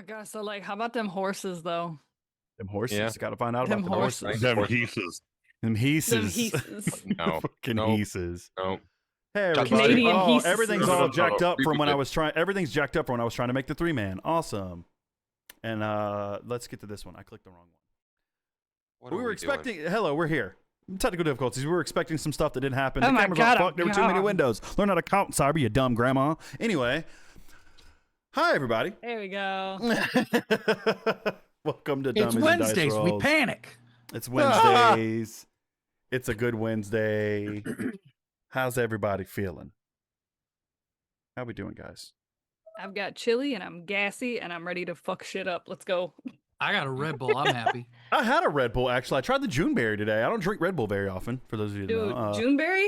my gosh. So like, how about them horses though? Them horses. Yeah. Got to find out Them about the horses. horses. Them heases. Them Them heases. heases. No. Fucking Nope. heases. No. Hey everybody. Canadian oh, heases. everything's all jacked up from when I Repeat was trying. Everything's jacked up from when I was trying to make the 3-man. Awesome. And let's get to this one. I clicked the wrong one. What We are were doing? expecting. Hello, we're here. Technical difficulties. We were expecting some stuff that didn't happen. Oh The my cameras God, aren't fucked. There were too many God. windows. Learn how to count, Cyber, you dumb grandma. Anyway, hi everybody. There we go. Welcome to It's Dummies and Dice Wednesdays. We Rolls. panic. It's Wednesdays. It's a good Wednesday. How's everybody feeling? How we doing, guys? I've got chili and I'm gassy and I'm ready to fuck shit up. Let's go. I got a Red Bull. I'm happy. I had a Red Bull actually. I tried the Juneberry today. I don't drink Red Bull very often. For those of you who Dude, know. Juneberry?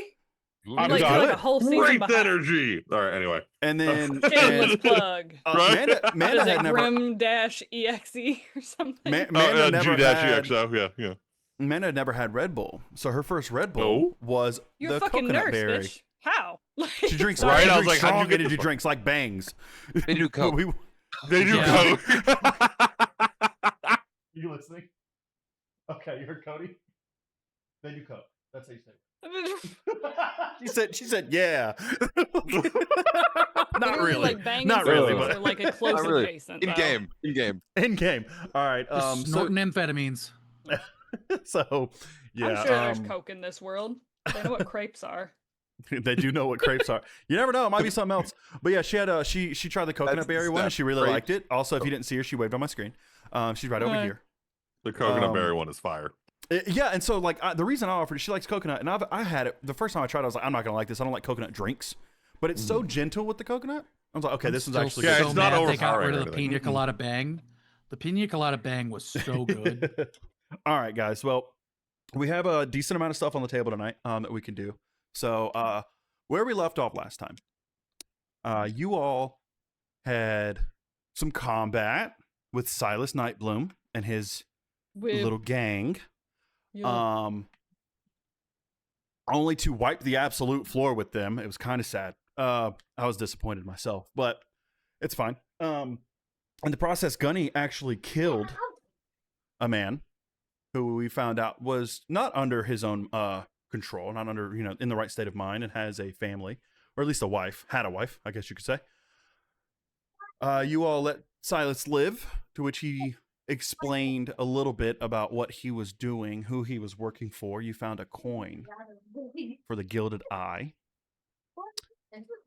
Ooh, I'm Like, got you're it. like a whole season Great behind. energy. All right. Anyway. And then Shameless and, plug. Right? Amanda What is had it, never. Grim-EXE or something? Amanda never had. GXO. Yeah. Amanda had never had Red Bull, so her first Red Bull No. was You're a the fucking coconut nurse, berry. bitch. How? She drinks Sorry. Right, She I was drinks like, how'd you strong get the energy fu- drinks like Bangs. They do coke. They do Yeah. coke. You listening? Okay, you heard Cody. They do coke. That's how you say it. She said, yeah. Not Literally, really. Like banging Not really, sisters but are like a close Not really. adjacent. In though. game. In game. in game. All right. Just snorting amphetamines. So yeah. I'm sure there's coke in this world. They know what crepes are. They do know what crepes are. You never know. It might be something else. But yeah, she had she tried the coconut That's berry one and stuff. she really Crepes. liked it. Also, if you didn't see her, she waved on my screen. She's right over Hi. here. The coconut Um, berry one is fire. Yeah, and so like the reason I offered it, she likes coconut, and I had it the first time I tried it. I was like, I'm not gonna like this. I don't like coconut drinks, but it's so gentle with the coconut. I was like, okay, this is Still actually Yeah, good. it's not mad they got overpowering rid or of the anything. pina colada bang. The pina colada bang was so good. All right, guys. Well, we have a decent amount of stuff on the table tonight that we can do. So, where we left off last time, you all had some combat with Silas Nightbloom and his With little gang. yeah. Only to wipe the absolute floor with them. It was kind of sad. I was disappointed myself, but it's fine. In the process, Gunny actually killed a man who we found out was not under his own control, not under, in the right state of mind, and has a family, or at least a wife, had a wife, I guess you could say. You all let Silas live, to which he explained a little bit about what he was doing, who he was working for. You found a coin for the Gilded Eye.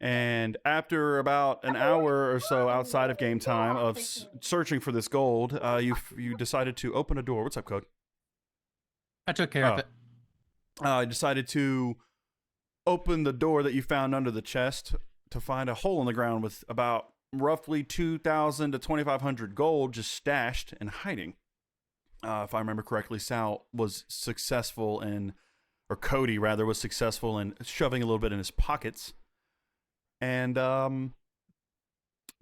And after about an hour or so outside of game time of searching for this gold, you decided to open a door. What's up, Code? I took care of it. Decided to open the door that you found under the chest to find a hole in the ground with about roughly 2,000 to 2,500 gold just stashed and hiding. If I remember correctly, Sal was successful or Cody rather, was successful in shoving a little bit in his pockets. And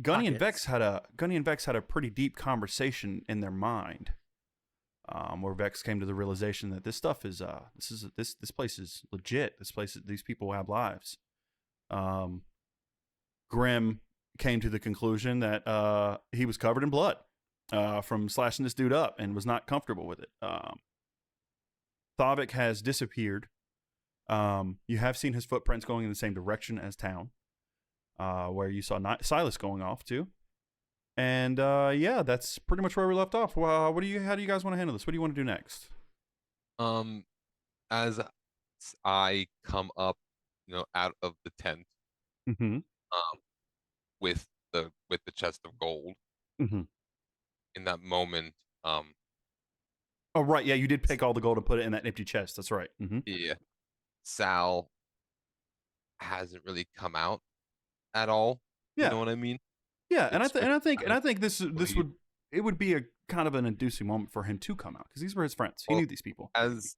Gunny and Vex had a pretty deep conversation in their mind, where Vex came to the realization that this stuff is this place is legit. These people have lives. Grim came to the conclusion that he was covered in blood from slashing this dude up and was not comfortable with it. Thavik has disappeared. You have seen his footprints going in the same direction as town, where you saw Silas going off to. And yeah, that's pretty much where we left off. Well, how do you guys want to handle this? What do you want to do next? As I come up, out of the tent, Mm-hmm. with the chest of gold. Mm-hmm. In that moment, Oh, right. Yeah, you did pick all the gold and put it in that empty chest. That's right. Mm-hmm. yeah, Sal hasn't really come out at all. Yeah. You know what I mean? Yeah, and I It's think this would be a kind of an inducing moment for him to come out because these were his friends. He Well, knew these people. As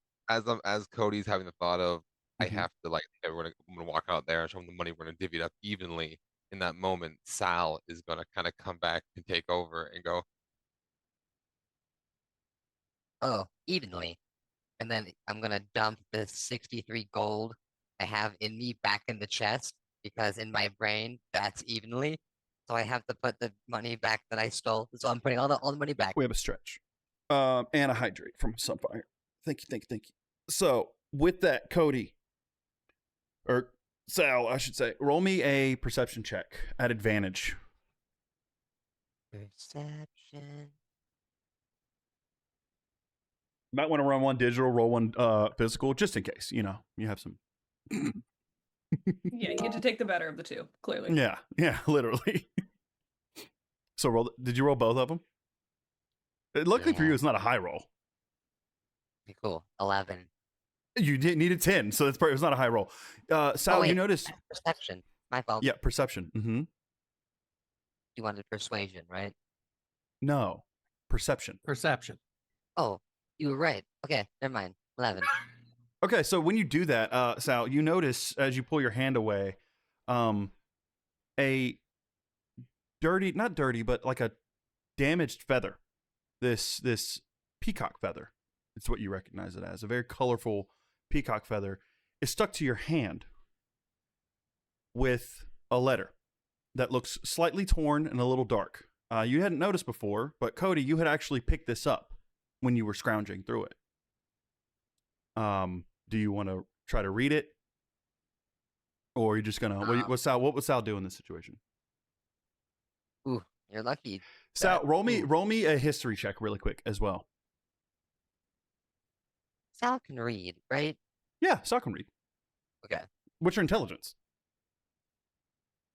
Cody's having the thought of, I Mhm. have to I'm gonna walk out there and show him the money. We're gonna divvy it up evenly. In that moment, Sal is gonna kind of come back and take over and go, Oh, evenly. And then I'm gonna dump the 63 gold I have in me back in the chest because in my brain that's evenly. So I have to put the money back that I stole. So I'm putting all the money back. We have a stretch. And a hydrate from Sunfire. Thank you. So with that, Cody, or Sal, I should say, roll me a perception check at advantage. Perception. Might want to run one digital, roll one physical, just in case, you have some. Yeah, you get to take the better of the two, clearly. Yeah, literally. So did you roll both of them? Luckily for you, Yeah. it's not a high roll. Okay, cool. 11. You needed 10, so it's not a high roll. Sal, wait. you notice? Perception. My fault. Yeah, perception. Mm-hmm. You wanted persuasion, right? No, perception. Perception. Oh, you were right. Okay, never mind. 11. Okay, so when you do that, Sal, you notice as you pull your hand away, a not dirty, but like a damaged feather. This peacock feather. It's what you recognize it as. A very colorful peacock feather is stuck to your hand with a letter that looks slightly torn and a little dark. You hadn't noticed before, but Cody, you had actually picked this up when you were scrounging through it. Do you want to try to read it, or are you just gonna? What would Sal do in this situation? Ooh, you're lucky. Sal, roll ooh. me a history check really quick as well. Sal can read, right? Yeah, Sal can read. Okay. What's your intelligence?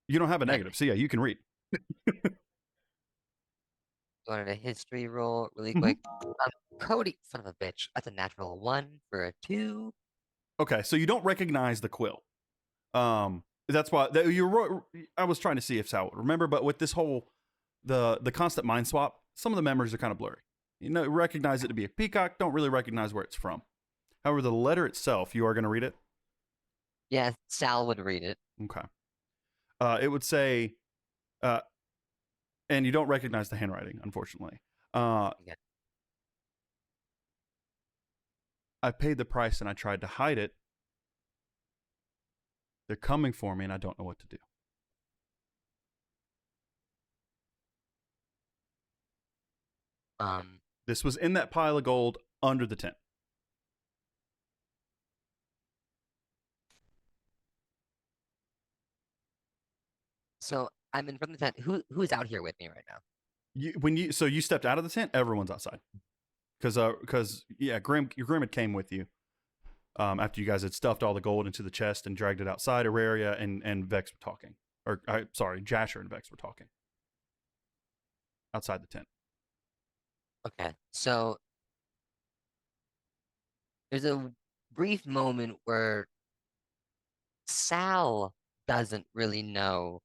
You don't have a negative, so yeah, you can read. Wanted a history roll really Mhm. quick. Cody, son of a bitch. That's a natural 1 for a 2. Okay, so you don't recognize the quill. That's why I was trying to see if Sal would remember, but with this whole the constant mind swap, some of the memories are kind of blurry. Recognize it to be a peacock, don't really recognize where it's from. However, the letter itself, you are going to read it. Yeah, Sal would read it. Okay. It would say, and you don't recognize the handwriting, unfortunately. Yeah. I paid the price and I tried to hide it. They're coming for me and I don't know what to do. This was in that pile of gold under the tent. So I'm in front of the tent. Who's out here with me right now? You stepped out of the tent, everyone's outside. Because Grim had came with you. After you guys had stuffed all the gold into the chest and dragged it outside, Ytheria and Vex were talking. Jasher and Vex were talking. Outside the tent. Okay, so there's a brief moment where Sal doesn't really know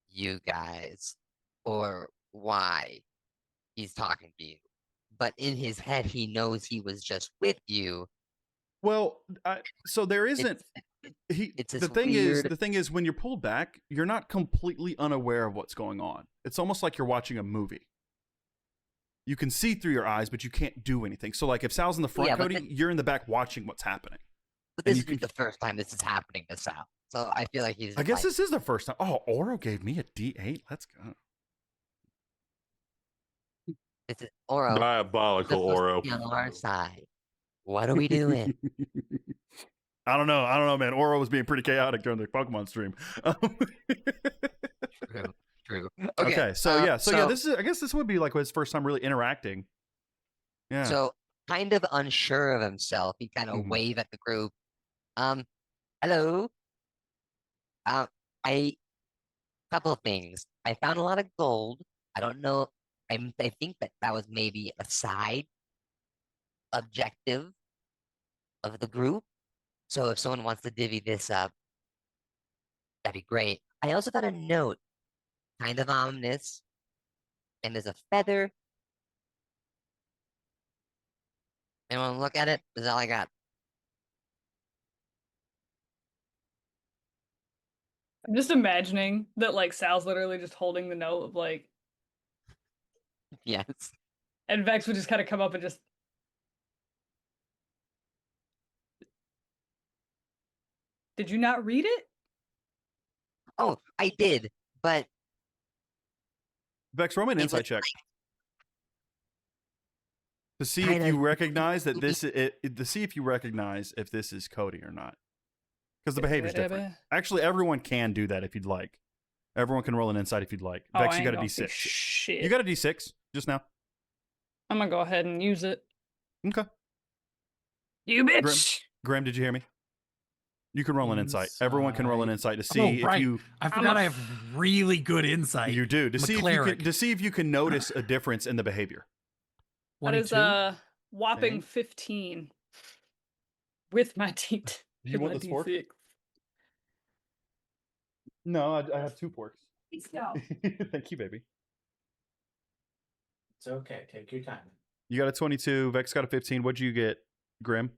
you guys or why he's talking to you. But in his head, he knows he was just with you. Well, so there isn't. It's this the thing weird... is, when you're pulled back, you're not completely unaware of what's going on. It's almost like you're watching a movie. You can see through your eyes, but you can't do anything. So, like, if Sal's in the front, Cody, you're in the back watching what's happening. But this isn't the first time this is happening to Sal. So I feel like he's... I guess this is the first time. Oh, Oro gave me a D8. Let's go. It's Oro. Diabolical Oro. On our side. What are we doing? I don't know, man. Oro was being pretty chaotic during the Pokemon stream. True. Okay, so this is. I guess this would be like his first time really interacting. Yeah. So kind of unsure of himself, he kind of wave at the group. Hello. Couple of things. I found a lot of gold. I don't know. I think that was maybe a side objective of the group. So if someone wants to divvy this up, that'd be great. I also got a note, kind of ominous, and there's a feather. Anyone look at it? That's all I got. I'm just imagining that like Sal's literally just holding the note of like, Yes. and Vex would just kind of come up and just. Did you not read it? Oh, I did, but Vex, roll me an It insight was check to see kind if you of recognize that to see if you recognize if this is Cody or not. Because the behavior's different. Actually, everyone can do that if you'd like. Everyone can roll an insight if you'd like. Oh, Vex, I you ain't got a gonna see D6. shit. You got a D6 just now. I'm gonna go ahead and use it. Okay. You bitch. Grim, did you hear me? You can roll an insight. Everyone can roll an insight to see Oh, if right. you. I forgot I have really good insight. You do to I'm a see if you cleric. can to see if you can notice a difference in the behavior. That is 22? a whopping Dang. 15 with my teeth. Do you want this fork? No, I have 2 forks. Let's go. Thank you, baby. It's okay. Take your time. You got a 22. Vex got a 15. What'd you get, Grim?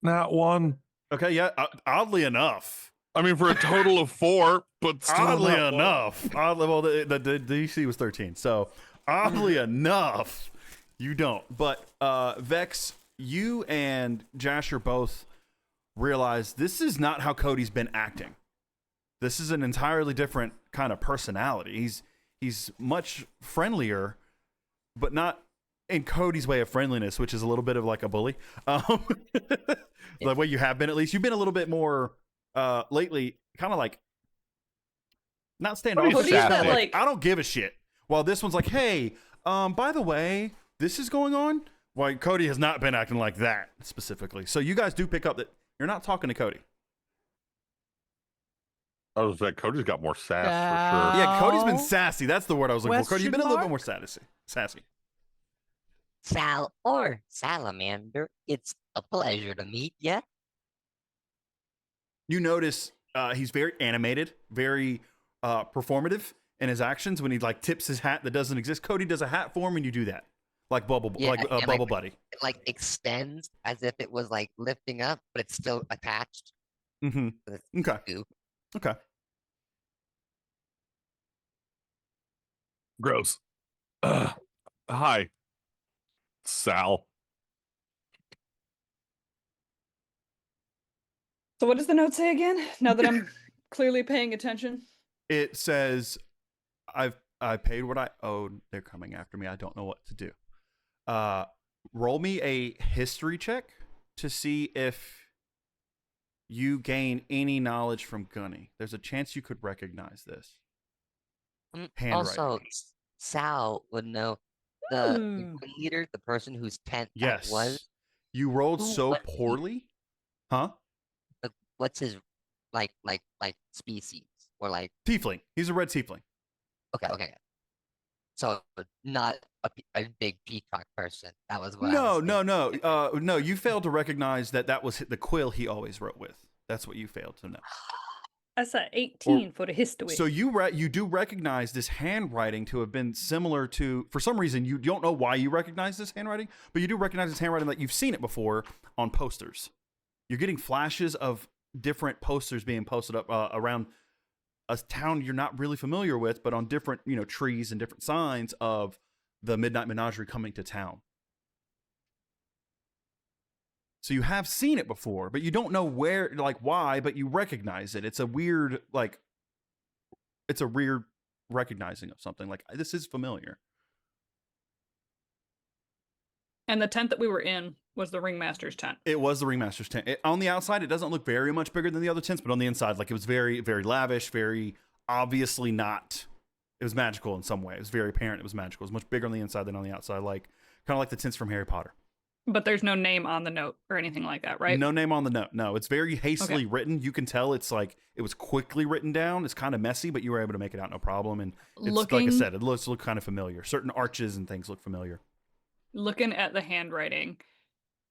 Not one. Okay, yeah. Oddly enough. I mean, for a total of 4, but still Oddly not one. enough. Well, the DC was 13. So, oddly enough, you don't. But Vex, you and Jasher both realize this is not how Cody's been acting. This is an entirely different kind of personality. He's much friendlier, but not in Cody's way of friendliness, which is a little bit of like a bully. The way you have been, at least. You've been a little bit more lately, kind of like not standoffish. Cody's that, like- I don't give a shit. While this one's like, hey, by the way, this is going on. Well, Cody has not been acting like that specifically. So you guys do pick up that you're not talking to Cody. I was like, Cody's got more sass for Yeah, Cody's been Ow. sassy. That's the word I was looking for. Cody, you've been a little bit Question more sassy. Sal or Salamander. It's a pleasure to meet ya. You notice he's very animated, very performative in his actions. When he like tips his hat that doesn't exist, Cody does a hat for him, and you do that like Bubble, Yeah, like and, Bubble Buddy. It like extends as if it was like lifting up, but it's still attached. Mm-hmm. to the Okay. scoop. Okay. Gross. Hi, Sal. So what does the note say again? Now that I'm clearly paying attention. It says, I paid what I owed. They're coming after me. I don't know what to do. Roll me a history check to see if you gain any knowledge from Gunny. There's a chance you could recognize this. Also, Handwriting. Sal would know the Ooh. leader, the person whose tent Yes. that was. You rolled Who so was he? poorly. Huh? What's his like species or like? Tiefling. He's a red tiefling. Okay. So not a big peacock person. That was what. I No, was thinking. no. You failed to recognize that was the quill he always wrote with. That's what you failed to know. That's a 18 for the history. So you do recognize this handwriting to have been similar to, for some reason, you don't know why you recognize this handwriting, but you do recognize this handwriting that you've seen it before on posters. You're getting flashes of different posters being posted up around a town you're not really familiar with, but on different, trees and different signs of the Midnight Menagerie coming to town. So you have seen it before, but you don't know where, like why, but you recognize it. It's a weird, recognizing of something. Like, this is familiar. And the tent that we were in was the ringmaster's tent. It was the ringmaster's tent. On the outside, it doesn't look very much bigger than the other tents, but on the inside, like, it was very, very lavish, very obviously not. It was magical in some way. It was very apparent it was magical. It was much bigger on the inside than on the outside, kind of like the tents from Harry Potter. But there's no name on the note or anything like that, right? No name on the note. No, it's very hastily written. You can tell it's like it was quickly written down. It's kind of messy, but you were able to make it out no problem. And it's like I said, it look kind of familiar. Certain arches and things look familiar. Looking at the handwriting,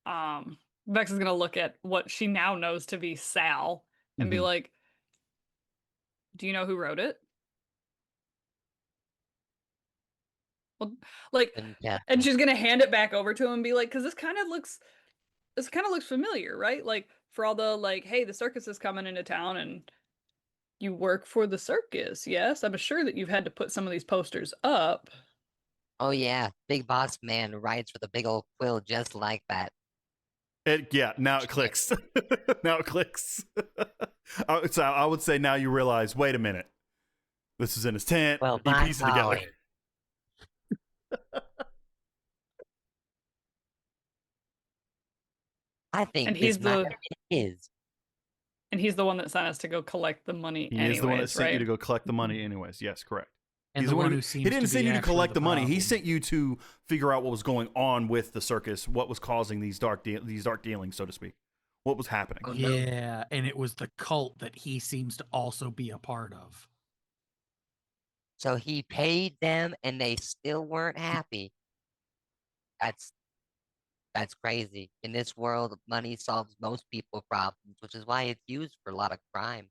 Vex is gonna look at what she now knows to be Sal and be like, "Do you know who wrote it?" Well, Yeah. and she's gonna hand it back over to him and be like, "Because this kind of looks familiar, right? Like, for all the hey, the circus is coming into town, and you work for the circus, yes? I'm sure that you've had to put some of these posters up." Oh yeah, big boss man rides with a big old quill just like that. Now it clicks. Now it clicks. So I would say now you realize, wait a minute. This is in his tent. Well, He by pieced it together. golly. I And think he's this might the have been his. and he's the one that sent us to go collect the money He anyways, is the one that sent you right? to go collect the money, anyways. Yes, correct. And He's the one who he seems didn't to send be you to actually collect the money. He problem. sent you to figure out what was going on with the circus, what was causing these dark dealings, so to speak. What was happening? Oh, no. Yeah, and it was the cult that he seems to also be a part of. So he paid them and they still weren't happy. That's crazy. In this world, money solves most people's problems, which is why it's used for a lot of crime.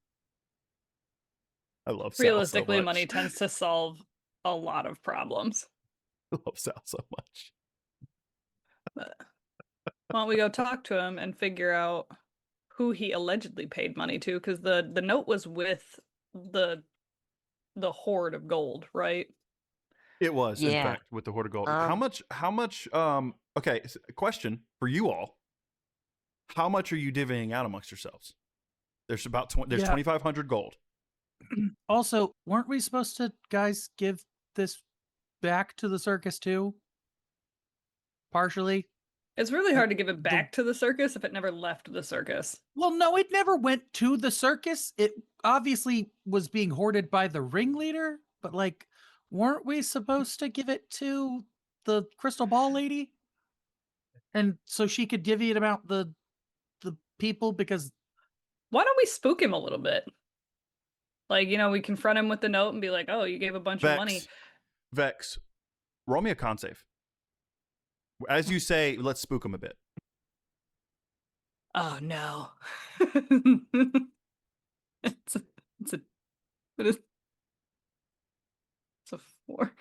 I love Sal so Realistically, much. money tends to solve a lot of problems. I love Sal so much. But why don't we go talk to him and figure out who he allegedly paid money to? Because the note was with the hoard of gold, right? It was, in Yeah. fact, with the Hoard of Gold. Um, How much, okay, question for you all. How much are you divvying out amongst yourselves? There's about there's Yeah. 2,500 gold. Also, weren't we supposed to, guys, give this back to the circus too? Partially? It's really hard to give it the- back to the circus if it never left the circus. Well, no, it never went to the circus. It obviously was being hoarded by the ringleader, but like, weren't we supposed to give it to the crystal ball lady? And so she could divvy it about the people because Why don't we spook him a little bit? Like, we confront him with the note and be like, "Oh, you gave a bunch of money." Vex, roll me a con save. As you say, let's spook him a bit. Oh no. it's a, what is it's a 4.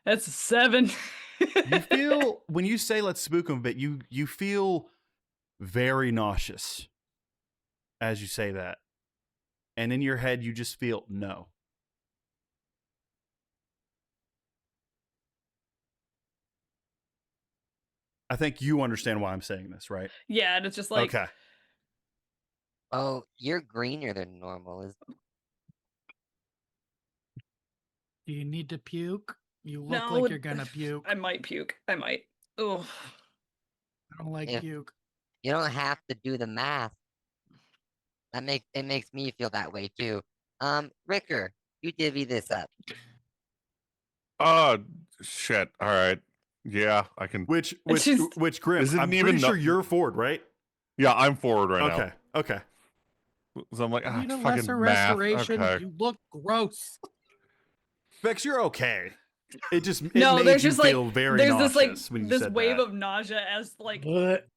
That's a 7. You feel when you say let's spook him a bit, you feel very nauseous as you say that. And in your head you just feel no. I think you understand why I'm saying this, right? Yeah, and it's just like, okay. Oh, you're greener than normal. do you need to puke? You look no, like you're gonna puke. I might puke. I might. Oh, I don't like If- puke. You don't have to do the math. It makes me feel that way too. Ricker, you divvy this up. Shit. All right. Yeah, I can. Which just- Grim, Is it I'm even pretty sure no- you're forward, right? Yeah, I'm forward right Okay. Okay. now. So I'm like, I need a fucking lesser math. restoration. Okay. You look gross. Vex, you're okay. It no, made there's you just like feel very there's nauseous when you this said wave that. of nausea as like What?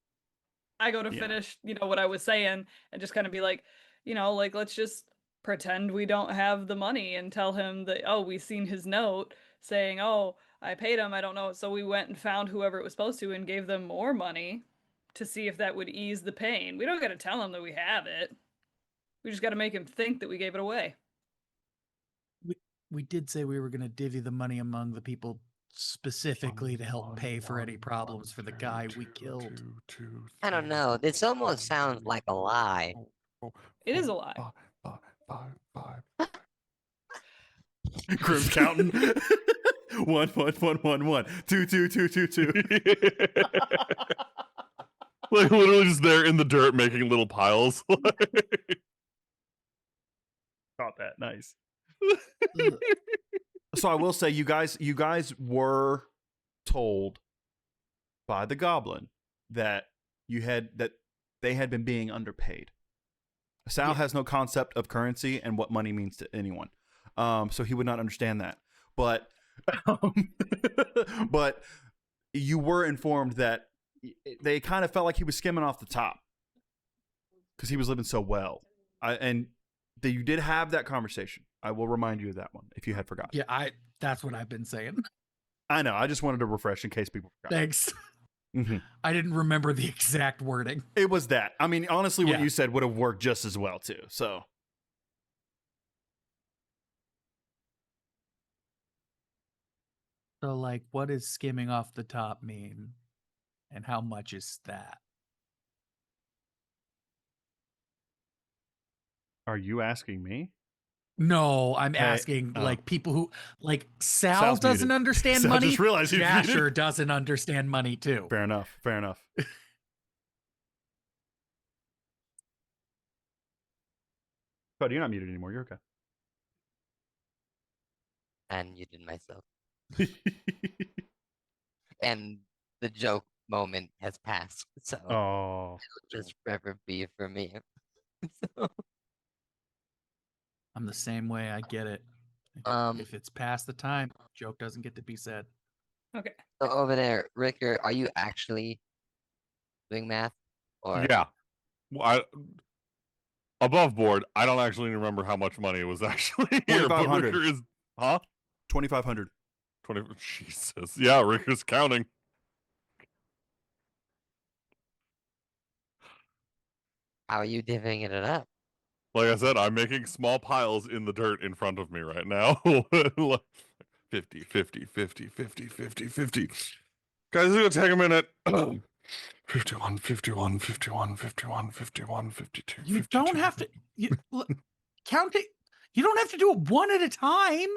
I go to Yeah. finish, what I was saying, and just kind of be like, like let's just pretend we don't have the money and tell him that, oh, we seen his note saying, oh, I paid him, I don't know. So we went and found whoever it was supposed to and gave them more money to see if that would ease the pain. We don't got to tell him that we have it. We just got to make him think that we gave it away. We did say we were going to divvy the money among the people specifically to help pay for any problems for the guy we killed. I don't know. This almost sounds like a lie. It is a lie. Five. Grim's counting. 1, 1, 1, 1, 1. 2, 2, 2, 2, 2. Like literally just there in the dirt making little piles. Caught that. Nice. Ugh. So I will say, you guys were told by the goblin that they had been being underpaid. Sal Yeah. has no concept of currency and what money means to anyone, so he would not understand that. But but you were informed that they kind of felt like he was skimming off the top because he was living so well, and that you did have that conversation. I will remind you of that one if you had forgotten. Yeah, that's what I've been saying. I know. I just wanted to refresh in case people forgot. Thanks. Mhm. I didn't remember the exact wording. It was that. I mean, honestly, what Yeah. you said would have worked just as well too. So So, like, what does skimming off the top mean? And how much is that? are you asking me? No, I'm Hey, asking oh. like people who like Sal Sal's doesn't muted. understand Sal money. just realized he was muted. Jasher doesn't understand money too. Fair enough. Fair enough. But you're not muted anymore. You're And muted myself. okay. And the joke moment has passed, so Oh. it'll just forever be for me. So, I'm the same way. I get it. um, If it's past the time, joke doesn't get to be said. Okay. so over there, Ricker, are you actually doing math? Or Yeah. Well, above board, I don't actually remember how much money was actually here, but 2,500. Ricker is, huh? 2,500. 20, Jesus. Yeah, Ricker's counting. how are you divvying it up? Like I said, I'm making small piles in the dirt in front of me right now. 50, 50, 50, 50, 50, 50. Guys, it's gonna take a minute. 51, 51, 51, 51, 51, 52. You don't have to count it. You don't have to do it one at a time.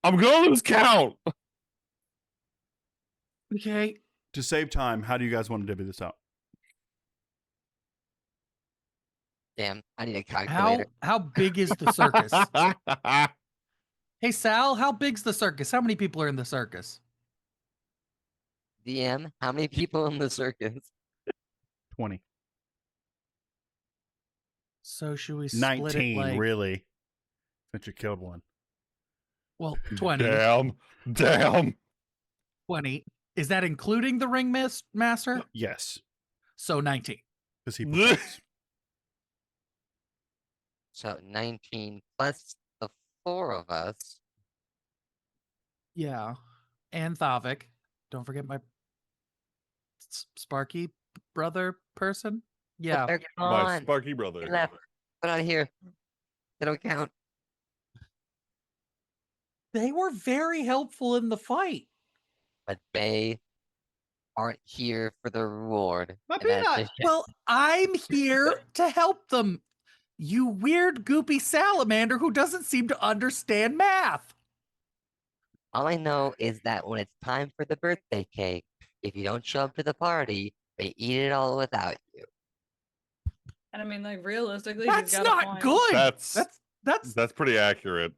I'm gonna lose count. Okay. To save time, how do you guys want to divvy this out? Damn, I need a calculator. How big is the circus? Hey Sal, how big's the circus? How many people are in the circus? DM, how many people in the circus? 20. So should we split 19, it like really? Since you killed one. well 20? Damn. 20. Is that including the ring master? Yes. So 19. Because he proposed. So 19 plus the 4 of us. Yeah. And Thavik. Don't forget my Sparky brother person. But Yeah. they're My gone. Sparky brother. They left. Put on here. They don't count. They were very helpful in the fight. But they aren't here for the reward. My and that's peanut! a shame. Well, I'm here to help them. You weird goopy salamander who doesn't seem to understand math. All I know is that when it's time for the birthday cake, if you don't show up to the party, they eat it all without you. And I mean, like, realistically, That's he's got a not point. good. That's That's pretty accurate.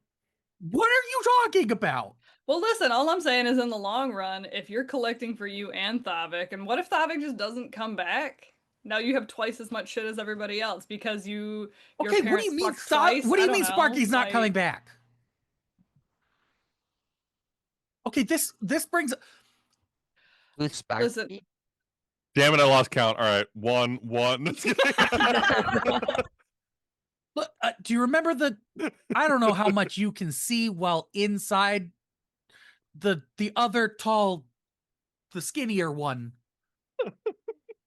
what are you talking about? Well, listen, all I'm saying is in the long run, if you're collecting for you and Thavik, and what if Thavik just doesn't come back? Now you have twice as much shit as everybody else because your Okay, what do parents you mean? fucked twice? What do I you don't mean know, Sparky's not like- coming back? Okay, this brings. Who's Sparky? Listen. Damn it, I lost count. All right, one. Look, do you remember the? I don't know how much you can see while inside the other tall, the skinnier one.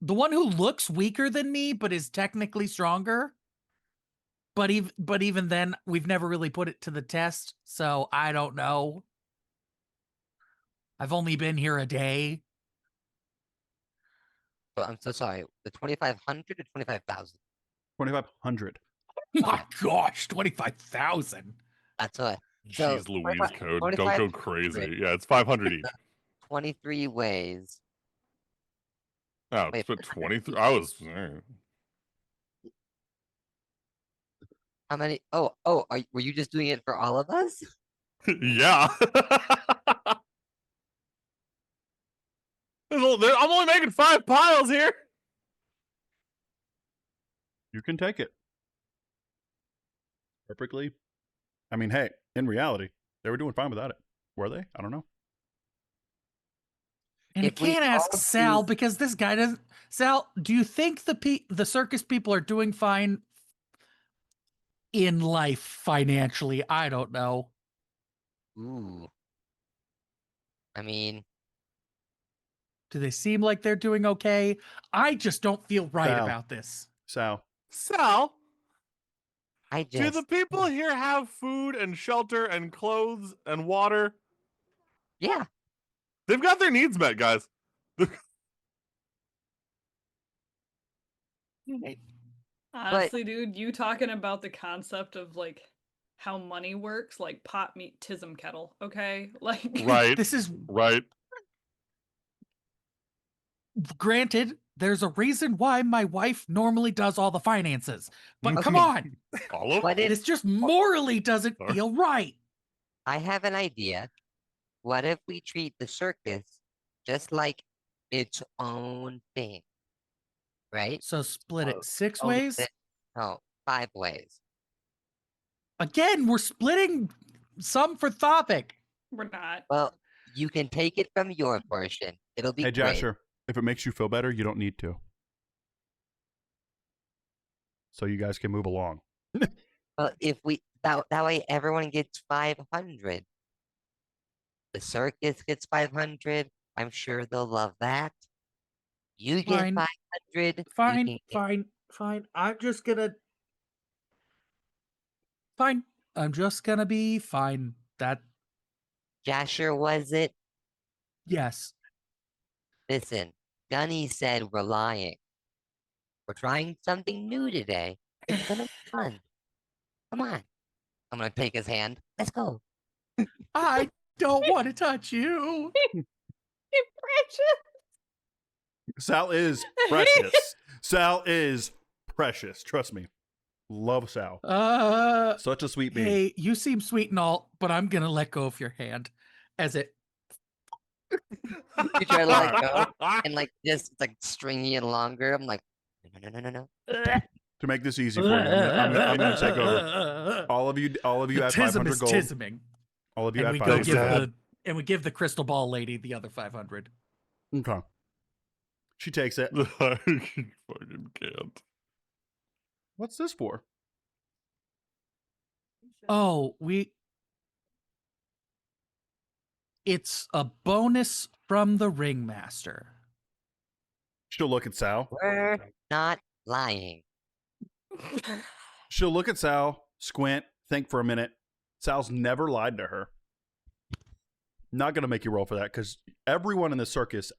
The one who looks weaker than me but is technically stronger. But even then, we've never really put it to the test, so I don't know. I've only been here a day. Oh, I'm so sorry. The 2,500 or 25,000? 2,500. My gosh, 25,000. That's what. So, Jeez Louise 25 code. Don't go 2,500. crazy. Yeah, it's 500 each. 23 ways. Oh, Wait, but 23. I was. How many? Were you just doing it for all of us? Yeah. I'm only making 5 piles here. You can take it. Perfectly. I mean, hey, in reality, they were doing fine without it. Were they? I don't know. And I If we can't ask all Sal do- because this guy doesn't. Sal, do you think the circus people are doing fine in life financially? I don't know. Ooh. I mean, Do they seem like they're doing okay? I just don't feel right Sal. about this. Sal, Sal, I do just. the people here have food and shelter and clothes and water? Yeah. They've got their needs met, guys. Honestly, dude, you talking about the concept of like how money works, like pot meet tism kettle, okay? Like Right. This is Right. granted, there's a reason why my wife normally does all the finances. But come Okay. on, Olive? What if this just morally doesn't Sorry. feel right. I have an idea? What if we treat the circus just like its own thing, right? So split Oh, it 6 oh, ways. no, 5 ways. Again, we're splitting some for topic. we're not. Well, you can take it from your portion. It'll be Hey, great. Jasher, if it makes you feel better, you don't need to. So you guys can move along. Well, if we that way everyone gets 500. The circus gets 500. I'm sure they'll love that. You get Fine. 500. You Fine, can get fine. I'm just gonna. Fine. I'm just gonna be fine. That, Jasher, was it? yes. Listen, Gunny said we're lying. We're trying something new today. It's gonna be fun. Come on. I'm gonna take his hand. Let's go. I don't want to touch you. You precious. Sal is precious. Sal is precious. Trust me. Love Sal. Such a sweet being. Hey, you seem sweet and all, but I'm gonna let go of your hand as it. You try to let go and like just it's like stringy and longer. I'm like, no. To make this easy for you, I'm gonna take over. All of you The have tism 500 is gold. tisming, All of you and have we go 500 give gold. the crystal ball lady the other 500. Okay. She takes it. I fucking can't. What's this for? Oh, it's a bonus from the ringmaster. She'll look at Sal. We're not lying. She'll look at Sal, squint, think for a minute. Sal's never lied to her. Not going to make you roll for that because everyone in the circus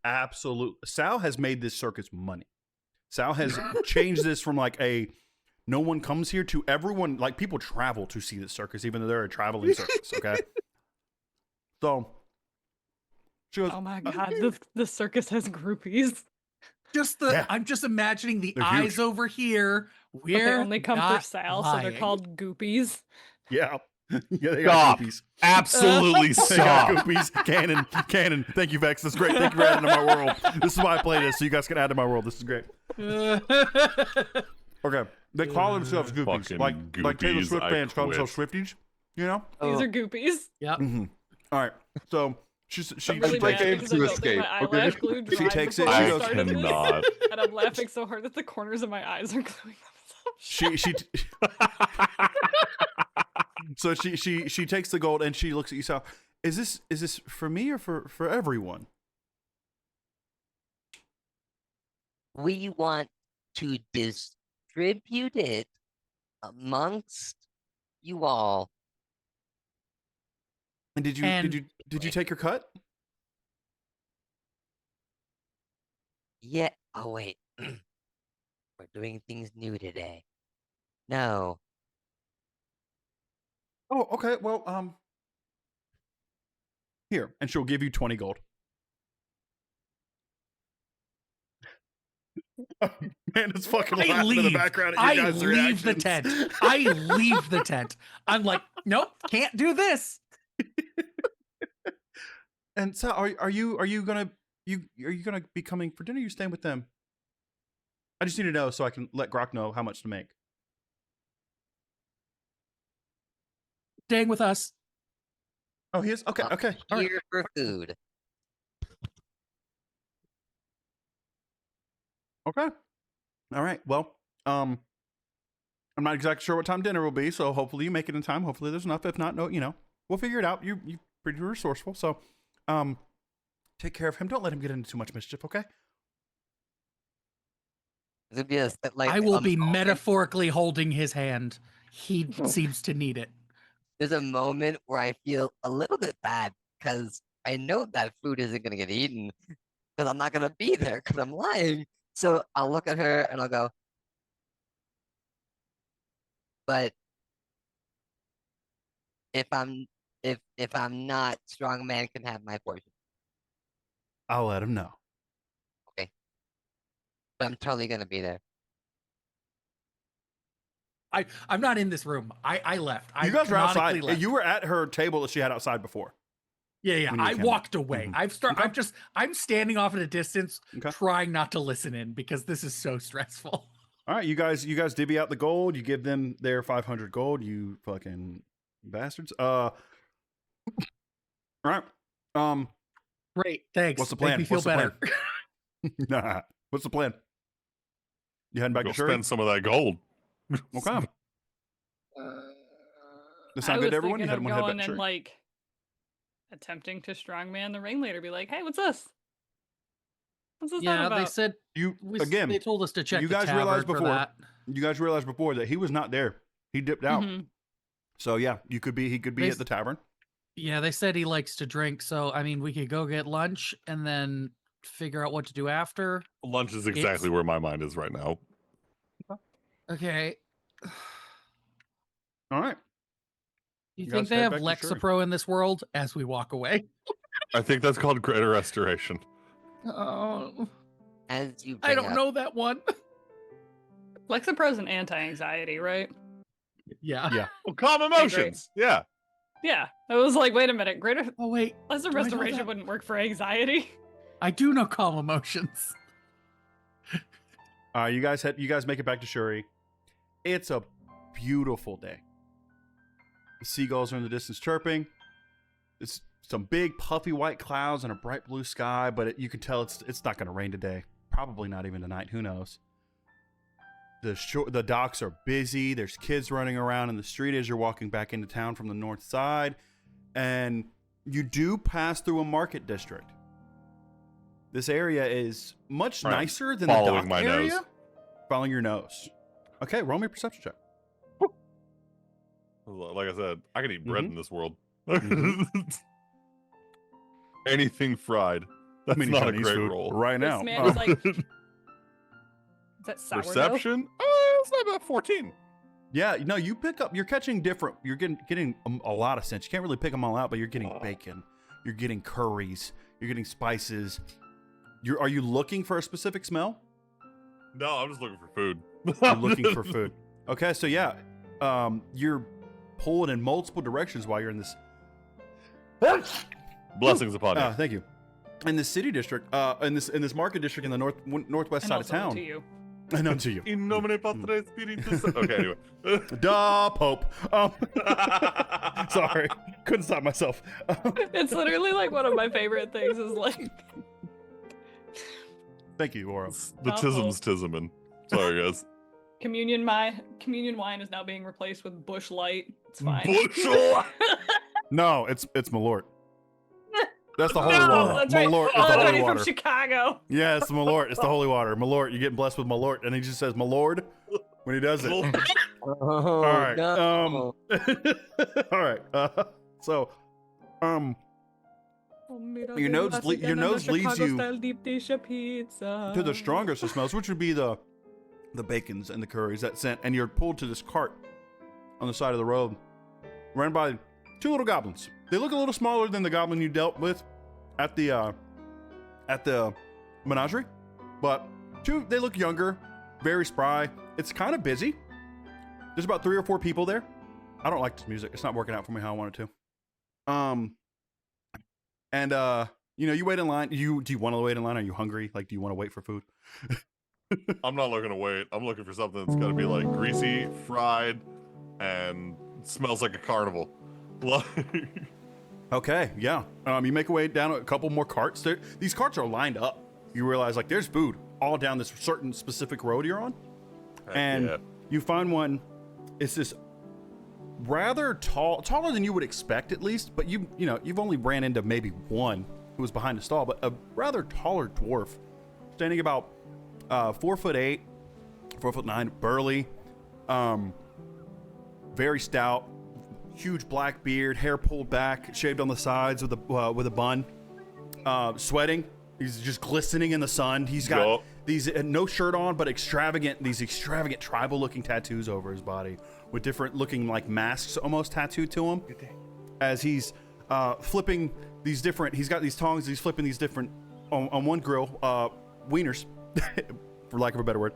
Sal has made this circus money. Sal has changed this from like no one comes here to everyone, like people travel to see the circus, even though they're a traveling circus, okay? So she goes, Oh my god, the circus has groupies. I'm just imagining the They're eyes huge. over here. But they We're only come for not Sal, so they're lying. called goopies. yeah. Yeah, they got Stop. goopies. Absolutely They got stop. goopies. Canon. Thank you, Vex. That's great. Thank you for adding to my world. This is why I play this, so you guys can add to my world. This is great. Okay. They call themselves goopies. Fucking Like Taylor goopies, Swift I fans call themselves quit. Swifties, you know? These are goopies. Yep. Mm-hmm. All right. So she I'm really like mad aim because to I don't escape, think my okay? eyelash glue She dried takes it, before she we goes, started this, cannot. and I'm laughing so hard that the corners of my eyes are gluing themselves. So she takes the gold and she looks at you. So is this for me or for everyone? We want to distribute it amongst you all. And did you take your cut? Yeah. Oh wait. We're doing things new today. No. Oh, okay. Well, here, and she'll give you 20 gold. Man, it's fucking I laughing in the leave. background at you I guys' leave the reactions. tent. I leave the tent. I'm like, nope, can't do this. And so, are you gonna be coming for dinner? Or you staying with them? I just need to know so I can let Grok know how much to make. Staying with us. Oh, he is. Okay, I'm okay. All right. Here for food. Okay. All right. Well, I'm not exactly sure what time dinner will be, so hopefully you make it in time. Hopefully there's enough. If not, no, we'll figure it out. You're pretty resourceful, so take care of him. Don't let him get into too much mischief, okay? It'll be like I will a be moment- metaphorically holding his hand. He seems to need it. There's a moment where I feel a little bit bad because I know that food isn't gonna get eaten because I'm not gonna be there because I'm lying. So I'll look at her and I'll go, but if I'm not, strong man can have my portion. I'll let him know. But I'm totally gonna be there. I'm not in this room. I left. You guys were outside. canonically left. You were at her table that she had outside before. Yeah. when you I came walked away. Okay. I'm standing off at a distance, Okay. trying not to listen in because this is so stressful. All right, you guys divvy out the gold. You give them their 500 gold. You fucking bastards. All right. Great, thanks. What's the plan? Make me feel What's the plan? better. Nah. What's the plan? You heading back Go to Shuri? spend some of that gold. Okay. This I sound was good to everyone? You thinking of want to head going back to and Shuri? like attempting to strongman the ringleader, be like, "Hey, what's this? What's this all Yeah, about?" they said Again, they told us to check. you the guys realized tavern for before- that. you guys realized before that he was not there. He dipped out. Mhm. So yeah, he could be They at the tavern. Yeah, they said he likes to drink, so I mean, we could go get lunch and then figure out what to do after. Lunch is exactly where my mind is right now. Okay. All right. You You think guys they head have back to Shuri. Lexapro in this world? As we walk away. I think that's called greater restoration. Oh, As you I bring don't up, know that one. Lexapro's an anti-anxiety, right? Yeah. Yeah. Well, calm great. emotions. Yeah. Yeah. I was like, wait a minute, greater Oh wait, lesser do I know restoration that? wouldn't work for anxiety. I do know calm emotions. You guys make it back to Shuri. It's a beautiful day. The seagulls are in the distance chirping. It's some big puffy white clouds and a bright blue sky, but you can tell it's not going to rain today. Probably not even tonight. Who knows? The docks are busy. There's kids running around in the street as you're walking back into town from the north side, and you do pass through a market district. This area is much Right. nicer than the Following dock my area. nose. Following your nose. Okay, roll me a perception check. Like I said, I can eat bread Mhm. in this world. Mhm. Anything fried. That's Mini not a Chinese great food roll. right This now. man is like, is that sourdough? Perception? It's not about 14. Yeah, no, you pick up. You're catching different. You're getting a lot of scents. You can't really pick them all out, but you're getting bacon. You're getting curries. You're getting spices. Are you looking for a specific smell? No, I'm just looking for food. You're looking for food. Okay, so yeah, you're pulling in multiple directions while you're in this. Blessings upon you. Thank you. In the city district, in this market district in the northwest And side of also town. to you. I know to you. In nomine Patris Spiritus. Okay, anyway. Duh, Pope. Sorry, couldn't stop myself. It's literally like one of my favorite things is like Thank you, Oro. The Uh-oh. tism's tismin. Sorry, guys. communion wine is now being replaced with Bush Light. It's fine. Bushel. No, it's Malort. That's the holy No, water. that's right. Malort is Oh, the that's holy right. He's water. from Chicago. Yeah, it's the Malort. It's the holy water. Malort, you're getting blessed with Malort, and he just says Malord when he does it. Oh, All right. no. All right. So, your nose leads you to the strongest of smells, which would be the bacons and the curries, that scent, and you're pulled to this cart on the side of the road, run by two little goblins. They look a little smaller than the goblin you dealt with at the menagerie, but they look younger, very spry. It's kind of busy. There's about 3 or 4 people there. I don't like this music. It's not working out for me how I want it to. And you wait in line. Do you want to wait in line? Are you hungry? Like, do you want to wait for food? I'm not looking to wait. I'm looking for something that's got to be like greasy, fried, and smells like a carnival. Okay, yeah. You make your way down a couple more carts. These carts are lined up. You realize like there's food all down this certain specific road you're on, and yeah. you find one. It's this rather taller than you would expect at least, but you've only ran into maybe one who was behind a stall, but a rather taller dwarf, standing about 4'8", 4'9", burly, very stout, huge black beard, hair pulled back, shaved on the sides with a bun, sweating. He's just glistening in the sun. He's got Yup. these no shirt on, but extravagant tribal looking tattoos over his body with different looking like masks almost tattooed to him. as he's flipping these different. He's got these tongs. He's flipping these different on one grill wieners, for lack of a better word.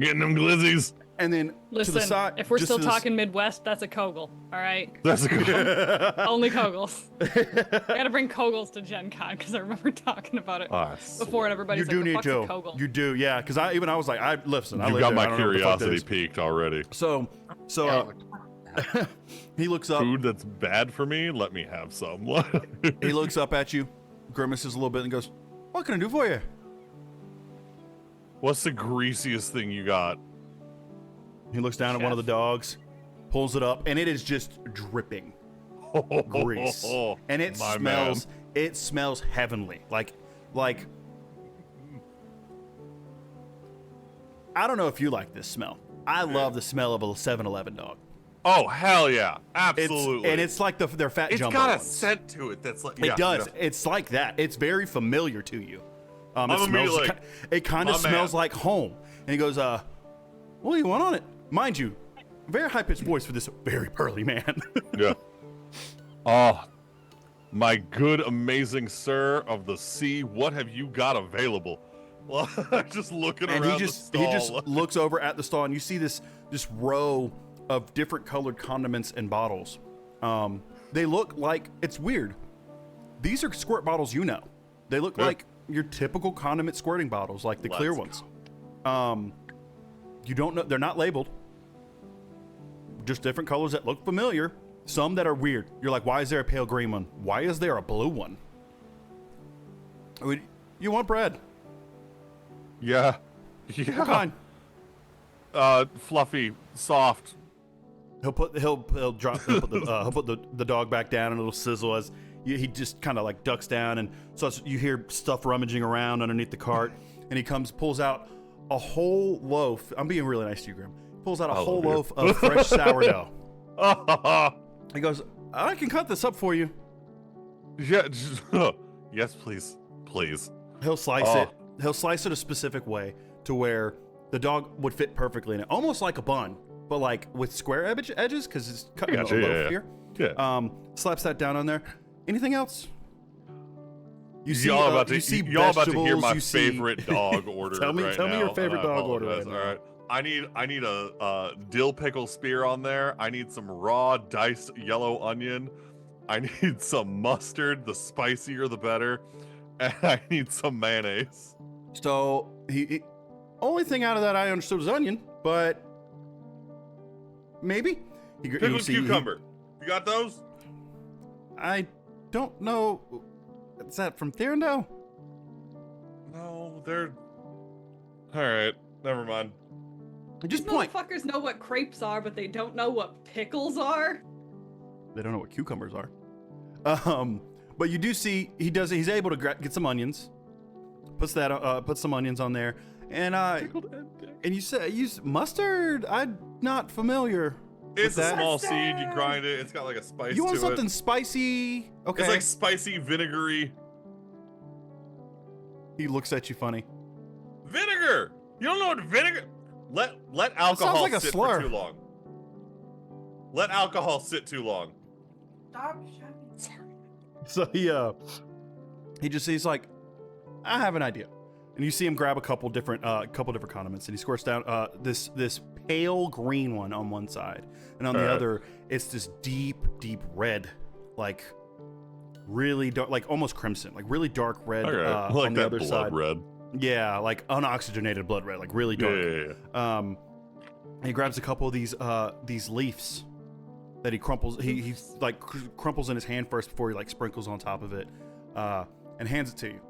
Getting them glizzies. And then Listen, to the side, if we're just still to the talking Midwest, that's a Kogel. All right, That's a good. only Kogels. I gotta bring Kogels to Gen Con because I remember talking about it before, and everybody's you do like, "The need fuck's a to. Kogel?" You do, yeah. Because I was like, I listen. I You live got there, my I don't know what the fuck that curiosity is. piqued already. So he looks up. Food that's bad for me, let me have some. He looks up at you, grimaces a little bit, and goes, "What can I do for you?" What's the greasiest thing you got? He looks down at one of the dogs, pulls it up, and it is just dripping grease, and it My smells. man. It smells heavenly, like. I don't know if you like this smell. I love the smell of a 7-Eleven dog. Oh hell yeah, absolutely. It's like their fat it's jumbo got a ones. scent to it that's like It does. Yeah. It's like that. It's very familiar to you. I'm It smells. immediately- It kind of my smells man. like home. And he goes, "What do you want on it?" Mind you, very high pitched voice for this very burly man. Yeah. Oh, my good, amazing sir of the sea, what have you got available? Well, just looking And around he just the stall. looks over at the stall, and you see this row of different colored condiments and bottles. They look like, it's weird. These are squirt bottles, you know. They look Yeah. like your typical condiment squirting bottles, like the clear Let's ones. You don't know, they're not labeled. Just different colors that look familiar. Some that are weird. You're like, why is there a pale green one? Why is there a blue one? You want bread? Yeah. What Yeah. kind? Fluffy, soft. He'll put the dog back down, and it'll sizzle as he just kind of like ducks down, and so you hear stuff rummaging around underneath the cart, and he pulls out a whole loaf. I'm being really nice to you, Grim. Pulls out a whole love you. loaf of fresh sourdough. He goes, "I can cut this up for you." Yeah. Yes, please. Please. He'll slice Oh. it. He'll slice it a specific way to where the dog would fit perfectly in it, almost like a bun, but like with square edges because it's cut into a gotcha, loaf yeah. here. Yeah. Slaps that down on there. Anything else? You see, y'all about to you see y'all about to hear vegetables, my you see- favorite dog order. Tell me right your now, favorite and I dog order apologize, right all now. right. I need a dill pickle spear on there. I need some raw diced yellow onion. I need some mustard. The spicier, the better. And I need some mayonnaise. So he only thing out of that I understood was onion, but maybe Pickled cucumber. You got those? I don't know. Is that from Thurendale? No, they're. All right, never mind. Just These point. motherfuckers know what crepes are, but they don't know what pickles are. They don't know what cucumbers are. But you do see he's able to get some onions. Puts some onions on there, and you say use mustard. I'm not familiar. It's a that? small seed. You grind it. It's got like a spice You want to something it. spicy? Okay. It's like spicy, vinegary. He looks at you funny. Vinegar. You don't know what vinegar. Let alcohol like a sit slur. for too long. Let alcohol sit too long. So he's like, I have an idea, and you see him grab a couple different condiments, and he squirts down this pale green one on one side, and on the Alright. other it's this deep red, like really dark, like almost crimson, like really dark red Okay. on Like the that other blood side. red. Yeah, like unoxygenated blood red, like really dark. Yeah. He grabs a couple of these leaves that he crumples. He like crumples in his hand first before he like sprinkles on top of it, and hands it to you.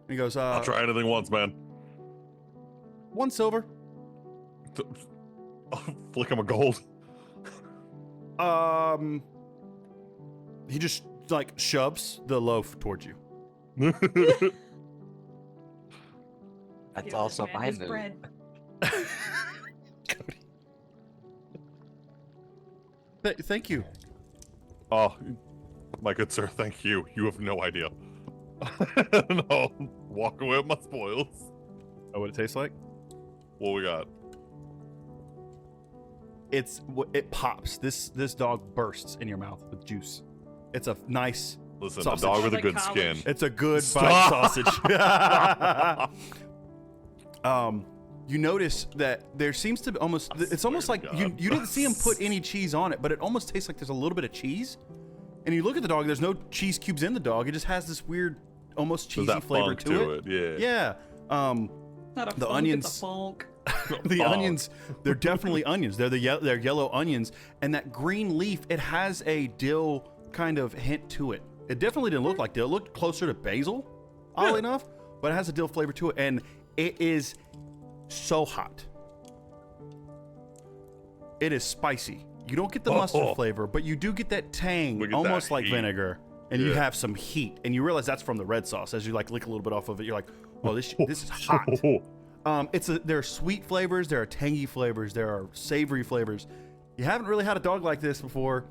And he goes, I'll try anything once, man. 1 silver. Flick him a gold. He just like shoves the loaf towards you. That's Give also this man my his move. bread. Thank you. Oh, my good sir, thank you. You have no idea. No, walk away with my spoils. Oh, what it tastes like? What we got? it pops. This dog bursts in your mouth with juice. It's a nice Listen, sausage. a dog with a Like good college. skin. It's a good Stop. bite sausage. You notice that there seems to be it's swear almost to like God. you didn't see him put any cheese on it, but it almost tastes like there's a little bit of cheese. And you look at the dog, there's no cheese cubes in the dog. It just has this weird, almost There's cheesy that flavor funk to it. Yeah. Yeah. Not a The funk, onions- It's a funk. The Funk. onions, they're definitely onions. They're they're yellow onions, and that green leaf, it has a dill kind of hint to it. It definitely didn't look like dill. It looked closer to basil, oddly enough, but it has a dill flavor to it, and it is so hot. It is spicy. You don't get the mustard flavor, but you do get that tang, We get that almost like heat. vinegar, and you Yeah. have some heat, and you realize that's from the red sauce. As you like lick a little bit off of it, you're like, "Oh, this is hot." There are sweet flavors, there are tangy flavors, there are savory flavors. You haven't really had a dog like this before,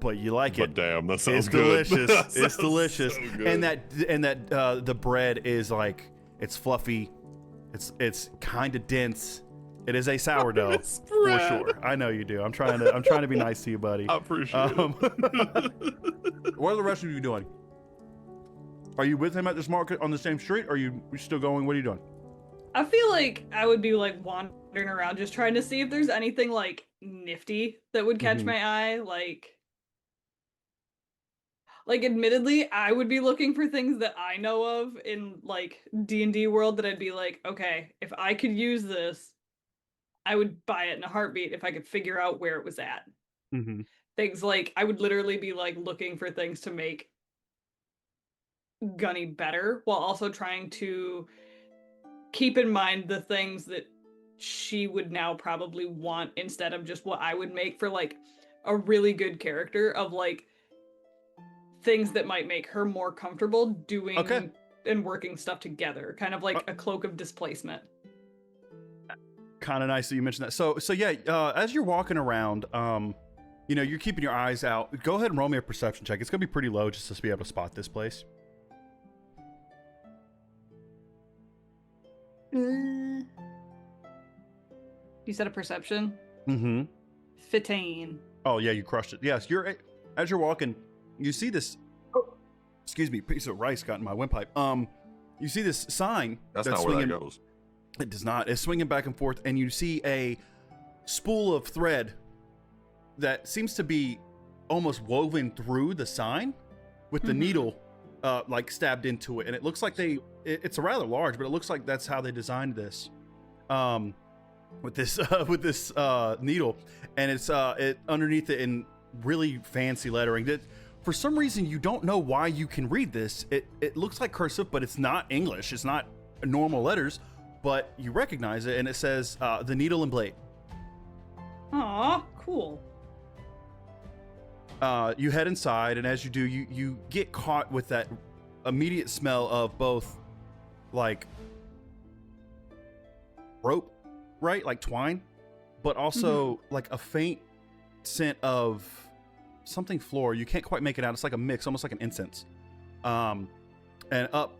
but you like But it. damn, that sounds It's good. delicious. That It's sounds delicious. so good. And that the bread is like, it's fluffy. It's kind of dense. It is a sourdough It's for bread. sure. I know you do. I'm trying to be nice to you, buddy. I appreciate it. What are the rest of you doing? Are you with him at this market on the same street? Or are you still going? What are you doing? I feel like I would be like wandering around just trying to see if there's anything like nifty that would catch Mhm. my eye. Like admittedly, I would be looking for things that I know of in like D&D world that I'd be like, okay, if I could use this, I would buy it in a heartbeat if I could figure out where it was at. Mm-hmm. Things like I would literally be like looking for things to make Gunny better while also trying to keep in mind the things that she would now probably want instead of just what I would make for like a really good character of like things that might make her more comfortable doing Okay. and working stuff together, kind of like a cloak of displacement. Kind of nice that you mentioned that. So yeah, as you're walking around, you're keeping your eyes out. Go ahead and roll me a perception check. It's gonna be pretty low just to be able to spot this place. You said a perception? Mm-hmm. 15. Oh yeah, you crushed it. Yes, as you're walking, you see this. Excuse me, piece of rice got in my windpipe. You see this sign. That's not where swinging. that goes. It does not. It's swinging back and forth, and you see a spool of thread that seems to be almost woven through the sign with the Mhm. needle like stabbed into it. And it looks like it's a rather large, but it looks like that's how they designed this with this needle. And it's underneath it in really fancy lettering that for some reason you don't know why you can read this. It looks like cursive, but it's not English. It's not normal letters, but you recognize it, and it says the needle and blade. Aw, cool. You head inside, and as you do, you get caught with that immediate smell of both like rope, right? Like twine, but also like a faint scent of something floral. You can't quite make it out. It's like a mix, almost like an incense. And up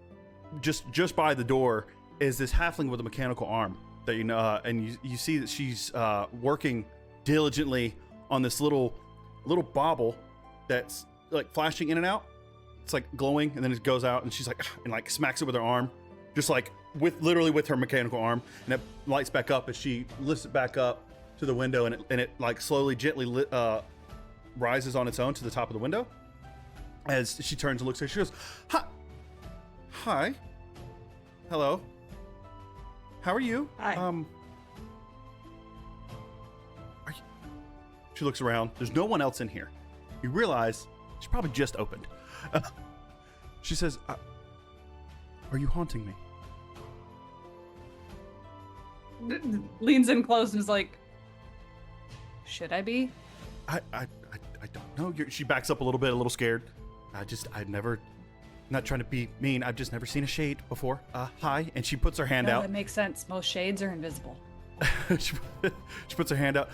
just by the door is this halfling with a mechanical arm that you know, and you see that she's working diligently on this little bauble that's like flashing in and out. It's like glowing, and then it goes out, and she's like, and like smacks it with her arm, just like literally with her mechanical arm, and it lights back up as she lifts it back up to the window, and it like slowly, gently rises on its own to the top of the window. As she turns and looks at her, she goes, "Hi, hello, how are you? Hi. She looks around. There's no one else in here. You realize she probably just opened. She says, "Are you haunting me?" Leans in close and is like, should I be? I don't know. She backs up a little bit, a little scared. I'd never, not trying to be mean. I've just never seen a shade before. Hi. And she puts her hand No, out. that makes sense. Most shades are invisible. she puts her hand out.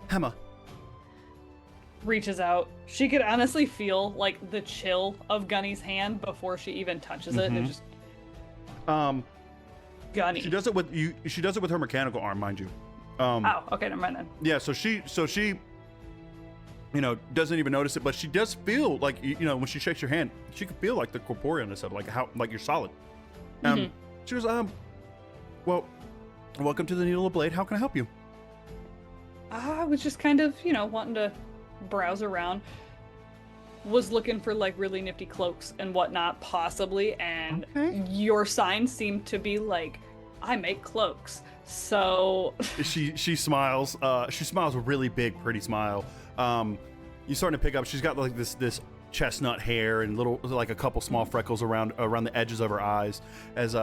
Hema. Reaches out. She could honestly feel like the chill of Gunny's hand before she even touches it, and it just Um, Gunny. She does it with you. She does it with her mechanical arm, mind you. Oh, okay, never mind then. Yeah, so she doesn't even notice it, but she does feel like when she shakes your hand, she can feel like the corporealness of it, like you're solid. She goes, well, welcome to the Needle of Blade. How can I help you? I was just kind of, wanting to browse around. Was looking for like really nifty cloaks and whatnot, possibly, and your sign seemed to be like, I make cloaks. So she smiles. She smiles a really big, pretty smile. You're starting to pick up. She's got like this chestnut hair and like a couple small freckles around the edges of her eyes. As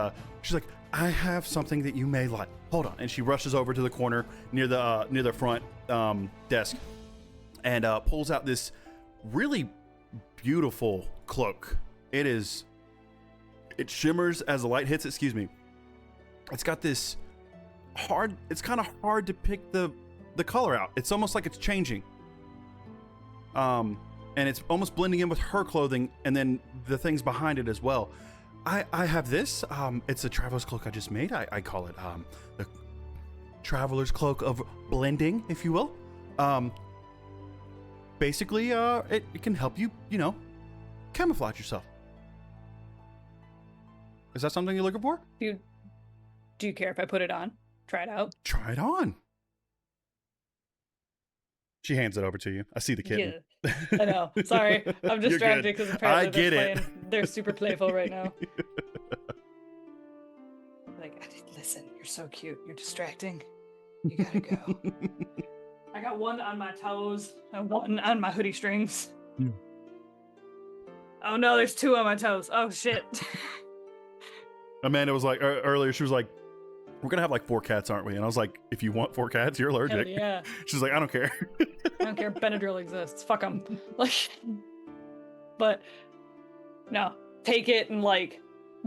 she's like, I have something that you may like. Hold on, and she rushes over to the corner near the front desk and pulls out this really beautiful cloak. It shimmers as the light hits it. Excuse me. It's got this it's kind of hard to pick the color out. It's almost like it's changing. And it's almost blending in with her clothing and then the things behind it as well. I have this. It's a traveler's cloak I just made. I call it the traveler's cloak of blending, if you will. Basically, it can help you, camouflage yourself. Is that something you're looking for? do you care if I put it on? Try it out? Try it on. She hands it over to you. I see the kitten. Yeah, I know. Sorry, I'm You're distracted good. because I apparently get it. they're super playful right now. Like, listen, you're so cute. You're distracting. You gotta go. I got one on my toes and one on my hoodie strings. Yeah. Oh no, there's two on my toes. Oh shit. Amanda was like earlier. She was like, "We're gonna have like 4 cats, aren't we?" And I was like, "If you want 4 cats, you're Hell allergic." yeah. She's like, "I don't care." I don't care. Benadryl exists. Fuck them. Like, but no, take it and like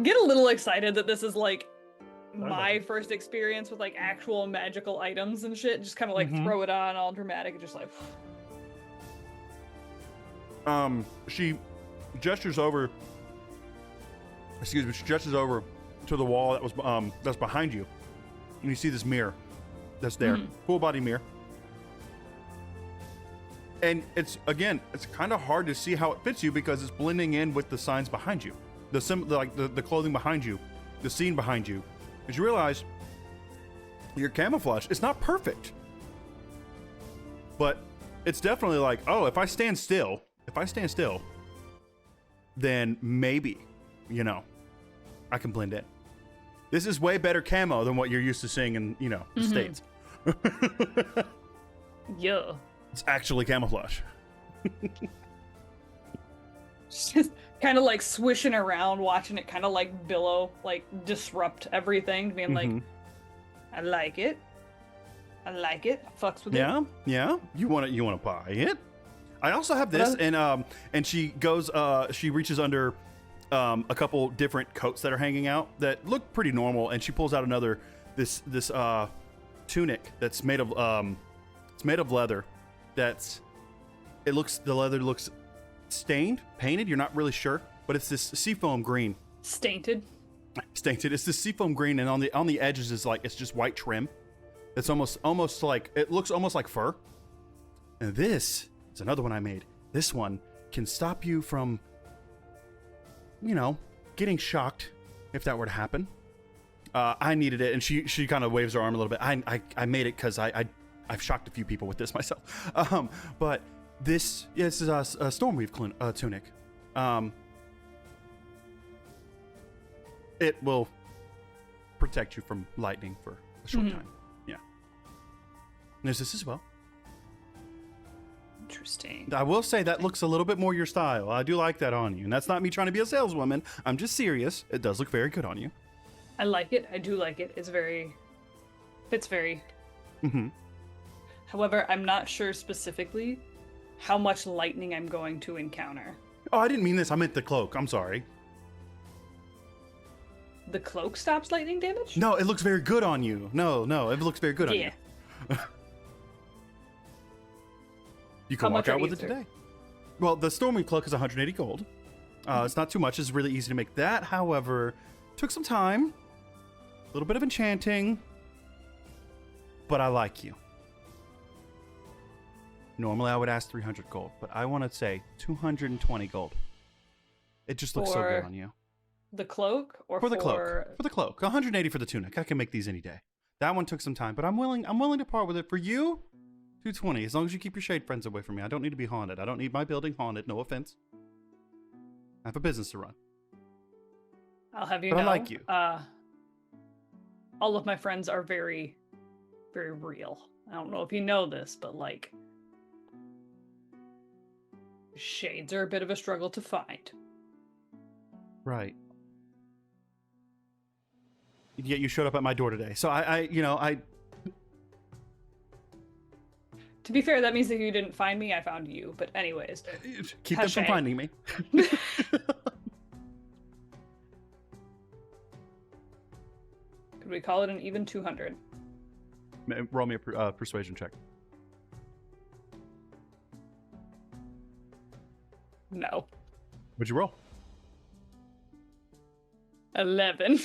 get a little excited that this is like my first experience with like actual magical items and shit. Just kind of like throw it on all dramatic and just like. She gestures over. Excuse me. She gestures over to the wall that was that's behind you, and you see this mirror that's there, full body mirror. And it's kind of hard to see how it fits you because it's blending in with the signs behind you, the clothing behind you, the scene behind you. As you realize, your camouflage, it's not perfect, but it's definitely like, oh, if I stand still, then maybe, I can blend in. This is way better camo than what you're used to seeing in, the States. Yeah. It's actually camouflage. Just kind of like swishing around, watching it kind of like billow, like disrupt everything, being like, I like it. I fucks with it. Yeah. You want to buy it? I also have this, and she goes, she reaches under a couple different coats that are hanging out that look pretty normal, and she pulls out another this tunic that's made of it's made of leather. The leather looks stained, painted. You're not really sure, but it's this seafoam green. Stainted. It's this seafoam green, and on the edges is like it's just white trim. It's almost like it looks almost like fur. And this is another one I made. This one can stop you from, getting shocked if that were to happen. I needed it, and she kind of waves her arm a little bit. I made it because I've shocked a few people with this myself. But this is a Stormweave tunic. It will protect you from lightning for a short time. Yeah. And there's this as well. Interesting. I will say that looks a little bit more your style. I do like that on you. And that's not me trying to be a saleswoman. I'm just serious. It does look very good on you. I like it. I do like it. Fits very. However, I'm not sure specifically how much lightning I'm going to encounter. Oh, I didn't mean this. I meant the cloak. I'm sorry. The cloak stops lightning damage? No, it looks very good on you. No, it looks very good on you. Yeah. You can How walk much out are with it these, today. Well, the Stormweave cloak is 180 gold. It's not too much. It's really easy to make that. However, took some time. A little bit of enchanting. but I like you. Normally I would ask 300 gold, but I want to say 220 gold. It just looks so good For on you. The cloak or For the cloak. For the cloak. 180 for the tunic. I can make these any day. That one took some time, but I'm willing to part with it. For you, 220. As long as you keep your shade friends away from me. I don't need to be haunted. I don't need my building haunted. No offense. I have a business to run. I'll have you But know. I like you. All of my friends are very, very real. I don't know if you know this, but like shades are a bit of a struggle to find. Right. Yet you showed up at my door today. So I To be fair, that means that you didn't find me, I found you. But anyways. keep them from Hashtag. finding me. Could we call it an even 200? Roll me a persuasion check. No. What'd you roll? 11.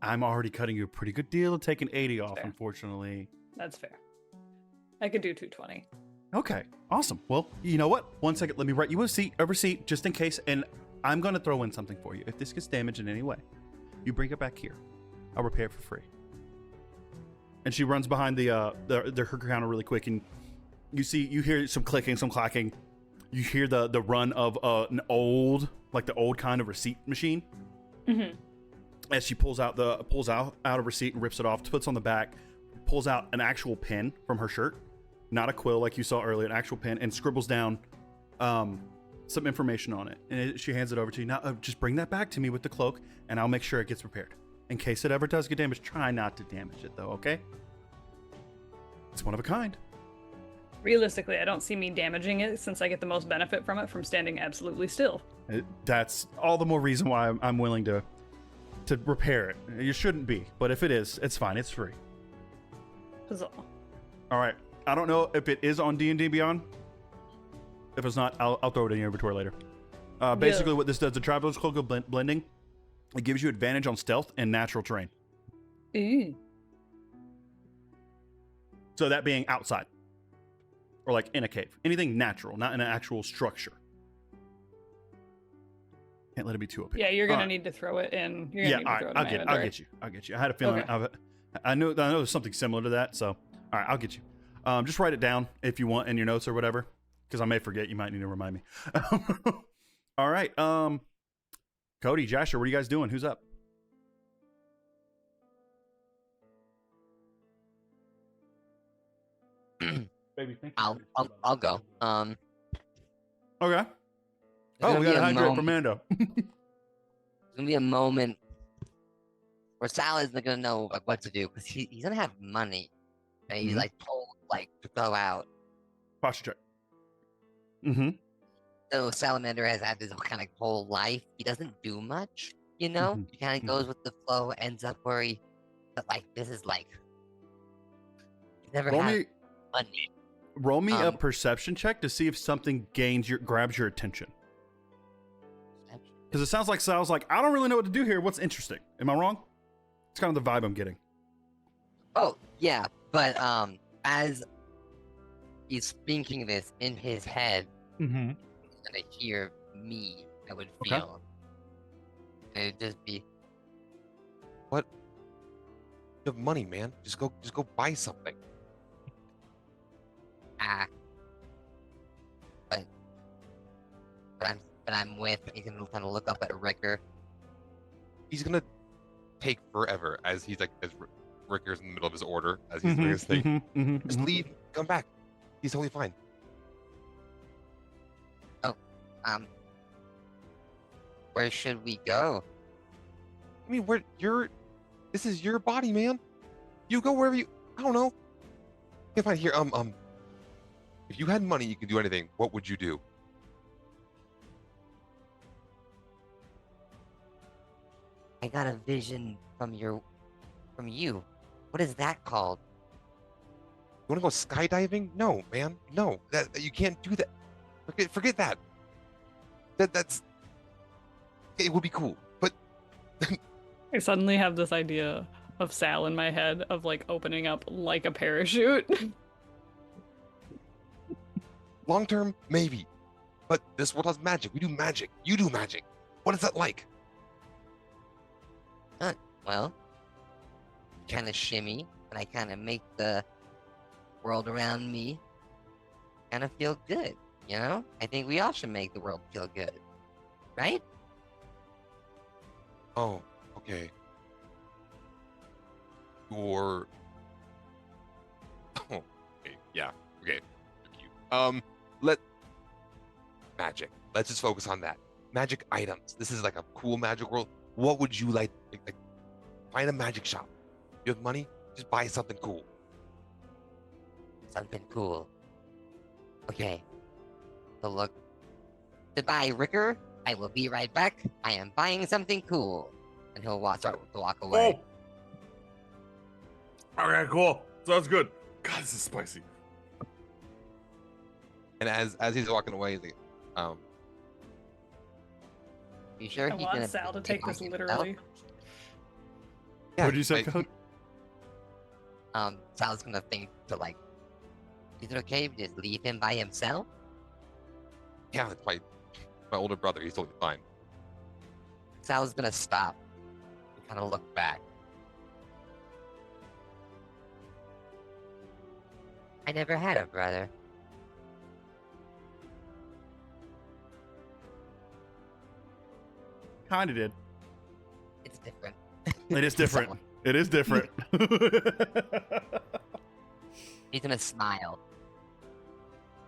I'm already cutting you a pretty good deal of taking 80 off, Fair. unfortunately. That's fair. I could do 220. Okay, awesome. Well, you know what? 1 second, let me write you a receipt just in case, and I'm going to throw in something for you. If this gets damaged in any way, you bring it back here. I'll repair it for free. And she runs behind her counter really quick, and you hear some clicking, some clacking. You hear the run of the old kind of receipt machine. Mm-hmm. As she pulls out a receipt and rips it off, puts on the back, pulls out an actual pen from her shirt, not a quill like you saw earlier, an actual pen, and scribbles down some information on it. And she hands it over to you. Now, just bring that back to me with the cloak, and I'll make sure it gets repaired. In case it ever does get damaged, try not to damage it, though, okay? It's one of a kind. Realistically, I don't see me damaging it since I get the most benefit from it from standing absolutely still. That's all the more reason why I'm willing to repair it. You shouldn't be, but if it is, it's fine. It's free. That's all. All right. I don't know if it is on D&D Beyond. If it's not, I'll throw it in your inventory later. Basically, what this does, the Traveler's Cloak of Blending, it gives you advantage on stealth and natural terrain. Ooh. So that being outside. Or like in a cave. Anything natural, not in an actual structure. Can't let it be too opaque. Yeah, you're gonna All right. need to throw it in. Yeah, all right. I'll get you. I had a feeling. Okay. I know there's something similar to that. So, all right, I'll get you. Just write it down if you want in your notes or whatever, because I may forget. You might need to remind me. All right. Cody, Jasher, what are you guys doing? Who's up? Baby, thank you. I'll go. Okay. There's Oh, gonna we be got to a hydrate for moment- Mando. There's gonna be a moment where Sal isn't gonna know like what to do because he's gonna have money, and he's Mhm. like told like to go out. Posture check. Mm-hmm. So Salamander has had his kind of whole life. He doesn't do much, you know. Mhm. He kind of goes with the flow, ends up where he. But like this is like. He's never had money. Roll me a Um, perception check to see if something grabs your attention. Because it sounds like Sal's like, I don't really know what to do here. What's interesting? Am I wrong? It's kind of the vibe I'm getting. Oh yeah, but as he's thinking this in his head, Mm-hmm. he's gonna hear me. I would Okay. feel. And it'd just be You have money, man. Just go buy something. ah. But I'm with. He's gonna kind of look up at Ricker. He's gonna take forever as he's like as Ricker's in the middle of his order as he's doing his thing. Just leave, come back. He's totally fine. Where should we go? I mean, this is your body, man. You go wherever I don't know. Okay, fine. Here, if you had money, you could do anything. What would you do? I got a vision from you. What is that called? You want to go skydiving? No, man. No, that you can't do that. Forget that. That's. It would be cool, but I suddenly have this idea of Sal in my head of like opening up like a parachute. Long term, maybe. But this world has magic. We do magic. You do magic. What is that like? Well, kind of shimmy, and I kind of make the world around me kind of feel good. You know, I think we all should make the world feel good, right? Oh, okay. Or oh, okay, yeah, okay. Let magic. Let's just focus on that. Magic items. This is like a cool magic world. What would you like? Find a magic shop. You have money? Just buy something cool. Something cool. Okay. So look. Goodbye, Ricker. I will be right back. I am buying something cool. And he'll start to walk away. Okay, cool. Sounds good. God, this is spicy. And as he's walking away, he's like, You sure I he's want gonna Sal to take on this himself? literally. yeah, What did you say, like, Code? Sal's gonna think to like, is it okay if we just leave him by himself? yeah, it's my older brother. He's totally fine. Sal's gonna stop and kind of look back. I never had a brother. Kinda did. It's different. It is different. It is different. He's gonna smile.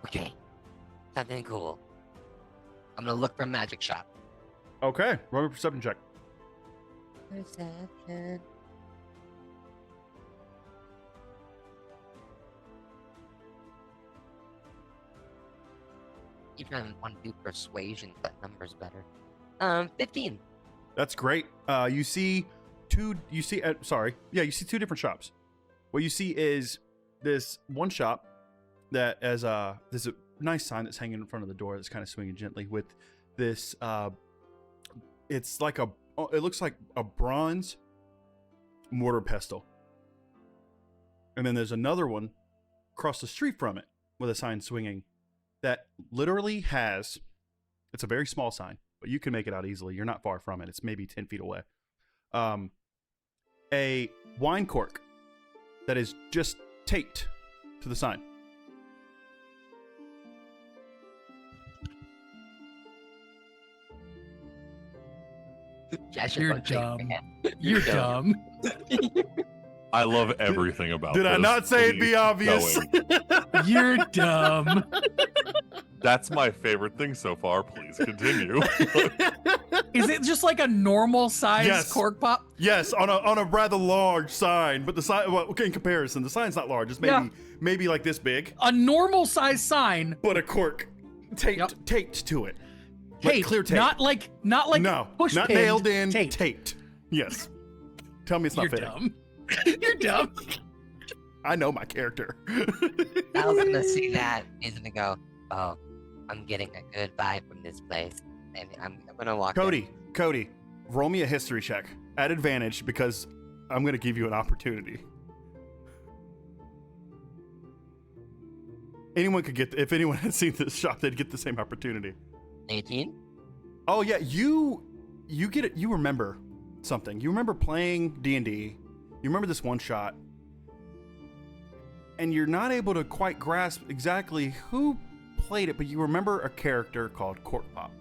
Okay, something cool. I'm gonna look for a magic shop. Okay, roll a perception check. Perception. Even if I want to do persuasion, but numbers better. 15. That's great. You see you see two different shops. What you see is this one shop that there's a nice sign that's hanging in front of the door that's kind of swinging gently with this it looks like a bronze mortar pestle. And then there's another one across the street from it with a sign swinging that literally has, it's a very small sign, but you can make it out easily. You're not far from it. It's maybe 10 feet away. A wine cork that is just taped to the sign. I should You're go shake dumb. my hand. You're dumb. I love everything about Did this. I not say it'd be Please obvious? keep going. You're dumb. That's my favorite thing so far. Please continue. Is it just like a normal size Yes. cork pop? Yes, on a rather large sign, but the sign, well, okay, in comparison, the sign's not large. It's maybe like this big, A normal size sign. but a cork taped Yep. taped to it. Like Tape, clear tape. not like No, push not pinned, nailed in, tape. taped. Yes. Tell me it's not You're fitting. dumb. You're dumb. I know my character. Sal's gonna see that. He's gonna go, oh, I'm getting a good vibe from this place. And I'm gonna walk in. Cody, roll me a history check at advantage because I'm going to give you an opportunity. Anyone could get, if anyone had seen this shop, they'd get the same opportunity. 18? Oh yeah, you get it. You remember something. You remember playing D&D. You remember this one shot, and you're not able to quite grasp exactly who played it, but you remember a character called Cork Pop.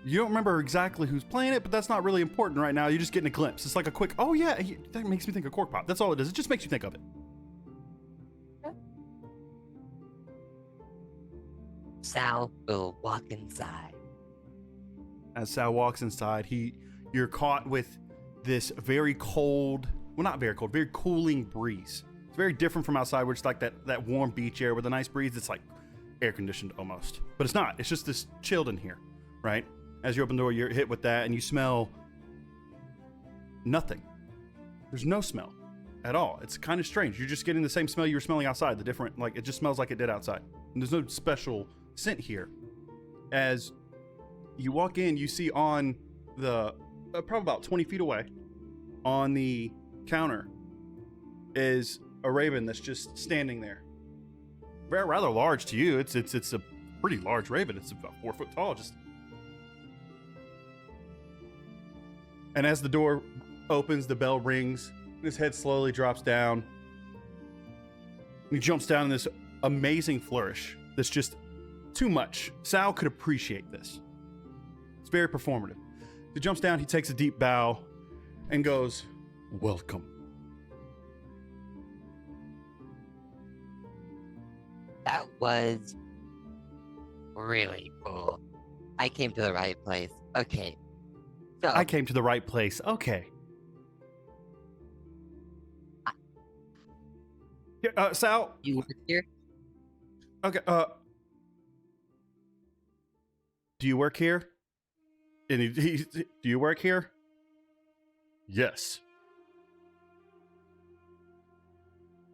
You don't remember exactly who's playing it, but that's not really important right now. You're just getting a glimpse. It's like a quick, oh yeah, that makes me think of Cork Pop. That's all it is. It just makes you think of it. Sal will walk inside. As Sal walks inside, you're caught with this very cold, well, not very cold, very cooling breeze. It's very different from outside, where it's like that warm beach air with a nice breeze. It's like air conditioned almost, but it's not. It's just this chilled in here, right? As you open the door, you're hit with that, and you smell nothing. There's no smell at all. It's kind of strange. You're just getting the same smell you were smelling outside. The different, like, it just smells like it did outside. And there's no special scent here. As you walk in, you see on probably about 20 feet away on the counter is a raven that's just standing there. Rather large to you. It's a pretty large raven. It's about 4 foot tall. And as the door opens, the bell rings, and his head slowly drops down. And he jumps down in this amazing flourish that's just too much. Sal could appreciate this. It's very performative. He jumps down, he takes a deep bow, and goes, "Welcome." That was really cool. I came to the right place. Okay. So I came to the right place. Okay. Yeah, Sal. you were here? Okay. Do you work here? And do you work here? Yes.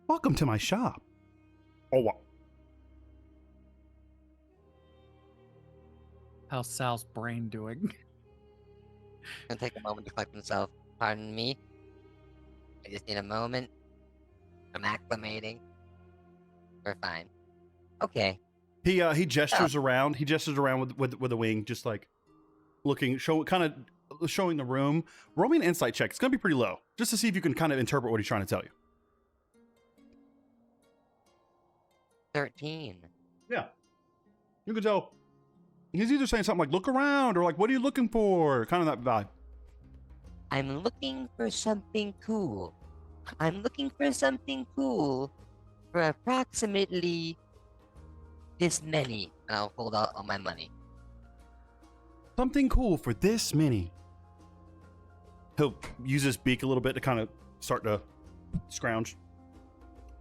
Welcome to my shop. Oh, wow. How's Sal's brain doing? Gonna take a moment to collect himself. Pardon me. I just need a moment. I'm acclimating. We're fine. Okay. He gestures around. He gestures around with a wing, just like looking, kind of showing the room. Roll me an insight check. It's gonna be pretty low, just to see if you can kind of interpret what he's trying to tell you. 13. Yeah. You can tell he's either saying something like "look around" or like "what are you looking for?" Kind of that vibe. I'm looking for something cool. I'm looking for something cool for approximately this many. And I'll hold out all my money. Something cool for this many. He'll use his beak a little bit to kind of start to scrounge.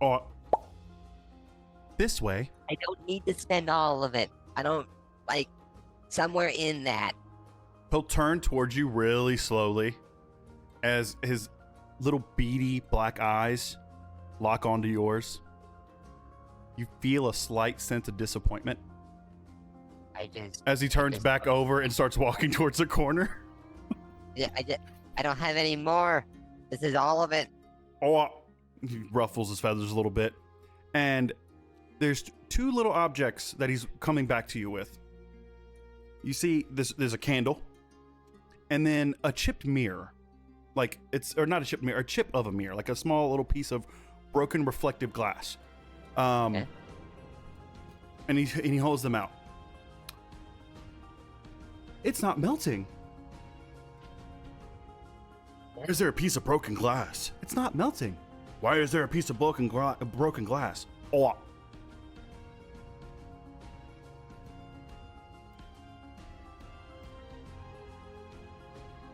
Oh, this way. I don't need to spend all of it. I don't, like, somewhere in that. He'll turn towards you really slowly as his little beady black eyes lock onto yours. You feel a slight sense of disappointment as he turns back over and starts walking towards the corner. Yeah, I don't have any more. This is all of it. Oh, he ruffles his feathers a little bit. And there's two little objects that he's coming back to you with. You see, there's a candle, and then a chipped mirror. Like, or not a chipped mirror, a chip of a mirror, like a small little piece of broken reflective glass. Okay. And he holds them out. It's not melting. Why is there a piece of broken glass? It's not melting. Why is there a piece of broken glass? Oh.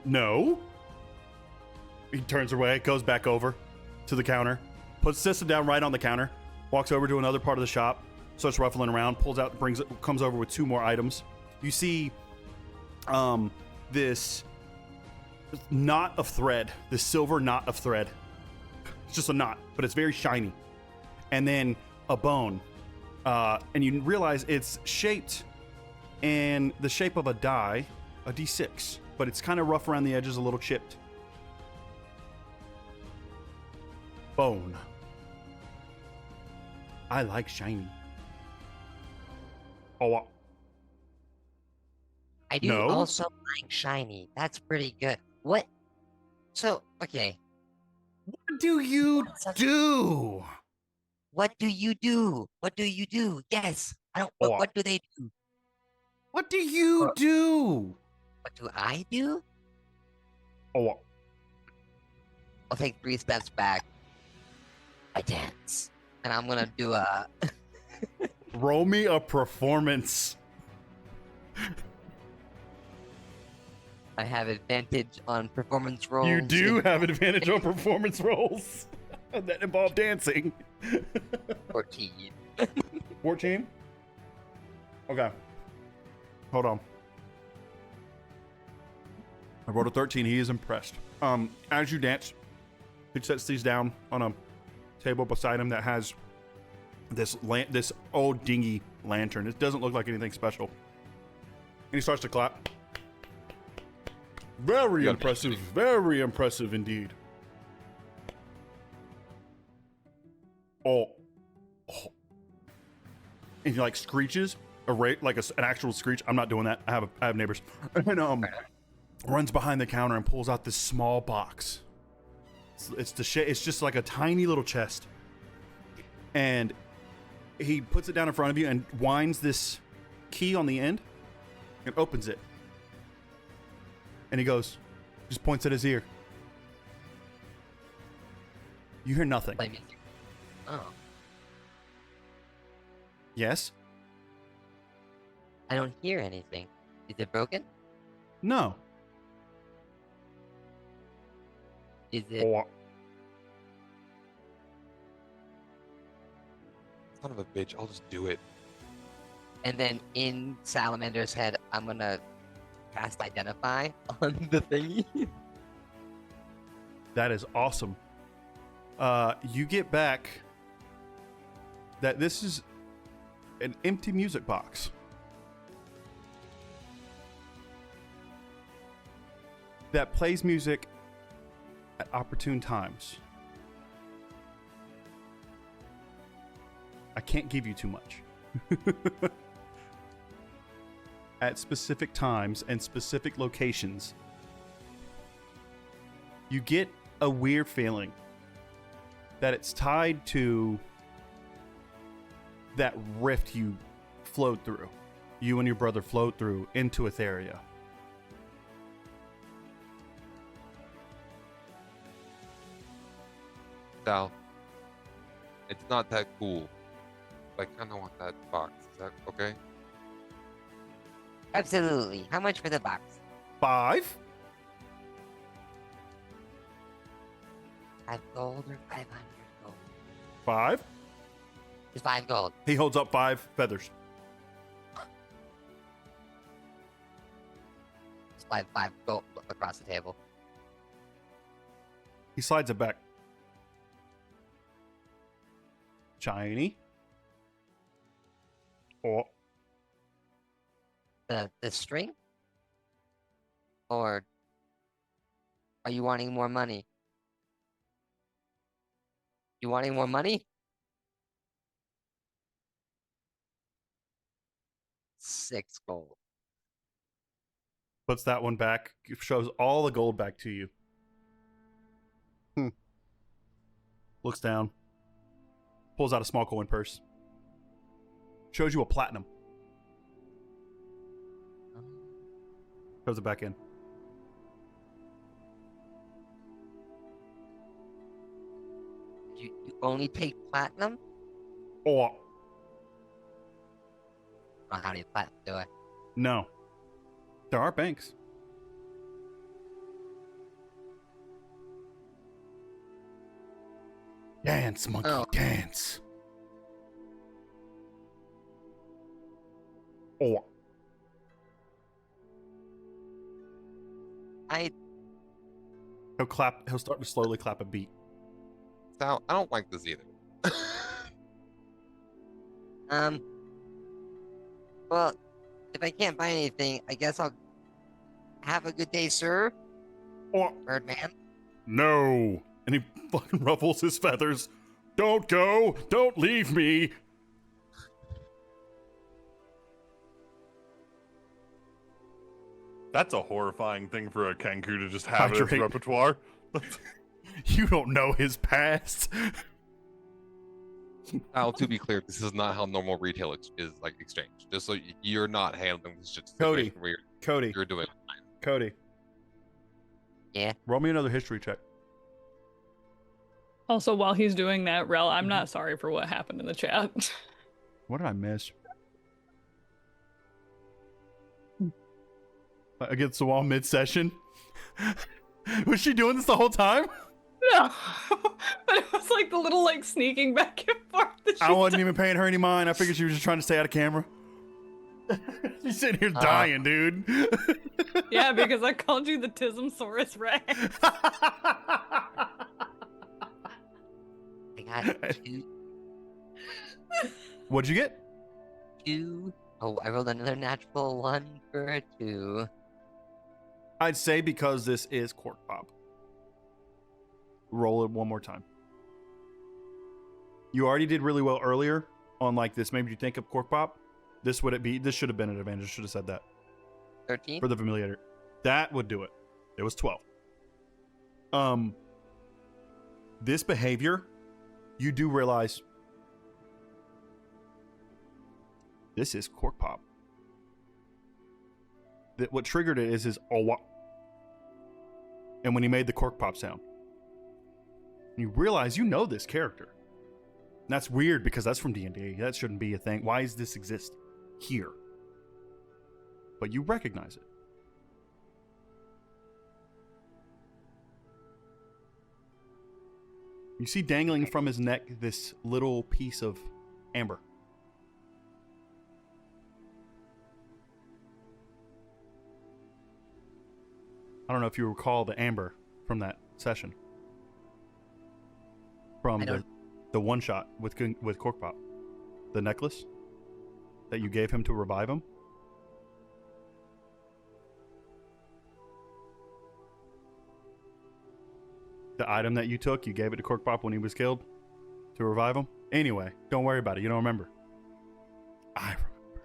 No. He turns away, goes back over to the counter, sits it down right on the counter, walks over to another part of the shop, starts ruffling around, comes over with two more items. You see this knot of thread, this silver knot of thread. It's just a knot, but it's very shiny. And then a bone. And you realize it's shaped in the shape of a die, a D6, but it's kind of rough around the edges, a little chipped. Bone. I like shiny. Oh, I do No? also like shiny. That's pretty good. What? So, okay. what do you do? What do you do? What do you do? Yes. I don't. Oh. What do they do? What do you do? What do I do? Oh, I'll take 3 steps back. I dance. And I'm gonna do a. roll me a performance. I have advantage on performance rolls. You do have advantage on performance rolls that involve dancing. 14. 14? Okay. Hold on. I rolled a 13. He is impressed. As you dance, he sets these down on a table beside him that has this old dingy lantern. It doesn't look like anything special. And he starts to clap. Very You gotta be impressive. kidding. Very impressive indeed. Oh. Oh. And he like screeches, like an actual screech. I'm not doing that. I have neighbors. And runs behind the counter and pulls out this small box. It's just like a tiny little chest. And he puts it down in front of you and winds this key on the end and opens it. And he goes, just points at his ear. You hear nothing. Play music. Oh, Yes? I don't hear anything. Is it broken? No. Is it? Oh. Son of a bitch, I'll just do it. And then in Salamander's head, I'm gonna cast Identify on the thingy. That is awesome. You get back that this is an empty music box. That plays music at opportune times. I can't give you too much. At specific times and specific locations, you get a weird feeling that it's tied to that rift you flowed through. You and your brother flowed through into Ytheria. Sal, it's not that cool. I kind of want that box. Is that okay? Absolutely. How much for the box? 5? 5 gold or 500 gold? 5? It's 5 gold. He holds up 5 feathers. It's 5 gold across the table. He slides it back. Shiny. Oh, The string? Or are you wanting more money? You wanting more money? 6 gold. puts that one back. Shows all the gold back to you. Looks down. Pulls out a small coin purse. Shows you a platinum. Throws it back in. You only take platinum? Oh, I don't have any platinum, do I? no. There are banks. Dance, monkey, Oh. dance. Oh, he'll clap. He'll start to slowly clap a beat. Sal, I don't like this either. Well, if I can't buy anything, I guess I'll have a good day, sir. Oh, Birdman. no. And he fucking ruffles his feathers. Don't go. Don't leave me. That's a horrifying thing for a Kenku to just have in its Hydrate. repertoire. You don't know his past. Sal, to be clear, this is not how normal retail is like exchange. Just so you're not handling this shit Cody. situation where Cody. you're doing. Cody. Yeah. Roll me another history check. Also, while he's doing that, Rel, I'm not sorry for what happened in the chat. What did I miss? Against the wall mid-session? Was she doing this the whole time? No, but it was like the little like sneaking back and forth. That I she's wasn't done. even paying her any mind. I figured she was just trying to stay out of camera. She's sitting here dying, dude. Yeah, because I called you the Tismsaurus Rex. I got 2. What'd you get? 2. Oh, I rolled another natural 1 for a 2. I'd say because this is Cork Pop. Roll it one more time. You already did really well earlier on like this. Maybe you think of Cork Pop. This should have been an advantage. I should have said that. 13? For the familiator. That would do it. It was 12. This behavior, you do realize this is Cork Pop. That what triggered it is his oh what. And when he made the Cork Pop sound, you realize you know this character. And that's weird because that's from D&D. That shouldn't be a thing. Why does this exist here? But you recognize it. You see dangling from his neck this little piece of amber. I don't know if you recall the amber from that session. From the one shot with Cork Pop. The necklace that you gave him to revive him. The item that you took, you gave it to Cork Pop when he was killed to revive him. Anyway, don't worry about it. You don't remember. I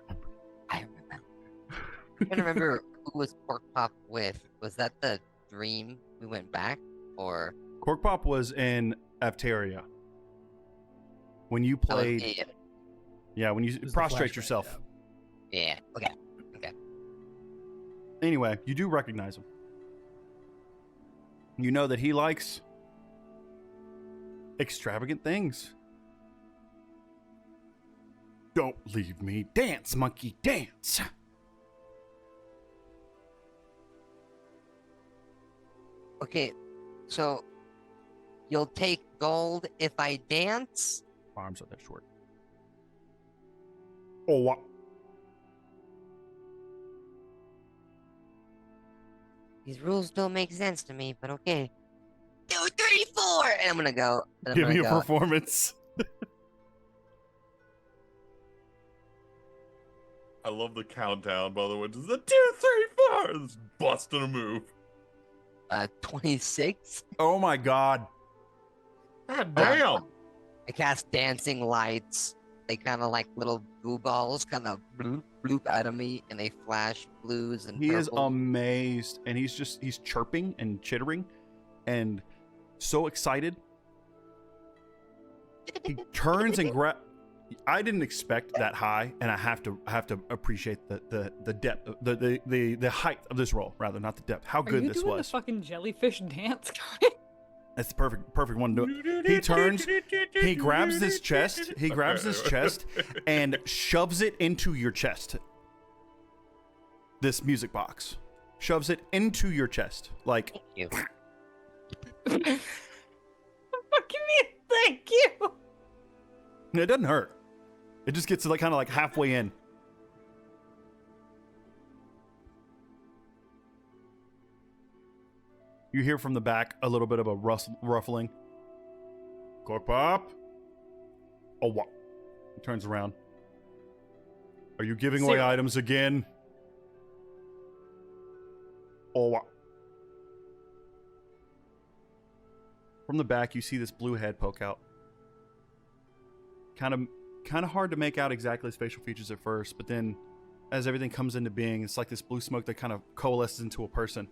remember. I don't remember who was Pork Pop with. Was that the dream we went back, or Cork Pop was in Ytheria. When you played, yeah, when you It was the prostrate flashback, yourself. Yeah. Okay. Anyway, you do recognize him. You know that he likes extravagant things. Don't leave me. Dance, monkey, dance. Okay, so you'll take gold if I dance? Arms are that short. Oh, what? These rules don't make sense to me, but okay. 2, 3, 4! And I'm gonna go. Give me a performance. I love the countdown, by the way. Just the 2, 3, 4. It's busting a move. 26. Oh my god. God damn. I cast dancing lights. They kind of like little blue balls, kind of bloop bloop out of me, and they flash blues and He is purples. amazed, and he's chirping and chittering and so excited. He turns and I didn't expect that high, and I have to appreciate the depth, the height of this roll, rather, not the depth. How good this Are you doing was. the fucking jellyfish dance, guy? That's the perfect one to do it. He turns, he grabs his chest, and shoves it into your chest. This music box. Shoves it into your chest. Like, Thank you. Fucking me, thank you. it doesn't hurt. It just gets like kind of like halfway in. You hear from the back a little bit of a ruffling. Cork Pop. Oh, what? He turns around. Are you giving away items again? Oh, what? From the back, you see this blue head poke out. Kind of hard to make out exactly his facial features at first, but then as everything comes into being, it's like this blue smoke that kind of coalesces into a person.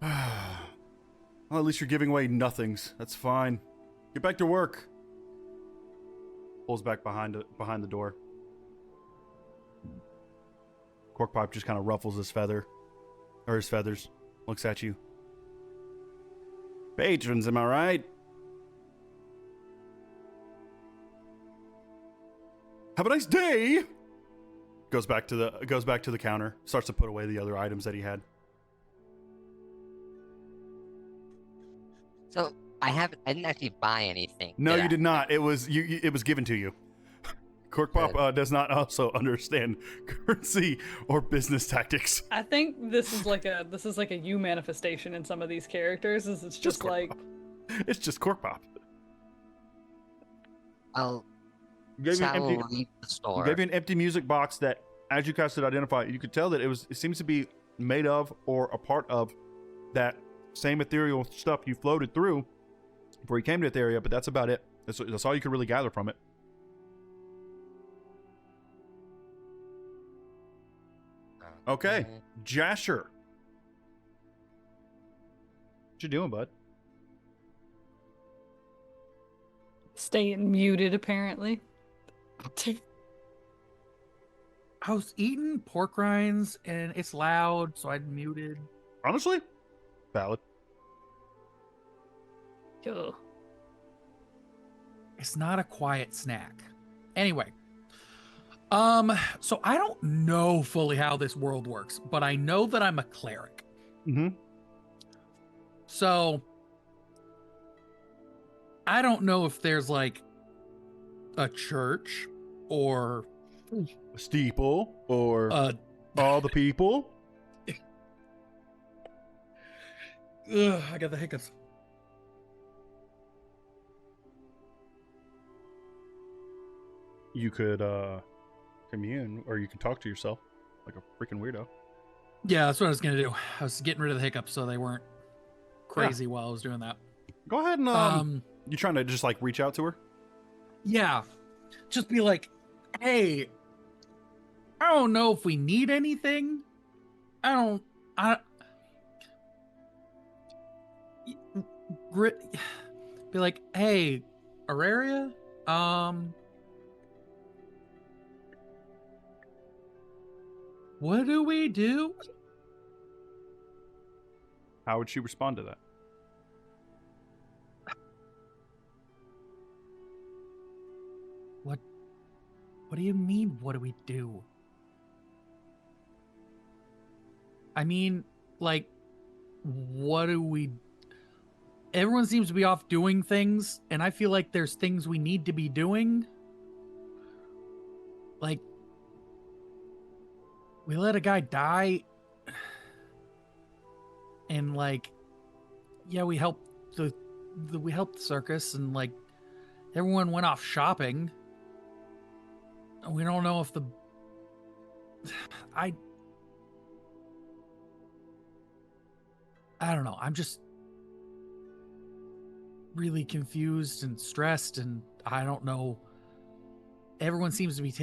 Well, at least you're giving away nothings. That's fine. Get back to work. Pulls back behind the door. Cork Pop just kind of ruffles his feathers. Looks at you. Patrons, am I right? Have a nice day. Goes back to the counter. Starts to put away the other items that he had. So I didn't actually buy anything. No, did you I? did not. It was it was given to you. Cork Pop does not also understand currency or business tactics. I think this is like a you manifestation in some of these characters. Is it's just Cork like Pop. It's just Cork Pop. I'll You gave me an shall empty, leave the store. you gave me an empty music box that as you cast it, identify, you could tell that it seems to be made of or a part of that same ethereal stuff you floated through before you came to Ytheria, but that's about it. That's all you could really gather from it. Okay, Jasher. What you doing, bud? Staying muted, apparently. I was eating pork rinds and it's loud, so I muted. Honestly, valid. Yo. It's not a quiet snack. Anyway, so I don't know fully how this world works, but I know that I'm a cleric. Mm-hmm. So I don't know if there's like a church or A steeple or all the people. I got the hiccups. You could commune, or you can talk to yourself like a freaking weirdo. Yeah, that's what I was gonna do. I was getting rid of the hiccups so they weren't crazy while I was doing that. Go ahead and you trying to just like reach out to her? Yeah, just be like, hey, I don't know if we need anything. I be like, hey, Ytheria, what do we do? How would she respond to that? What do you mean, what do we do? I mean, like, what do we... Everyone seems to be off doing things, and I feel like there's things we need to be doing. Like, we let a guy die, and like, yeah, we helped we helped the circus, and like, everyone went off shopping. We don't know if I don't know. I'm just really confused and stressed, and I don't know. Everyone seems to be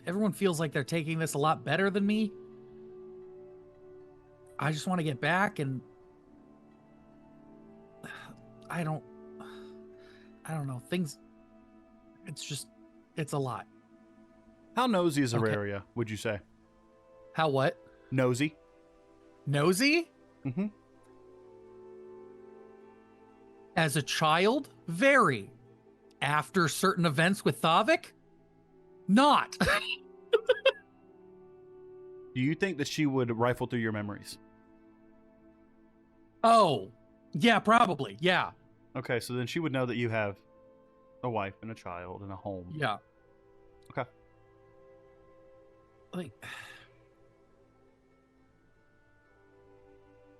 everyone feels like they're taking this a lot better than me. I just want to get back, and I don't know. Things, it's a lot. How nosy is Okay. Ytheria, would you say? How what? Nosy? Nosy? Mm-hmm. As a child, very. After certain events with Thavik, not. Do you think that she would rifle through your memories? Oh, yeah, probably. Yeah. Okay, so then she would know that you have a wife and a child and a home. Yeah. Okay. Like,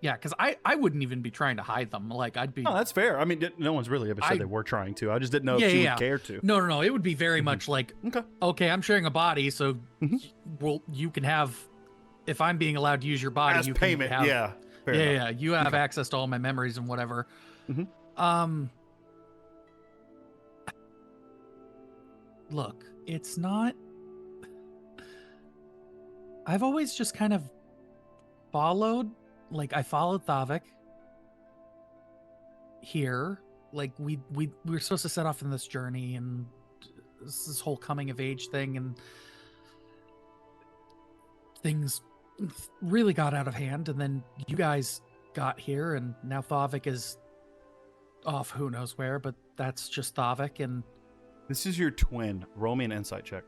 yeah, because I wouldn't even be trying to hide them. Like, I'd be. No, that's fair. I mean, no one's really ever said they were trying to. I just didn't know if she would care to. No. It would be very much like, Okay. Okay, I'm sharing a body, so you can have. If I'm being allowed to use your body, As you payment, can have, yeah. Fair enough. yeah. You have access to all my memories and whatever. Look, it's not. I've always just kind of followed. Like, I followed Thavik here. Like, we were supposed to set off in this journey, and this whole coming of age thing, and things really got out of hand. And then you guys got here, and now Thavik is off who knows where, but that's just Thavik. And This is your twin. Roll me an insight check.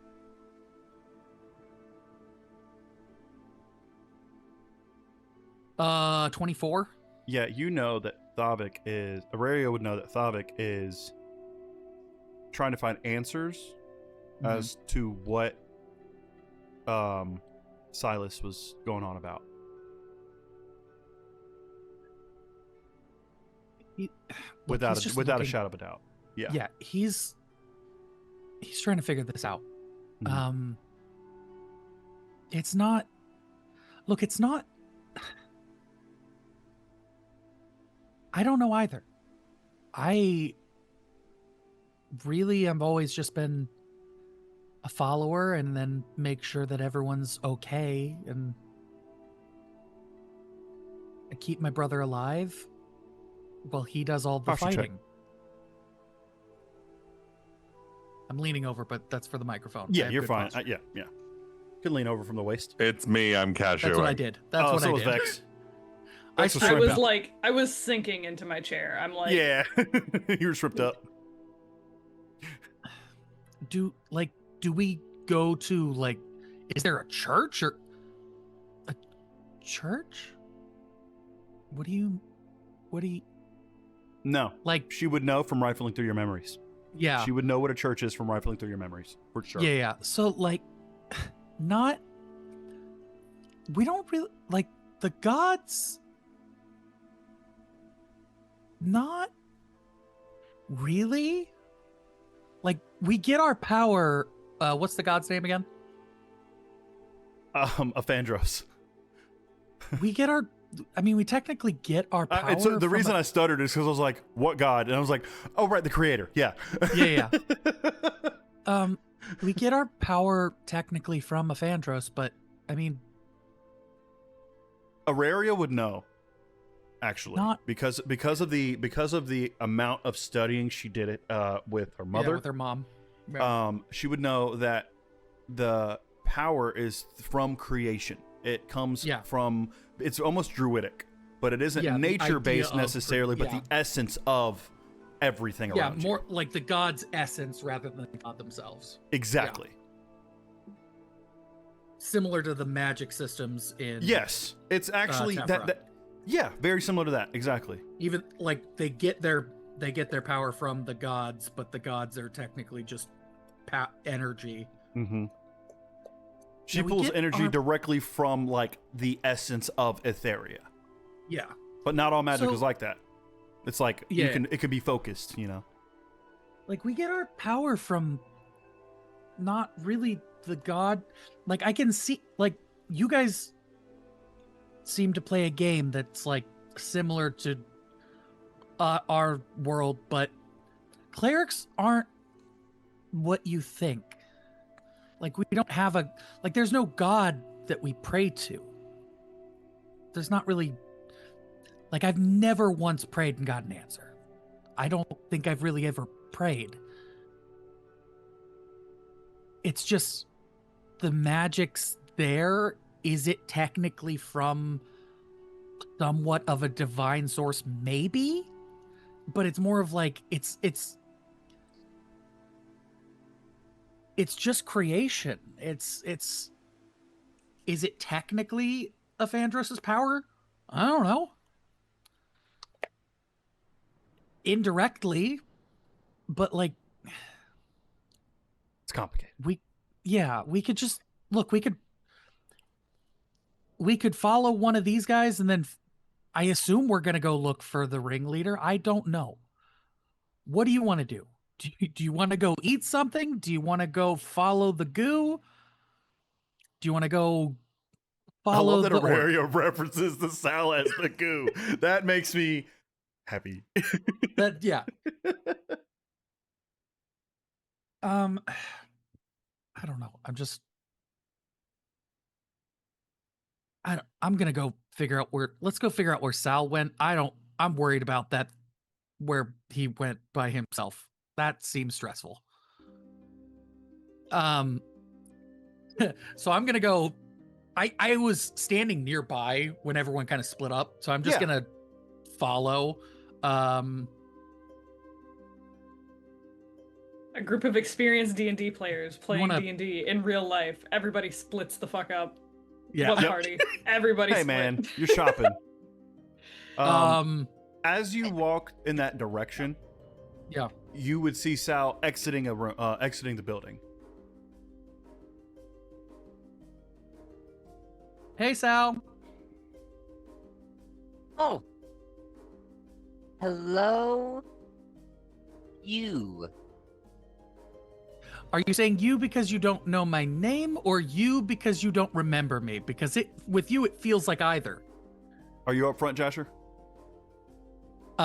uh 24. Yeah, you know that Thavik is... Auraria would know that Thavik is trying to find answers as to what Silas was going on about. Without a shadow of a doubt. Yeah. He's trying to figure this out. Mhm. It's not. Look, it's not. I don't know either. I really have always just been a follower and then make sure that everyone's okay and I keep my brother alive while he does all the Posture check. fighting. I'm leaning over, but that's for the microphone. I Yeah, have you're good fine. posture. Yeah. Can lean over from the waist. It's me. I'm cashew. That's what I did. That's oh, what so I was did. Vex. I Vex was I shrimped was up. like, I was sinking into my chair. I'm like, Yeah, you were shrimped up. Do we go to like? Is there a church or a church? What do you? No, Like? she would know from rifling through your memories. Yeah. She would know what a church is from rifling through your memories, for sure. Yeah. So like, not. We don't really like the gods. Not really. Like we get our power. What's the god's name again? Aphandros. We get our. I mean, we technically get our power. And so the from reason I stuttered is because I was like, "What god?" And I was like, "Oh, right, the creator." Yeah. Yeah. We get our power technically from Aphandros, but I mean, Ytheria would know, actually, Not- because of the amount of studying she did it with her mother. yeah, with her mom. Yeah. She would know that the power is from creation. It comes Yeah. from. It's almost druidic, but it isn't Yeah, the nature based idea of- necessarily, but yeah. the essence of everything Yeah, around more you. like the god's essence rather than the god themselves. Exactly. Similar to the magic systems in Yes, it's actually Tephra. that. Yeah, very similar to that. Exactly. Even like they get their power from the gods, but the gods are technically just energy. Mm-hmm. She Yeah, we pulls get energy our- directly from like the essence of Ytheria, Yeah. but not all magic So- is like that. It's like Yeah. it can be focused, you know. Like we get our power from not really the god. Like I can see like you guys seem to play a game that's like similar to our world, but clerics aren't what you think. Like we don't have there's no god that we pray to. There's not really like I've never once prayed and got an answer. I don't think I've really ever prayed. It's just the magic's there. Is it technically from somewhat of a divine source? Maybe, but it's more of like it's just creation. It's is it technically Aphandros' power? I don't know. Indirectly, but like It's complicated. we could just look, we could follow one of these guys and then I assume we're going to go look for the ringleader. I don't know. What do you want to do? Do you want to go eat something? Do you want to go follow the goo? Do you want to go I follow love that the orc? Auraria references the Sal as the goo. That makes me happy. That yeah. I don't know. I'm gonna go figure out where. Let's go figure out where Sal went. I'm worried about that. Where he went by himself. That seems stressful. So I'm gonna go. I was standing nearby when everyone kind of split up, so I'm just Yeah. gonna follow. a group of experienced D&D players playing wanna- D&D in real life. Everybody splits the fuck up. Yeah. One Yep. party. Everybody Hey split. man, you're shopping. Um. As you walk in that direction, Yeah. you would see Sal exiting exiting the building. Hey, Sal. Oh. Hello. You. Are you saying you because you don't know my name, or you because you don't remember me? Because with you, it feels like either. Are you up front, Jasher?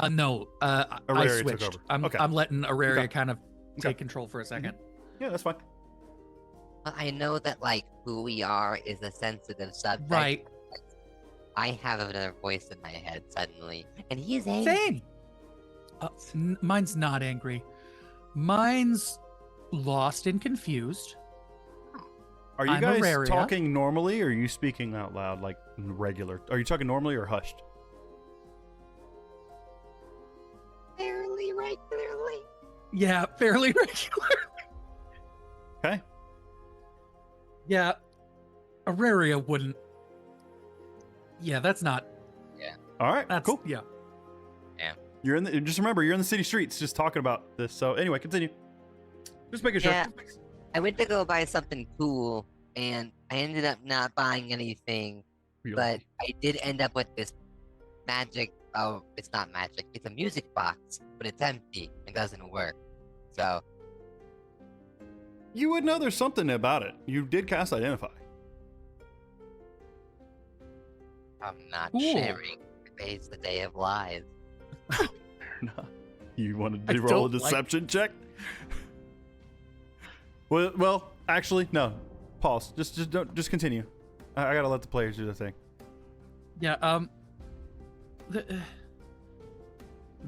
No. I Ytheria took switched. over. Okay. I'm letting Ytheria Okay. kind of Okay. take control for a second. Yeah, that's fine. Well, I know that like who we are is a sensitive subject. Right. I have another voice in my head suddenly, and he's angry. Same. Mine's not angry. Mine's lost and confused. Are you I'm guys Ytheria. talking normally, or are you speaking out loud like regular? Are you talking normally or hushed? Fairly regularly. Yeah, fairly regular. Okay. Yeah, Ytheria wouldn't. Yeah, that's not. All right. That's Cool. Yeah. You're in the. Just remember, you're in the city streets, just talking about this. So anyway, continue. Just making sure. Yeah. I went to go buy something cool, and I ended up not buying anything. But I did end up with this magic. Oh, it's not magic. It's a music box, but it's empty. It doesn't work. So You would know there's something about it. You did cast Identify. I'm not Ooh. sharing. Today's the day of lies. You wanted I to roll a don't like- deception check? Well, actually, no. Pause. Just continue. I gotta let the players do their thing. Yeah.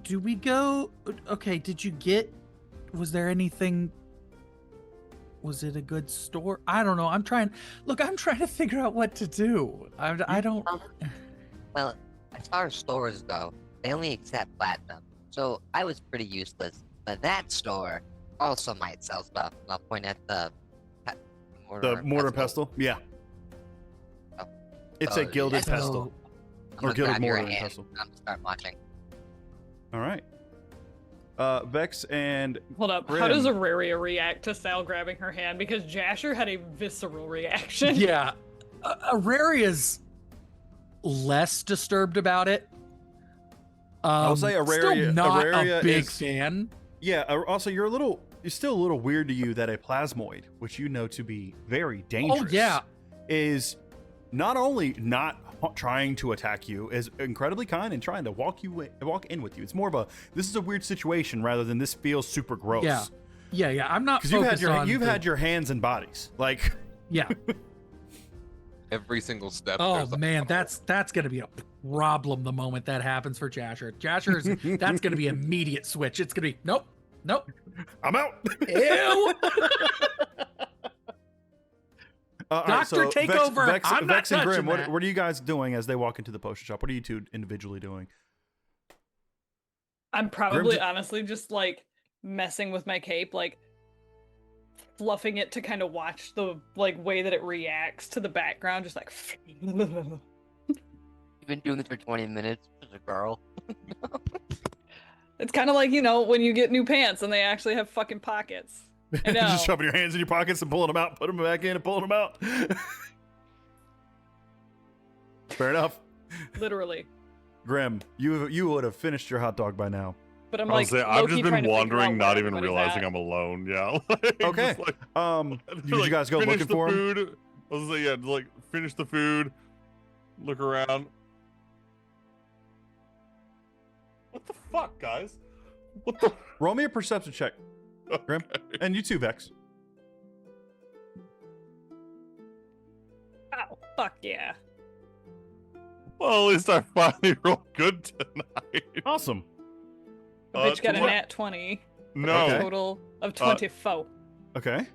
Do we go? Okay. Did you get? Was there anything? Was it a good store? I don't know. I'm trying to figure out what to do. I don't. Well, as far as stores go, they only accept platinum, so I was pretty useless. But that store also might sell stuff. And I'll point at the The mortar pestle? Yeah. Oh. It's a Oh, gilded yeah. pestle. I'm Or gonna gilded grab your mortar and hand. pestle. I'm gonna start watching. All right. Vex and Hold up. How does Ytheria react to Sal grabbing her hand? Because Jasher had a visceral reaction. Yeah. Aurelia's less disturbed about it. I'll say still Ytheria- not Ytheria a big is- fan. yeah. Also, it's still a little weird to you that a plasmoid, which you know to be very dangerous, yeah. is not only not trying to attack you, is incredibly kind and trying to walk in with you. It's more of this is a weird situation rather than this feels super gross. Yeah. I'm not Because focused you've had your hands and bodies like. Yeah. Every single step. Oh there's a- man, that's gonna be a problem the moment that happens for Jasher. That's gonna be immediate switch. It's gonna be nope. I'm out. Ew. All right, Doctor, take over. Vex, I'm not Vex and Grim, touching that. what are you guys doing as they walk into the potion shop? What are you two individually doing? I'm probably Grim's- honestly just like messing with my cape, like fluffing it to kind of watch the like way that it reacts to the background, just like You've been doing this for 20 minutes as a girl. it's kind of like, when you get new pants and they actually have fucking pockets. I know. Just shoving your hands in your pockets and pulling them out, putting them back in and pulling them out. Fair enough. Literally. Grim, you would have finished your hot dog by now. But I'm I'll like, say I've low-key just trying been to figure out wandering, not where even everybody's realizing at. I'm alone. Yeah. Like, Okay. just like- Did you like, guys go finish looking the for him? food. I was like, yeah, like finish the food, look around. What the fuck, guys? What the? Roll me a perception check, Grim, and you too, Vex. Oh, fuck yeah. Well, at least I finally rolled good tonight. Awesome. The bitch got a what? nat 20. No. Okay. Total of 24. Okay.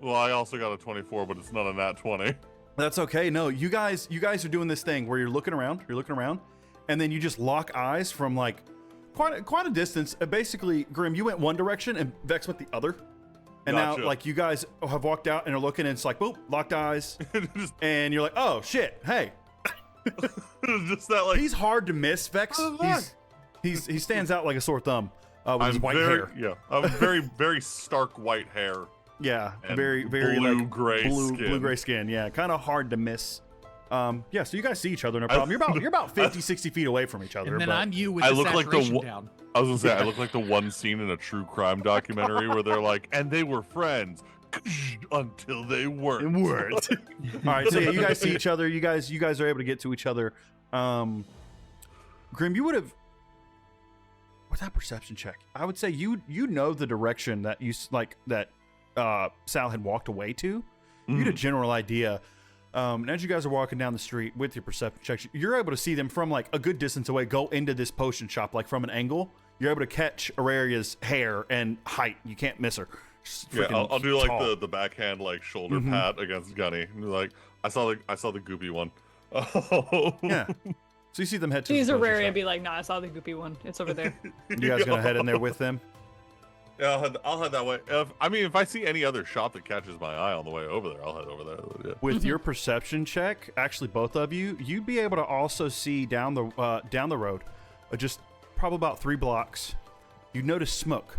Well, I also got a 24, but it's not a nat 20. That's okay. No, you guys are doing this thing where you're looking around, and then you just lock eyes from like quite a distance. Basically, Grim, you went one direction and Vex went the other. And Gotcha. now like you guys have walked out and are looking and it's like, boop, locked eyes. Just, And you're like, oh shit, hey. just that like He's hard to miss, Vex. What the fuck? He stands out like a sore thumb with his I'm white very, hair. Yeah, I'm very stark white hair. Yeah, And very blue like gray skin. blue gray skin. Yeah, kind of hard to miss. Yeah, so you guys see each other, no problem. You're about 50, 60 feet away from each other. And then but I'm you with I the look like the saturation wo- down. I was gonna say I look like the one scene in a true crime documentary where they're like, and they were friends until they weren't. All right, so yeah, you guys see each other. You guys are able to get to each other. Grim, you would have, with that perception check, I would say you know the direction that Sal had walked away to. You had a general idea. And as you guys are walking down the street with your perception checks, you're able to see them from like a good distance away go into this potion shop, like from an angle. You're able to catch Aurelia's hair and height. You can't miss her. She's Yeah, I'll do like tall. the backhand like shoulder pat against Gunny. And be like, I saw the goopy one. Oh Yeah. So you see them head to She's the a potion rare shop. and be like, nah, I saw the goopy one. It's over there. You guys gonna head in there with them? Yeah, I'll head that way. If I see any other shop that catches my eye on the way over there, I'll head over there. Yeah. With your perception check, actually both of you, you'd be able to also see down the road, just probably about 3 blocks. You notice smoke.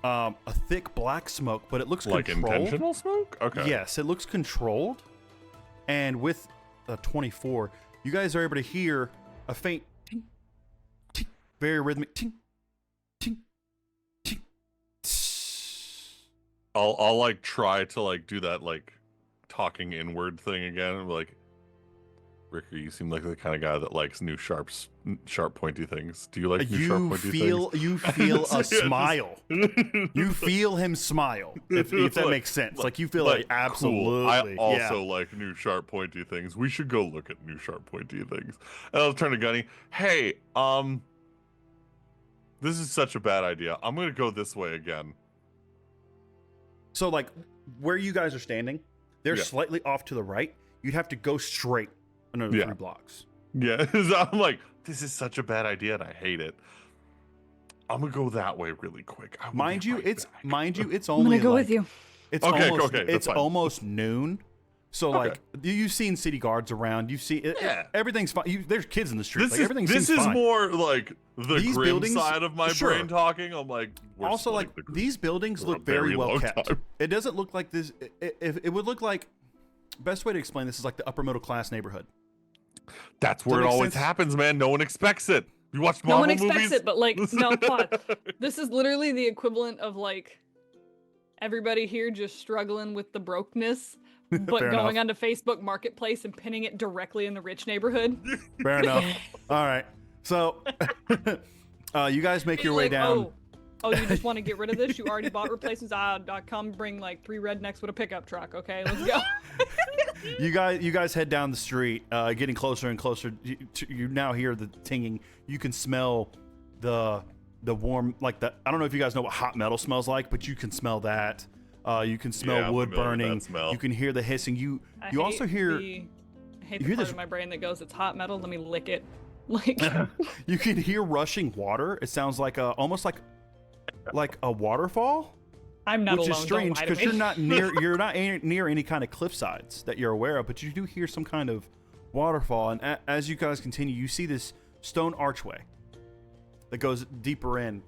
A thick black smoke, but it looks Like controlled. intentional smoke? Okay. Yes, it looks controlled. And with a 24, you guys are able to hear a faint ting, ting, very rhythmic ting, ting, ting. Tss. I'll like try to like do that like talking inward thing again. And be like, Ricker, you seem like the kind of guy that likes new sharp pointy things. Do you like new sharp pointy things? You feel a Yeah, smile. You feel him smile. If that makes sense. Like you feel like absolutely. Cool. I yeah. also like new sharp pointy things. We should go look at new sharp pointy things. And I'll turn to Gunny. Hey, this is such a bad idea. I'm gonna go this way again. So like where you guys are standing, they're Yeah. slightly off to the right. You'd have to go straight another Yeah. 3 blocks. Yeah, I'm like, this is such a bad idea, and I hate it. I'm gonna go that way really quick. I will Mind be you, right it's back. it's I'm only gonna go like, with you. It's Okay, almost, okay, that's it's fine. almost noon. So Okay. like you've seen city guards around. You see Yeah. everything's fine. There's kids in the street. This Like is everything this seems is fine. more like the These grim buildings- side of my sure. brain talking. I'm like, we're Also, splitting like the group these buildings for a look very well long kept. time. It doesn't look like this. It would look like. Best way to explain this is like the upper middle class neighborhood. That's where that it make always sense? happens, man. No one expects it. You watch No Marvel one expects movies? it, but like, no, plot. This is literally the equivalent of like everybody here just struggling with the brokenness, but Fair going enough. onto Facebook Marketplace and pinning it directly in the rich neighborhood. Fair enough. All right. So, you guys make You're your way like, down. Oh, you just want to get rid of this? You already bought replacements? Come bring like 3 rednecks with a pickup truck. Okay, let's go. You guys head down the street, getting closer and closer. You now hear the tinging. You can smell the warm, like the. I don't know if you guys know what hot metal smells like, but you can smell that. You can smell Yeah, I'm wood familiar with that burning. smell. You can hear the hissing. You I also hate hear. I hate you the hear part this- of my brain that goes, it's hot metal. Let me lick it. Like, You can hear rushing water. It sounds like almost like a waterfall. I'm not Which alone. is strange because because you're not near any kind of cliff sides that you're aware of, but you do hear some kind of waterfall. And as you guys continue, you see this stone archway that goes deeper in,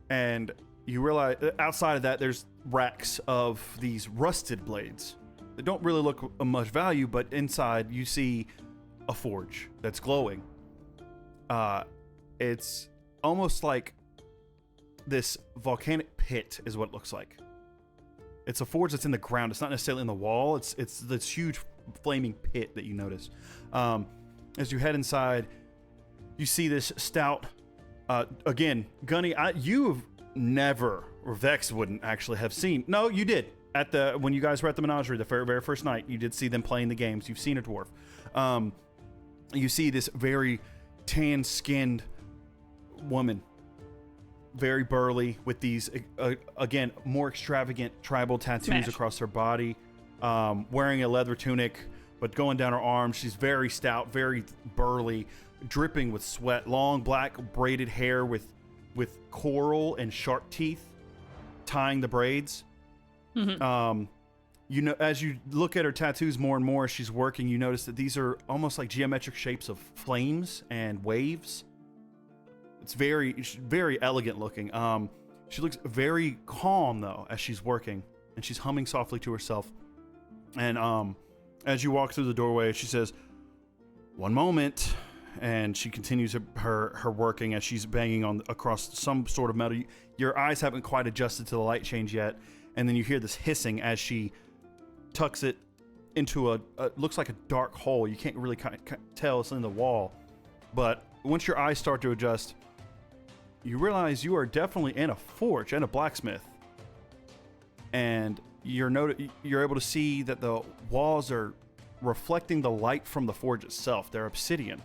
and you realize outside of that there's racks of these rusted blades that don't really look of much value, but inside you see a forge that's glowing. It's almost like this volcanic pit is what it looks like. It's a forge that's in the ground. It's not necessarily in the wall. It's this huge flaming pit that you notice. As you head inside, you see this stout. Again, Gunny, you've never, or Vex wouldn't actually have seen. No, you did when you guys were at the menagerie the very first night. You did see them playing the games. You've seen a dwarf. You see this very tan-skinned woman, very burly, with these again more extravagant tribal tattoos Smash. across her body, wearing a leather tunic, but going down her arms. She's very stout, very burly, dripping with sweat, long black braided hair with coral and sharp teeth tying the braids. You know, as you look at her tattoos more and more as she's working, you notice that these are almost like geometric shapes of flames and waves. It's very elegant looking. She looks very calm though as she's working, and she's humming softly to herself. And As you walk through the doorway, she says, "One moment," and she continues her working as she's banging on across some sort of metal. Your eyes haven't quite adjusted to the light change yet, and then you hear this hissing as she tucks it into a looks like a dark hole. You can't really tell it's in the wall, but once your eyes start to adjust, you realize you are definitely in a forge and a blacksmith, and you're able to see that the walls are reflecting the light from the forge itself. They're obsidian.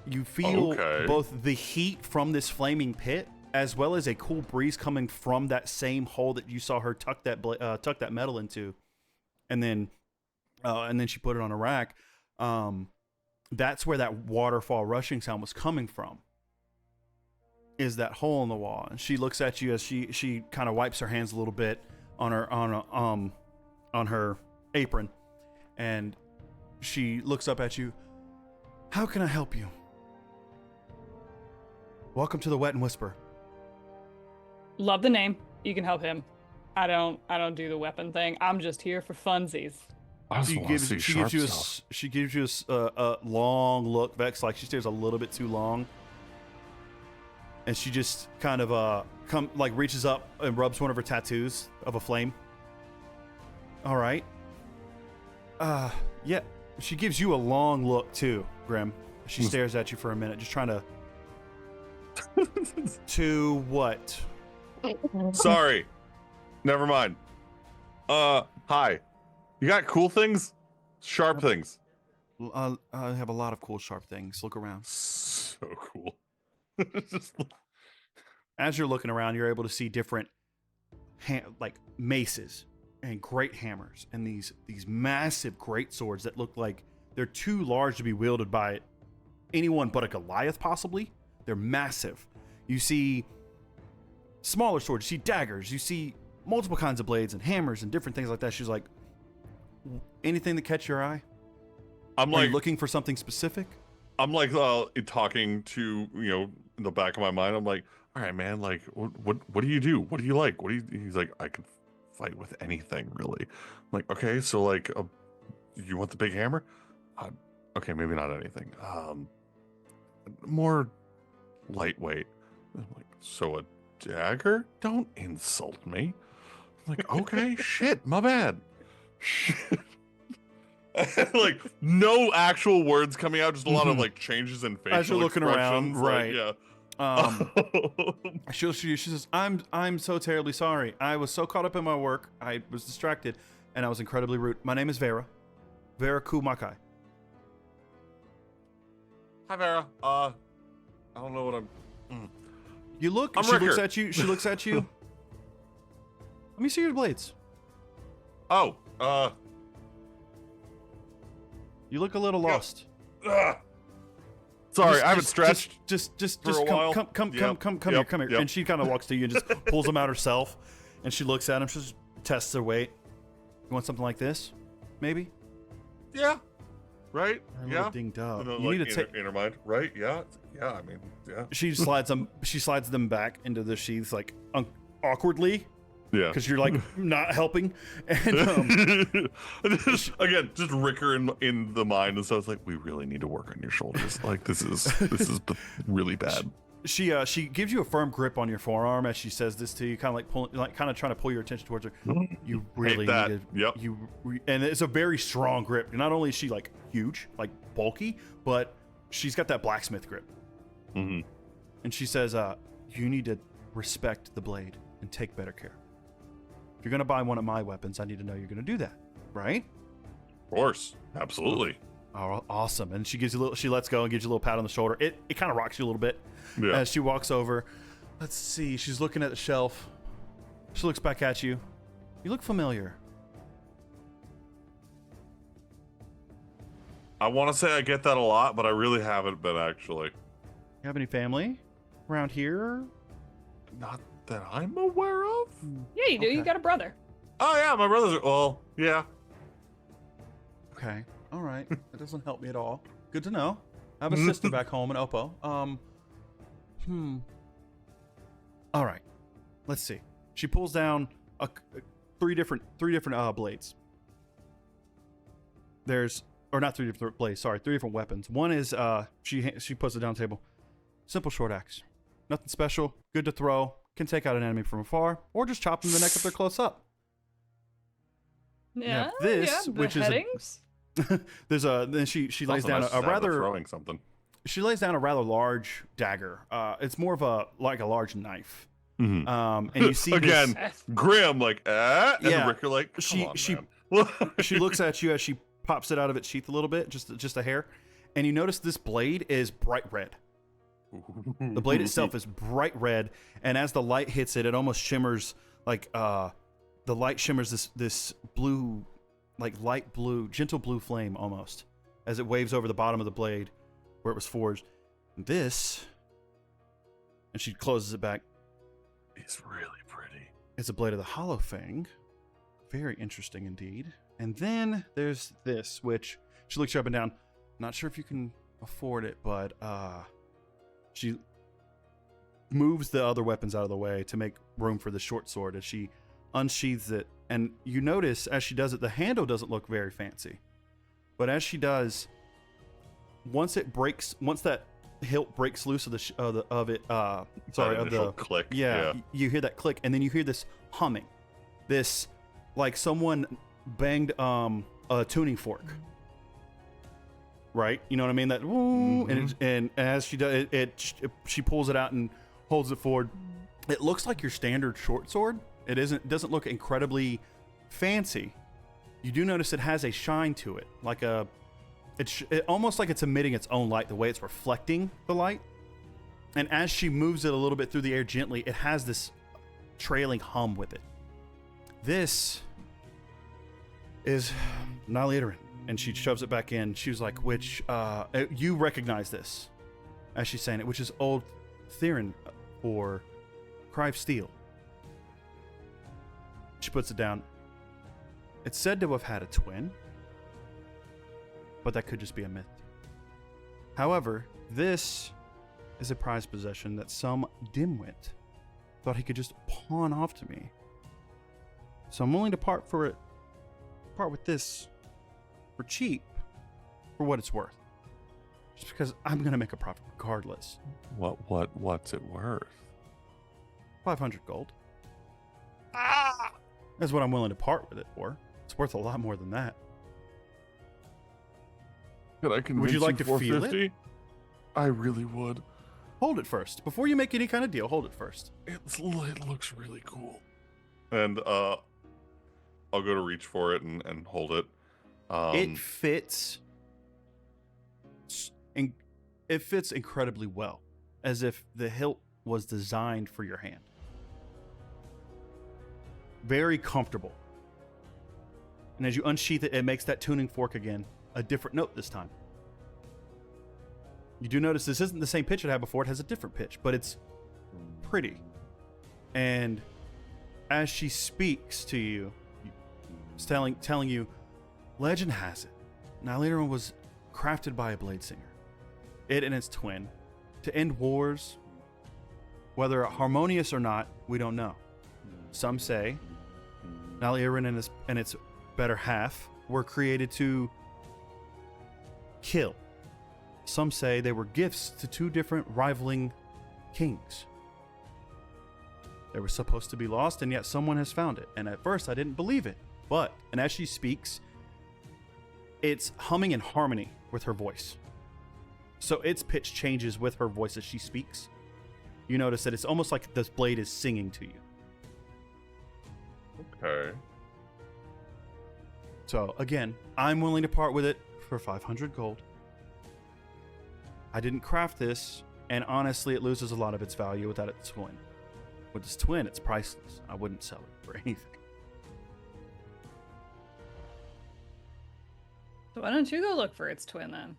You feel both the heat from this flaming pit as well as a cool breeze coming from that same hole that you saw her tuck that metal into, and then she put it on a rack. That's where that waterfall rushing sound was coming from. Is that hole in the wall? And she looks at you as she kind of wipes her hands a little bit on her apron, and she looks up at you. "How can I help you?" "Welcome to the Wet and Whisper." Love the name. You can help him. I don't do the weapon thing. I'm just here for funsies. She gives you a long look, Vex, like she stares a little bit too long. And she just kind of reaches up and rubs one of her tattoos of a flame. "All right. Yeah." She gives you a long look too, Grim. She stares at you for a minute, just trying to to what? Sorry. Never mind. Hi. You got cool things? Sharp things. I have a lot of cool sharp things. Look around. So cool. As you're looking around, you're able to see different maces and great hammers and these massive great swords that look like they're too large to be wielded by anyone but a Goliath, possibly. They're massive. You see smaller swords, you see daggers, you see multiple kinds of blades and hammers and different things like that. She's like, "Anything that catch your eye?" I'm Are like you looking for something specific? I'm like talking to, in the back of my mind. I'm like, "All right, man, like what do you do? What do you like? He's like, "I can fight with anything, really." I'm like, "Okay, so like you want the big hammer?" Okay, maybe not anything. More lightweight. I'm like, "So a dagger? Don't insult me." I'm like, "Okay, shit, my bad." Shit. Like no actual words coming out, just a lot of like changes in facial As you're looking around, expressions, right? Yeah. She says, I'm so terribly sorry. I was so caught up in my work, I was distracted, and I was incredibly rude. My name is Vera Kumakai. Hi, Vera. I don't know what I'm. You look. I'm she looks Ricker. at you. She looks at you. Let me see your blades. Oh, You look a little lost. sorry, I haven't stretched. Just for a while. come Yep, here. yep. And she kind of walks to you and just pulls them out herself, and she looks at him. She just tests their weight. You want something like this? Maybe. Yeah. Right. A Yeah. little dinged up. And then, You like, need to take. inner mind. Right. Yeah. Yeah. I mean, yeah. She slides them back into the sheaths like awkwardly Yeah. because you're like not helping. And Again, just Ricker in the mind, and so it's like, we really need to work on your shoulders. Like this is really bad. she gives you a firm grip on your forearm as she says this to you, kind of trying to pull your attention towards her. You really that. need to. Yep. And it's a very strong grip. Not only is she like huge, like bulky, but she's got that blacksmith grip. Mm-hmm. And she says, "You need to respect the blade and take better care. If you're gonna buy one of my weapons, I need to know you're gonna do that, right?" Of course. Absolutely. Oh, awesome. And she lets go and gives you a little pat on the shoulder. It kind of rocks you a little bit Yeah. as she walks over. Let's see. She's looking at the shelf. She looks back at you. You look familiar. I want to say I get that a lot, but I really haven't been actually. You have any family around here? Not that I'm aware of. Yeah, you do. You Okay. got a brother. Oh yeah, my brother's. Well, yeah. Okay. All right. That doesn't help me at all. Good to know. I have a sister back home in Oppo. All right. Let's see. She pulls down three different blades. Or not three different blades. Sorry, three different weapons. One is she puts it down the table. Simple short axe, nothing special. Good to throw. Can take out an enemy from afar, or just chop them in the neck if they're close up. Yeah, this, yeah, which is then she It's lays also down nice to a have rather throwing something. she lays down a rather large dagger. It's more of a large knife. Mhm. And you see Again, this, Grim like and Yeah, Rick are like, come she- on, she- man. she looks at you as she pops it out of its sheath a little bit, just a hair, and you notice this blade is bright red. The blade itself is bright red, and as the light hits it, it almost shimmers like the light shimmers this blue, like light blue, gentle blue flame almost, as it waves over the bottom of the blade where it was forged. This, and she closes it back. It's really pretty. It's a blade of the Hollow Fang. Very interesting indeed. And then there's this, which she looks you up and down. Not sure if you can afford it, but she moves the other weapons out of the way to make room for the short sword as she unsheathes it. And you notice as she does it, the handle doesn't look very fancy. But as she does, once that hilt breaks loose of Initial click. yeah, you hear that click, and then you hear this humming, this like someone banged a tuning fork, right? You know what I mean? That woo, and as she does she pulls it out and holds it forward. It looks like your standard short sword. It doesn't look incredibly fancy. You do notice it has a shine to it, like it almost like it's emitting its own light, the way it's reflecting the light. And as she moves it a little bit through the air gently, it has this trailing hum with it. This is Ytheria, and she shoves it back in. She was like, which, you recognize this, as she's saying it, which is old Theron, or Cry of Steel. She puts it down. It's said to have had a twin, but that could just be a myth. However, this is a prized possession that some dimwit thought he could just pawn off to me. So I'm willing to part with this for cheap, for what it's worth. Just because I'm gonna make a profit regardless. What's it worth? 500 gold. That's what I'm willing to part with it for. It's worth a lot more than that. Could I convince Would you like to feel 450? I really would. Hold it first. Before you make any kind of deal, hold it first. It looks really cool. And I'll go to reach for it and hold it. It fits. It fits incredibly well, as if the hilt was designed for your hand. Very comfortable. And as you unsheath it, it makes that tuning fork again. A different note this time. You do notice this isn't the same pitch it had before. It has a different pitch, but it's pretty. And as she speaks to you, it's telling you, legend has it, Ytheria was crafted by a blade singer. It and its twin, to end wars, whether harmonious or not, we don't know. Some say Ytheria and its better half were created to kill. Some say they were gifts to two different rivaling kings. They were supposed to be lost, and yet someone has found it. And at first, I didn't believe it. And as she speaks, it's humming in harmony with her voice. So its pitch changes with her voice as she speaks. You notice that it's almost like this blade is singing to you. Okay. So again, I'm willing to part with it for 500 gold. I didn't craft this, and honestly, it loses a lot of its value without its twin. With its twin, it's priceless. I wouldn't sell it for anything. So why don't you go look for its twin then?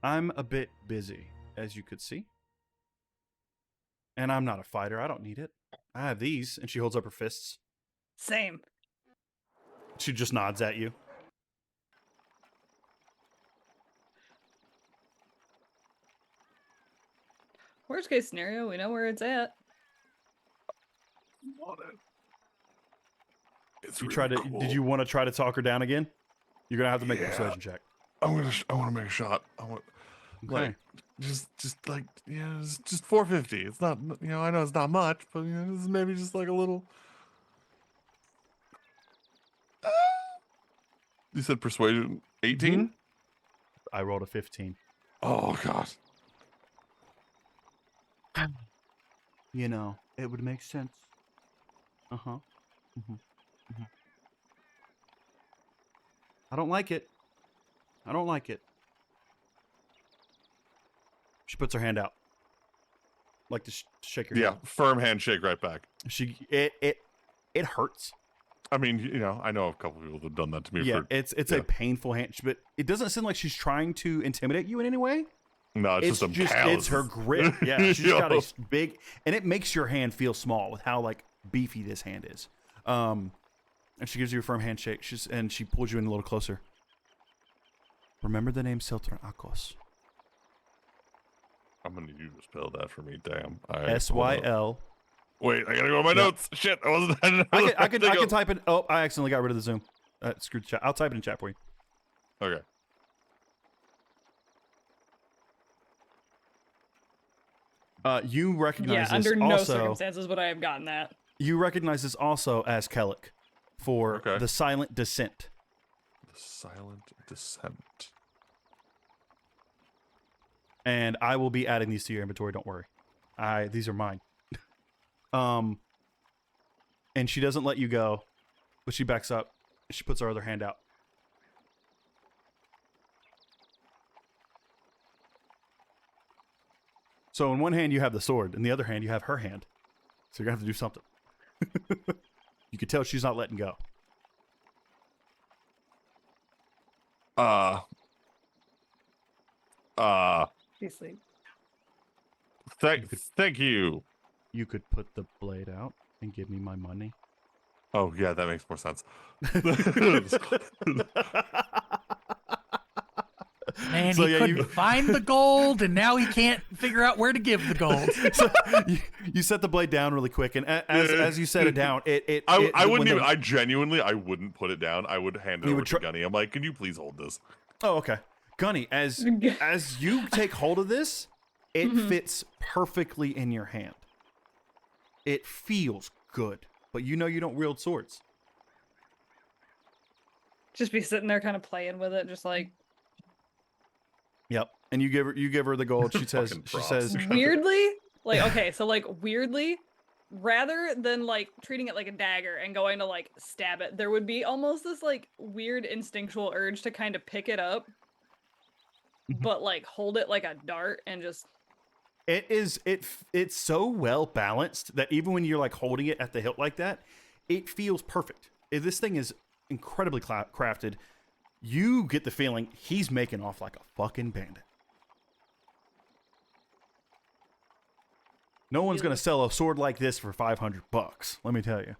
I'm a bit busy, as you could see. And I'm not a fighter. I don't need it. I have these. And she holds up her fists. Same. She just nods at you. Worst case scenario, we know where it's at. Want it. It's You really tried to. cool. Did you want to try to talk her down again? You're gonna have to make a Yeah. persuasion check. I want to make a shot. I want Okay. like just like it's just 450. It's not I know it's not much, but this is maybe just like a little. You said persuasion 18. I rolled a 15. Oh god. You know, it would make sense. Uh-huh. I don't like it. I don't like it. She puts her hand out. Like to shake your Yeah, hand. firm handshake right back. It hurts. I mean, I know a couple people that have done that to me. Yeah, for, it's yeah. a painful hand, but it doesn't seem like she's trying to intimidate you in any way. No, it's just it's her grip. Yeah, she's got a big, and it makes your hand feel small with how like beefy this hand is. And she gives you a firm handshake. She pulls you in a little closer. Remember the name Siltran Akos. I'm gonna need you to spell that for me. Damn. SYL. Wait, I gotta go to my notes. Shit, I wasn't. I can type it. Oh, I accidentally got rid of the Zoom. Screwed the chat. I'll type it in chat for you. Okay. You recognize this under no also. circumstances would I have gotten that. You recognize this also as Kellic for Okay. the Silent Descent. The silent descent. And I will be adding these to your inventory. Don't worry. These are mine. And she doesn't let you go, but she backs up. She puts her other hand out. So in one hand you have the sword, in the other hand you have her hand. So you're gonna have to do something. You can tell she's not letting go. Obviously. Thank you. You could put the blade out and give me my money. Oh yeah, that makes more sense. Man, So, he yeah, couldn't you- find the gold, and now he can't figure out where to give the gold. So you set the blade down really quick, and as you set it down, I wouldn't even. I genuinely, I wouldn't put it down. I would hand it You over would to Gunny. I'm like, can you please hold this? Oh, okay. Gunny, as you take hold of this, it fits perfectly in your hand. It feels good, but you know you don't wield swords. Just be sitting there kind of playing with it, just like Yep. And you give her the gold. She says Fucking she props. says weirdly, like okay, so like weirdly, rather than like treating it like a dagger and going to like stab it, there would be almost this like weird instinctual urge to kind of pick it up, but like hold it like a dart and just it's so well balanced that even when you're like holding it at the hilt like that, it feels perfect. This thing is incredibly crafted. You get the feeling he's making off like a fucking bandit. No one's gonna sell a sword like this for $500. Let me tell you.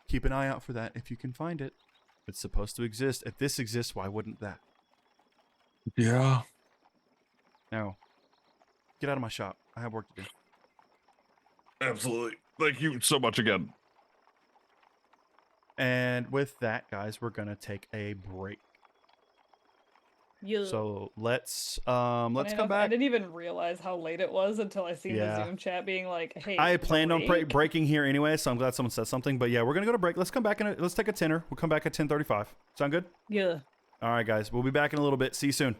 Keep an eye out for that if you can find it. It's supposed to exist. If this exists, why wouldn't that? Yeah. Now, get out of my shop. I have work to do. Absolutely. Thank you so much again. And with that, guys, we're gonna take a break. you. So let's Funny come enough, I back. didn't even realize how late it was until I seen Yeah. the Zoom chat being like, "Hey." I had planned on break? breaking here anyway, so I'm glad someone said something. But yeah, we're gonna go to break. Let's come back and let's take a tenner. We'll come back at 10:35. Sound good? Yeah. All right, guys. We'll be back in a little bit. See you soon.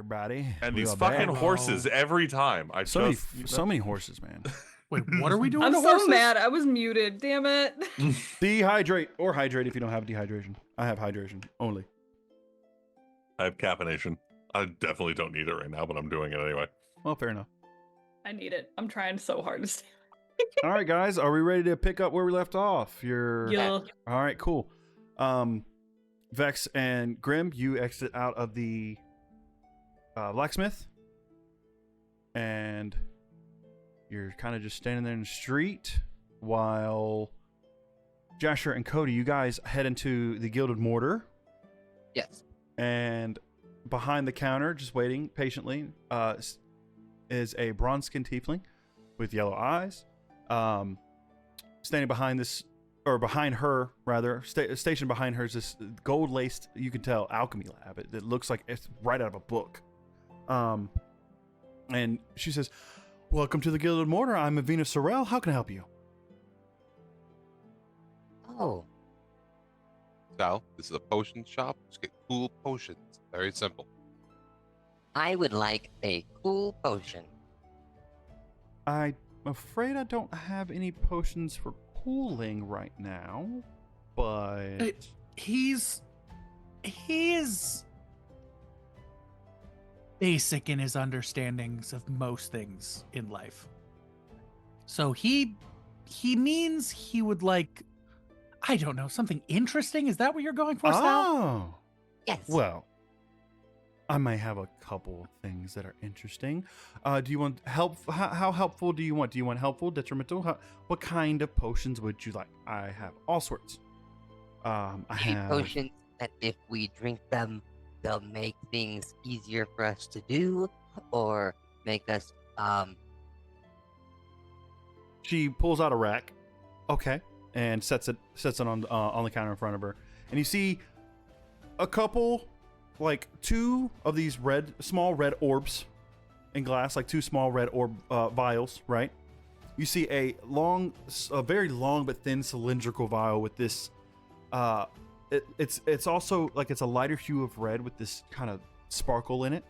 everybody. And We these are fucking back. horses every time. I So many, just so many horses, man. Wait, what are we doing I'm to so horses? mad. I was muted. Damn it. Dehydrate or hydrate if you don't have dehydration. I have hydration only. I have caffeination. I definitely don't need it right now, but I'm doing it anyway. Well, fair enough. I need it. I'm trying so hard to stay. All right, guys, are we ready to pick up where we left off? Yeah. All right, cool. Vex and Grim, you exit out of the blacksmith, and you're kind of just standing there in the street while Jasher and Cody, you guys head into the Gilded Mortar, Yes. and behind the counter, just waiting patiently, is a bronze-skinned tiefling with yellow eyes. Standing behind this, or behind her rather, stationed behind her is this gold-laced, you can tell, alchemy lab. It looks like it's right out of a book. And she says, "Welcome to the Gilded Mortar. I'm Avina Sorrell. How can I help you?" Oh, So, this is a potion shop. Just get cool potions. Very simple. I would like a cool potion. I'm afraid I don't have any potions for cooling right now, but He's basic in his understandings of most things in life. So he means he would like, I don't know, something interesting. Is that what you're going for, Sal? oh, Yes. well, I might have a couple of things that are interesting. Do you want help? How helpful do you want? Do you want helpful, detrimental? What kind of potions would you like? I have all sorts. I Any have potions that if we drink them, they'll make things easier for us to do, or make us She pulls out a rack, okay, and sets it on the counter in front of her, and you see a couple, like two of these small red orbs in glass, like two small red orb vials, right? You see a very long but thin cylindrical vial with this. It's also like it's a lighter hue of red with this kind of sparkle in it.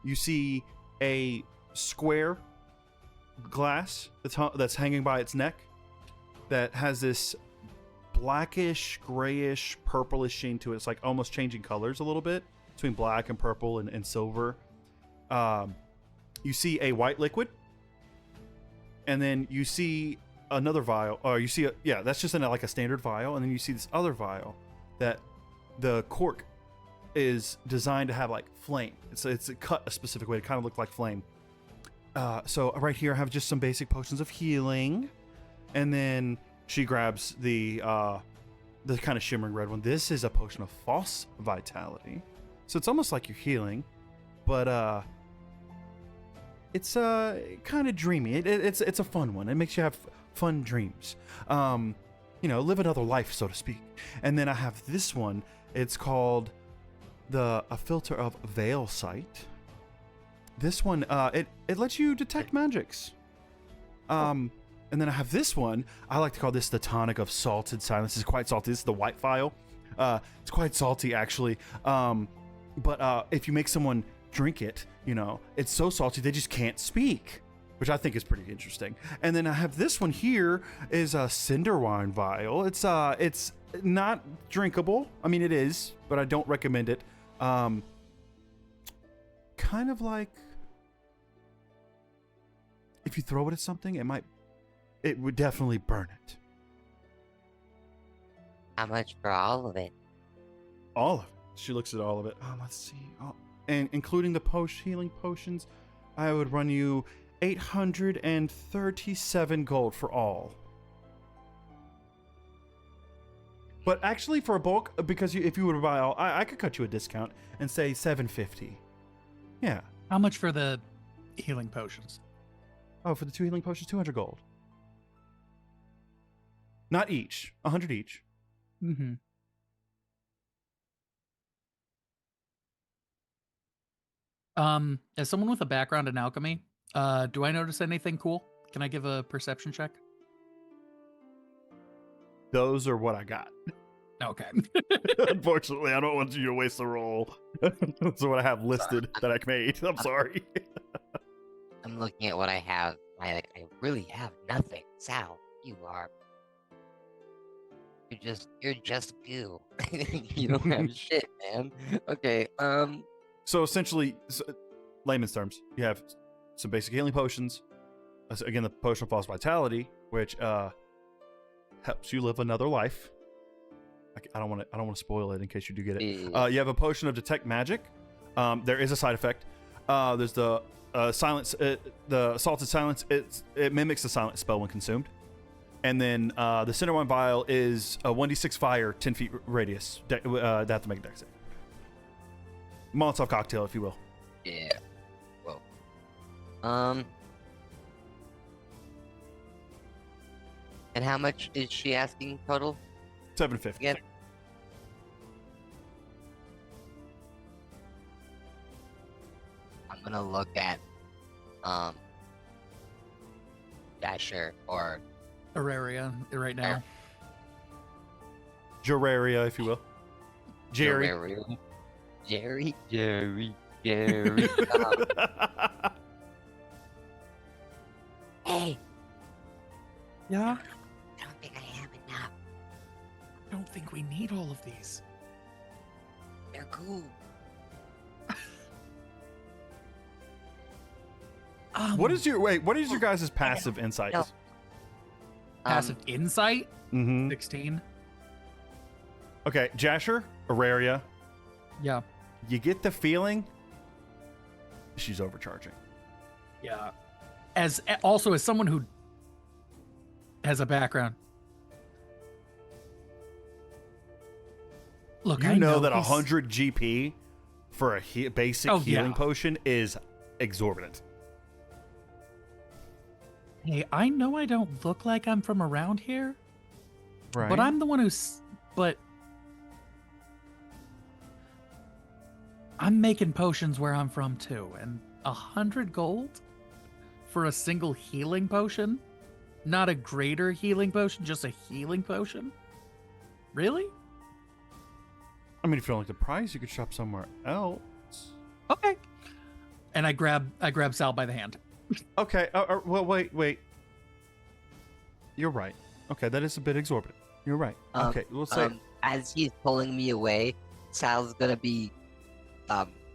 You see a square glass that's hanging by its neck that has this blackish, grayish, purplish sheen to it. It's like almost changing colors a little bit between black and purple and silver. You see a white liquid, and then you see another vial, or you see that's just like a standard vial, and then you see this other vial that the cork is designed to have like flame. It's cut a specific way to kind of look like flame. So right here I have just some basic potions of healing, and then she grabs the kind of shimmering red one. This is a potion of false vitality, so it's almost like you're healing, but it's kind of dreamy. It's a fun one. It makes you have fun dreams. Live another life, so to speak. And then I have this one. It's called a filter of veil sight. This one, it lets you detect magics. And then I have this one. I like to call this the tonic of salted silence. It's quite salty. This is the white vial. It's quite salty, actually. But if you make someone drink it, it's so salty they just can't speak, which I think is pretty interesting. And then I have this one here is a cinder wine vial. It's not drinkable. I mean, it is, but I don't recommend it. Kind of like if you throw it at something, it would definitely burn it. how much for all of it? All of it. She looks at all of it. Let's see. And including the healing potions, I would run you 837 gold for all. But actually, for a bulk, because if you were to buy all, I could cut you a discount and say 750. Yeah. How much for the healing potions? Oh, for the 2 healing potions, 200 gold. Not each, 100 each. Mm-hmm. As someone with a background in alchemy, do I notice anything cool? Can I give a perception check? Those are what I got. Okay. Unfortunately, I don't want you to waste the roll. That's what I have listed that I made. I'm sorry. I'm looking at what I have. I really have nothing. Sal, you're just goo. You don't have shit, man. Okay, So essentially, layman's terms, you have some basic healing potions. Again, the potion of false vitality, which helps you live another life. I don't want to spoil it in case you do get it. You have a potion of detect magic. There is a side effect. There's the silence. The assaulted silence. It mimics the silent spell when consumed. And then the center one vial is a 1d6 fire, 10 feet radius. They have to make a dex save. Molotov cocktail, if you will. yeah. Whoa. And how much is she asking total? 750. Again? I'm gonna look at Dasher or Ytheria right now. Jeraria, if you will. Jerry. Jerry. Hey, Yeah. I don't think I have enough. I don't think we need all of these. They're cool. What is your guys' passive insight? No. Passive insight? Mm-hmm. 16. Okay, Jasher, Auraria, Yeah. you get the feeling she's overcharging. Yeah. Also as someone who has a background. Look, You I know that he's- 100 GP for a basic Oh, healing yeah. potion is exorbitant. Hey, I know I don't look like I'm from around here, Right. but I'm the one but I'm making potions where I'm from too, and 100 gold for a single healing potion? Not a greater healing potion, just a healing potion? Really? I mean, if you don't like the price, you could shop somewhere else. Okay. And I grab Sal by the hand. Okay. Well, wait. You're right. Okay, that is a bit exorbitant. You're right. Okay, we'll say. As he's pulling me away, Sal's gonna be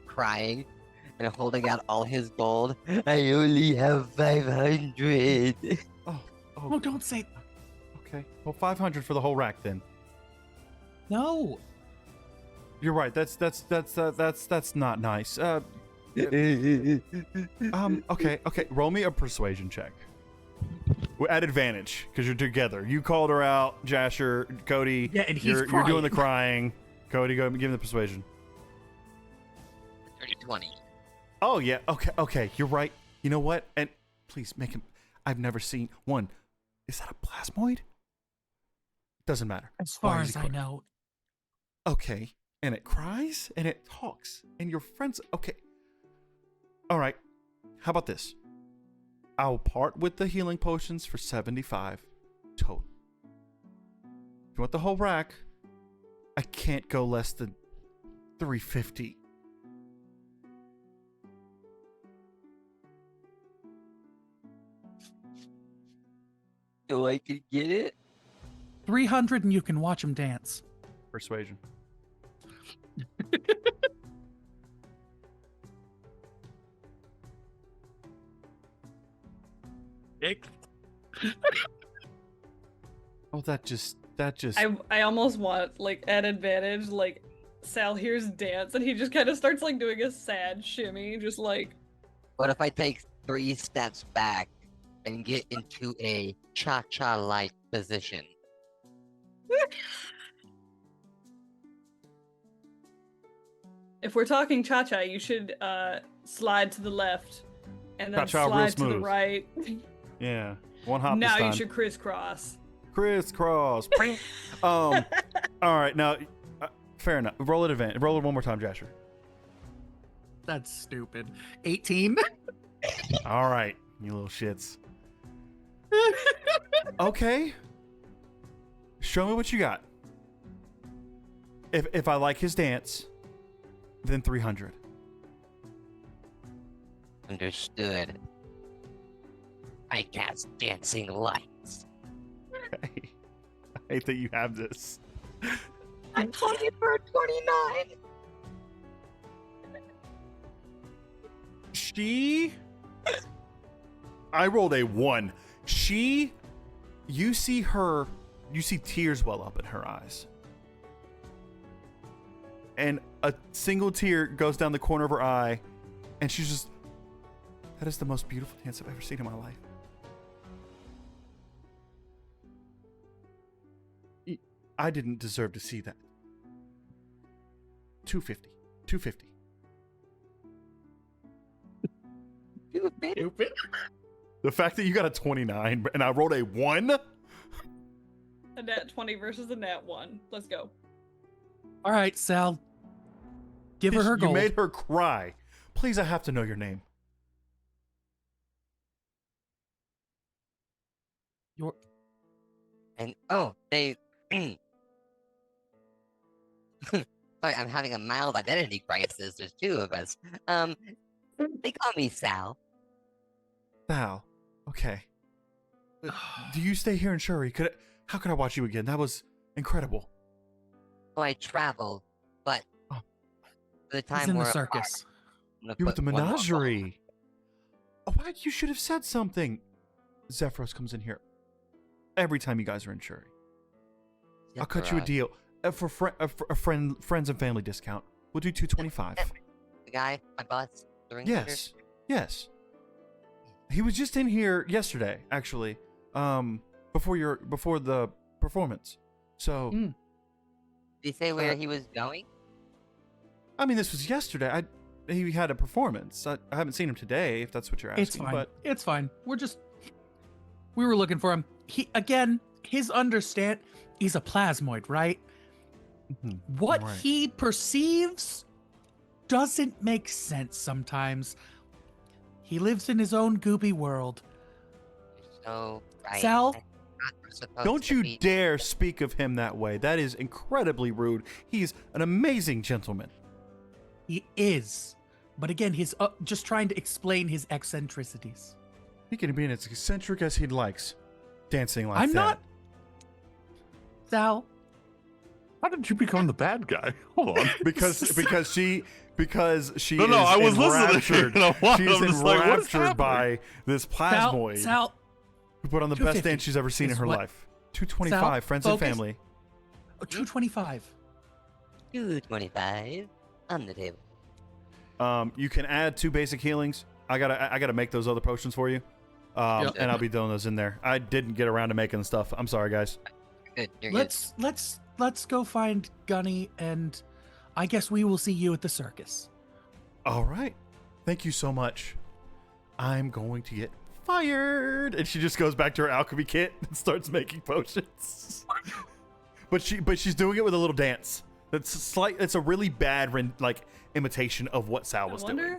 crying and holding out all his gold. I only have 500. Oh, don't say Okay. Well, 500 for the whole rack then. no. You're right. That's not nice. Okay. Roll me a persuasion check. At advantage, because you're together. You called her out, Jasher, Cody. Yeah, and he's you're doing the crying. crying. Cody, go give him the persuasion. 20. Oh yeah. Okay. You're right. You know what? And please make him. I've never seen one. Is that a plasmoid? Doesn't matter. As Why far is as he I crying? know. Okay. And it cries and it talks and your friends. Okay. All right. How about this? I'll part with the healing potions for 75 total. If you want the whole rack, I can't go less than 350. So I could get it? 300 and you can watch him dance. Persuasion. Oh, that just. I almost want, like, at advantage, like, Sal hears dance and he just kind of starts, like, doing a sad shimmy, just like. What if I take 3 steps back and get into a cha-cha-like position? If we're talking cha-cha, you should slide to the left and then Cha-cha real slide to the smooth. right. Yeah. One hop Now this you time. should crisscross. Crisscross. All right. Now, fair enough. Roll it advantage. Roll it one more time, Jasher. That's stupid. 18. All right, you little shits. Okay. Show me what you got. If I like his dance, then 300. Understood. I cast dancing lights. Okay. I hate that you have this. I'm calling it for 29. I rolled a 1. You see tears well up in her eyes. And a single tear goes down the corner of her eye, and she's just, that is the most beautiful dance I've ever seen in my life. I didn't deserve to see that. 250. 250. Stupid. The fact that you got a 29 and I rolled a 1? A nat 20 versus a nat 1. Let's go. All right, Sal. Give her You gold. made her cry. Please, I have to know your name. And they. Sorry, I'm having a mild identity crisis. There's two of us. They call me Sal. Sal. Okay. Do you stay here in Shuri? How could I watch you again? That was incredible. So I traveled, but Oh. for the time He's in the we're circus. apart, You're at the I'm gonna put one more menagerie. Oh, why? You should have said something. Zephyros comes in here every time you guys are in Shuri. ball. I'll cut you a deal. For friends and family discount. We'll do 225. The guy, my boss, the ring leader? Yes. He was just in here yesterday, actually. Before the performance. So, Did he say where he was going? I mean, this was yesterday. He had a performance. I haven't seen him today, if that's what you're asking. It's fine. But It's fine. We were looking for him. His understand. He's a plasmoid, right? What Right. he perceives doesn't make sense sometimes. He lives in his own goopy world. So, right. Sal? I'm not supposed Don't to you be- dare speak of him that way. That is incredibly rude. He's an amazing gentleman. He is. But again, he's just trying to explain his eccentricities. He can be as eccentric as he likes, dancing like I'm that. not. Sal, How did you become the bad guy? Hold on. because she No, is I was listening. enraptured. And I'm She's just like, what is enraptured happening? by this plasmoid Sal, who put on the best 250 dance she's ever seen in is her what- life. 225, friends and focus. family. 225. 225 on the table. You can add 2 basic healings. I gotta make those other potions for you. Yep. And I'll be doing those in there. I didn't get around to making the stuff. I'm sorry, guys. Good. You're good. Let's go find Gunny, and I guess we will see you at the circus. All right. Thank you so much. I'm going to get fired. And she just goes back to her alchemy kit and starts making potions. but she's doing it with a little dance. It's a really bad imitation of what Sal was doing.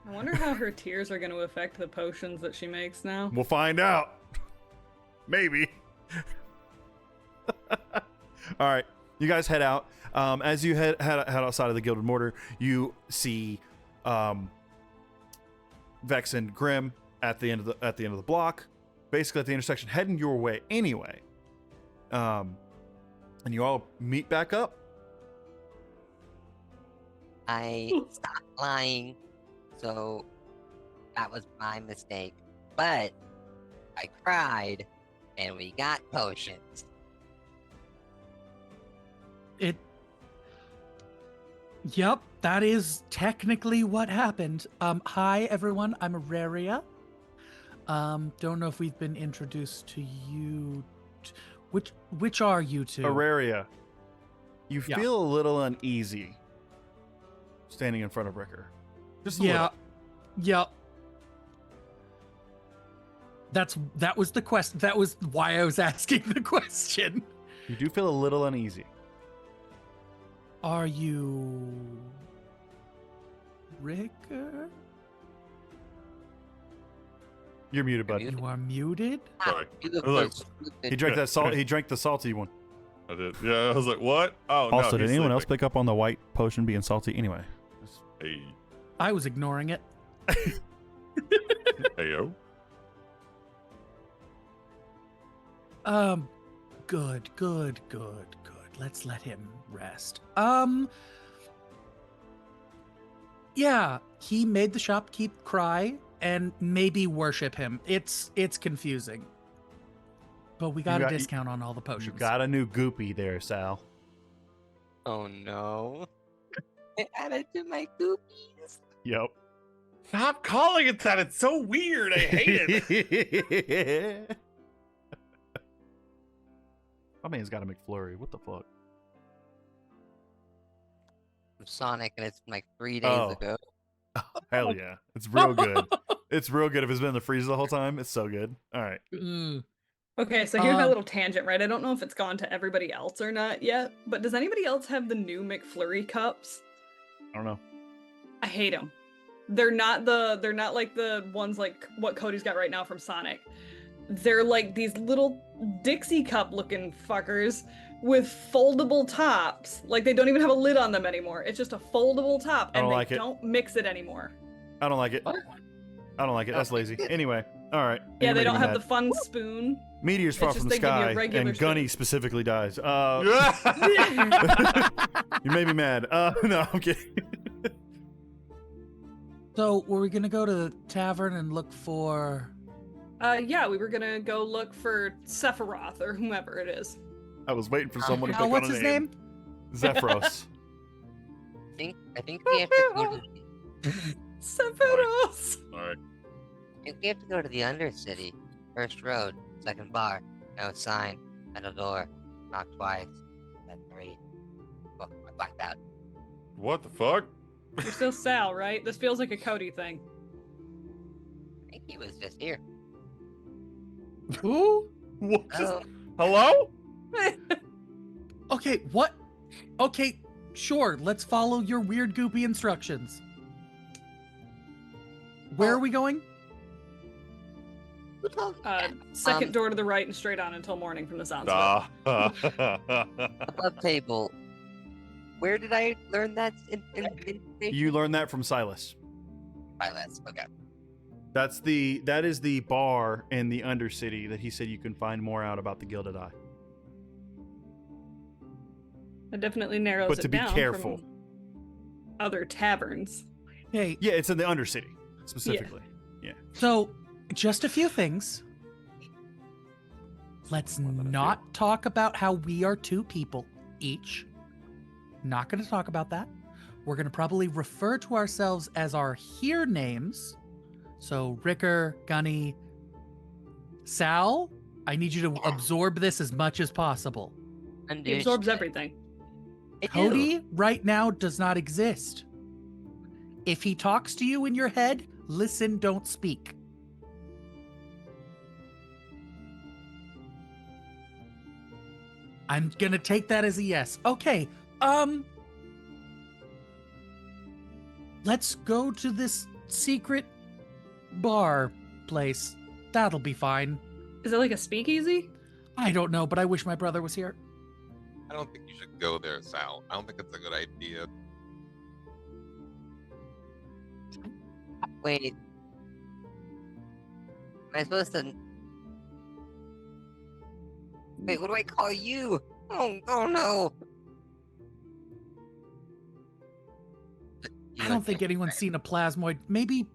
I wonder how her tears are going to affect the potions that she makes now. We'll find out. Maybe. All right, you guys head out. As you head outside of the Gilded Mortar, you see Vex and Grim at the end of the block, basically at the intersection, heading your way anyway. And you all meet back up. I stopped lying, so that was my mistake. But I cried, and we got potions. Yep, that is technically what happened. Hi everyone, I'm Ytheria. Don't know if we've been introduced to you. Which are you two? Ytheria, you Yeah. feel a little uneasy standing in front of Ricker. Just a Yeah. little. Yep. That was the question. That was why I was asking the question. You do feel a little uneasy. Are you Ricker? You're muted, bud. Muted. You are muted. Sorry. You look Look, so stupid. He drank that salt. He drank the salty one. I did. Yeah, I was like, what? Oh, no. Also, did he's anyone else sleeping. pick up on the white potion being salty? Anyway. Hey. I was ignoring it. Heyo. Good. Let's let him rest. Yeah, he made the shopkeep cry and maybe worship him. It's confusing. But we got a discount on all the potions. You got a new goopy there, Sal. Oh no. I added to my goopies. Yep. Stop calling it that. It's so weird. I hate it. My man's got a McFlurry. What the fuck? Sonic, and it's from like 3 days Oh. ago. Hell yeah. It's real good. It's real good if it's been in the freezer the whole time. It's so good. All right. Okay, so here's my Um, little tangent, right? I don't know if it's gone to everybody else or not yet, but does anybody else have the new McFlurry cups? I don't know. I hate them. They're not like the ones like what Cody's got right now from Sonic. They're like these little Dixie cup looking fuckers with foldable tops. Like they don't even have a lid on them anymore. It's just a foldable top, I and don't they like it. don't mix it anymore. I don't like it. What? I don't like it. That's lazy. Anyway. All right. Yeah, You're they making don't me have mad. the fun spoon. Meteors fall It's from just the they give you a sky, regular and Gunny spoon. specifically dies. Yeah. You made me mad. No, I'm kidding. So, were we gonna go to the tavern and look for? Yeah, we were gonna go look for Sephiroth or whomever it is. I was waiting for someone to Al, pick what's on a his name. name? Zephyros. I think we have to go to Sephiroth! All right. I think we have to go to the Undercity. First road, second bar, no sign, metal door, knock twice, then 3. Oh, I blacked out. What the fuck? You're still Sal, right? This feels like a Cody thing. I think he was just here. Who? What just... Oh, Hello? Okay, what? Okay, sure. Let's follow your weird goopy instructions. Where are we going? Second door to the right and straight on until morning from the sounds of it. above table. Where did I learn that information? You learned that from Silas. Silas. Okay. That is the bar in the Undercity that he said you can find more out about the Gilded Eye. It definitely narrows But it to be down careful. from other taverns. Hey, Yeah, it's in the Undercity specifically. so just a few things. Let's not talk about how we are 2 people each. Not going to talk about that. We're going to probably refer to ourselves as our here names. So Ricker, Gunny, Sal, I need you to absorb this as much as possible. He absorbs everything. Cody right now does not exist. If he talks to you in your head, listen, don't speak. I'm gonna take that as a yes. Okay, let's go to this secret bar place. That'll be fine. Is it like a speakeasy? I don't know, but I wish my brother was here. I don't think you should go there, Sal. I don't think it's a good idea. Wait. Am I supposed to? Wait, what do I call you? Oh no! I don't think anyone's seen a plasmoid. Maybe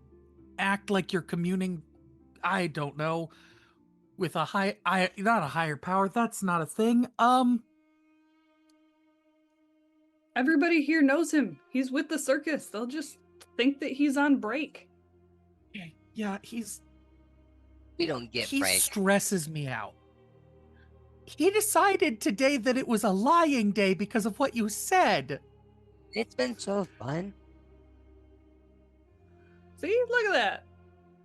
act like you're communing, I don't know, with a not a higher power. That's not a thing. Everybody here knows him. He's with the circus. They'll just think that he's on break. Yeah, We don't get he break. stresses me out. He decided today that it was a lying day because of what you said. It's been so fun. See, look at that.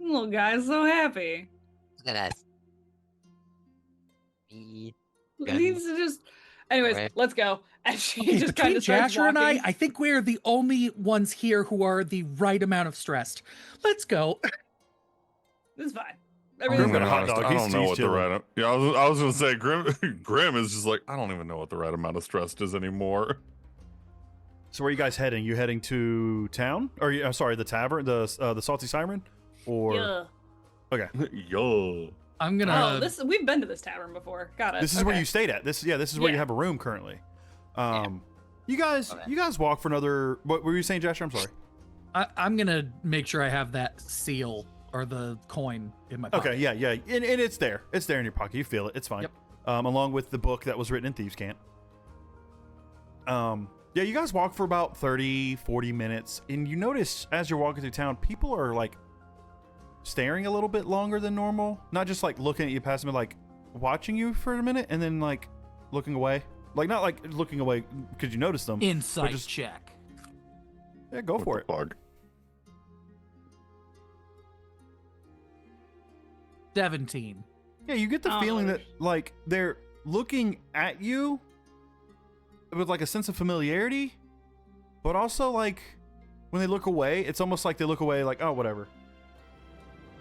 Little guy's so happy. Look at us. Me. He Gun. needs to just. Anyways, Alright. let's go. And she Okay, just between kind of starts Jasher and walking. I think we're the only ones here who are the right amount of stressed. Let's go. It's fine. everything's Grim got a I'm gonna be hot honest, dog. I He's- don't know he's what the chilling. right. Yeah, I was gonna say Grim is just like I don't even know what the right amount of stressed is anymore. So where are you guys heading? You heading to town? Or I'm sorry, the tavern, the Salty Siren, or Yeah. okay, Yo. I'm gonna. Oh, this we've been to this tavern before. Got it. this is where Okay. you stayed at. This is where you Yeah. have a room currently. You guys walk for another. What were you saying, Jasher? I'm sorry. I'm gonna make sure I have that seal or the coin in my pocket. Okay, yeah, and it's there. It's there in your pocket. You feel it. It's fine. Yep. Along with the book that was written in Thieves' Cant. Yeah, you guys walk for about 30, 40 minutes, and you notice as you're walking through town, people are like staring a little bit longer than normal. Not just like looking at you passing, but like watching you for a minute and then like looking away. Like not like looking away because you noticed them. Insight just- check. Yeah, go for it. Fuck. 17. Yeah, you get the Oh, feeling that there's- like they're looking at you with like a sense of familiarity, but also like when they look away, it's almost like they look away like, oh, whatever.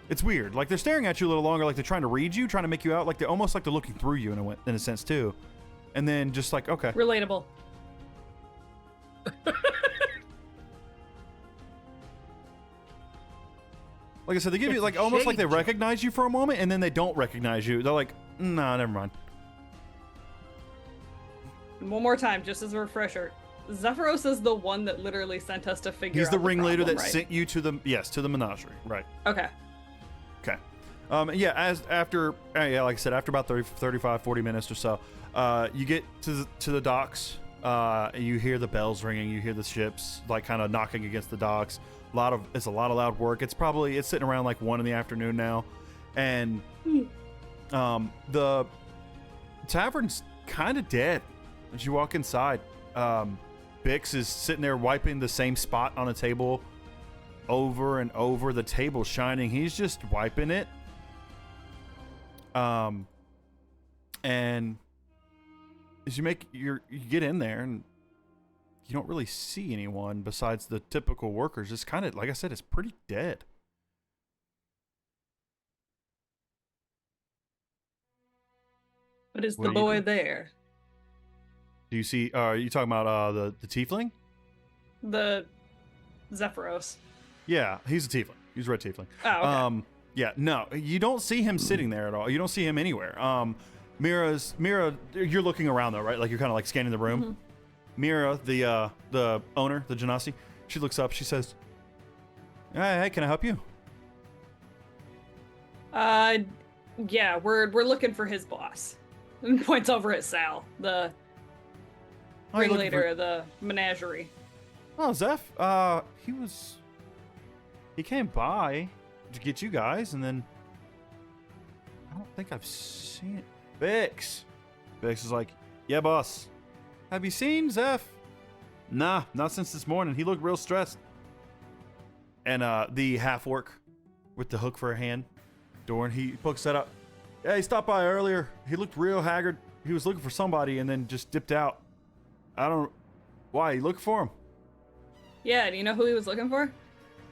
It's weird. Like they're staring at you a little longer, like they're trying to read you, trying to make you out, like they're almost like they're looking through you in a sense too. And then just like, okay. Relatable. Like I said, they give you It's like a almost like they shade job. recognize you for a moment and then they don't recognize you. They're like, nah, never mind. One more time, just as a refresher. Zephyros is the one that literally sent us to figure He's out the ringleader problem, that right? sent you to the menagerie, right? Okay. Okay. Yeah, like I said, after about 35, 40 minutes or so, you get to the docks. You hear the bells ringing. You hear the ships like kind of knocking against the docks. It's a lot of loud work. It's sitting around like 1 in the afternoon now, and the tavern's kind of dead. As you walk inside, Bix is sitting there wiping the same spot on a table over and over. The table's shining. He's just wiping it. And as you get in there and you don't really see anyone besides the typical workers. It's kind of, like I said, it's pretty dead. But is What the do you boy do? there? Do you see, are you talking about the tiefling? The Zephyros. Yeah, he's a tiefling. He's a red tiefling. Oh, okay. Yeah, no, you don't see him sitting there at all. You don't see him anywhere. Mira, you're looking around though, right? Like you're kind of like scanning the room. Mhm. Mira, the owner, the Genasi, she looks up. She says, "Hey, can I help you?" Yeah, we're looking for his boss. And points over at Sal, the Oh, you're looking ringleader for- of the menagerie. Oh, Zeph. He came by to get you guys, and then I don't think I've seen it. Bix. Bix is like, "Yeah, boss. Have you seen Zeph?" "Nah, not since this morning. He looked real stressed." And the half orc with the hook for a hand, Dorn, he pokes that up. "Yeah, he stopped by earlier. He looked real haggard. He was looking for somebody and then just dipped out. I don't. Why? You looking for him?" Yeah, do you know who he was looking for?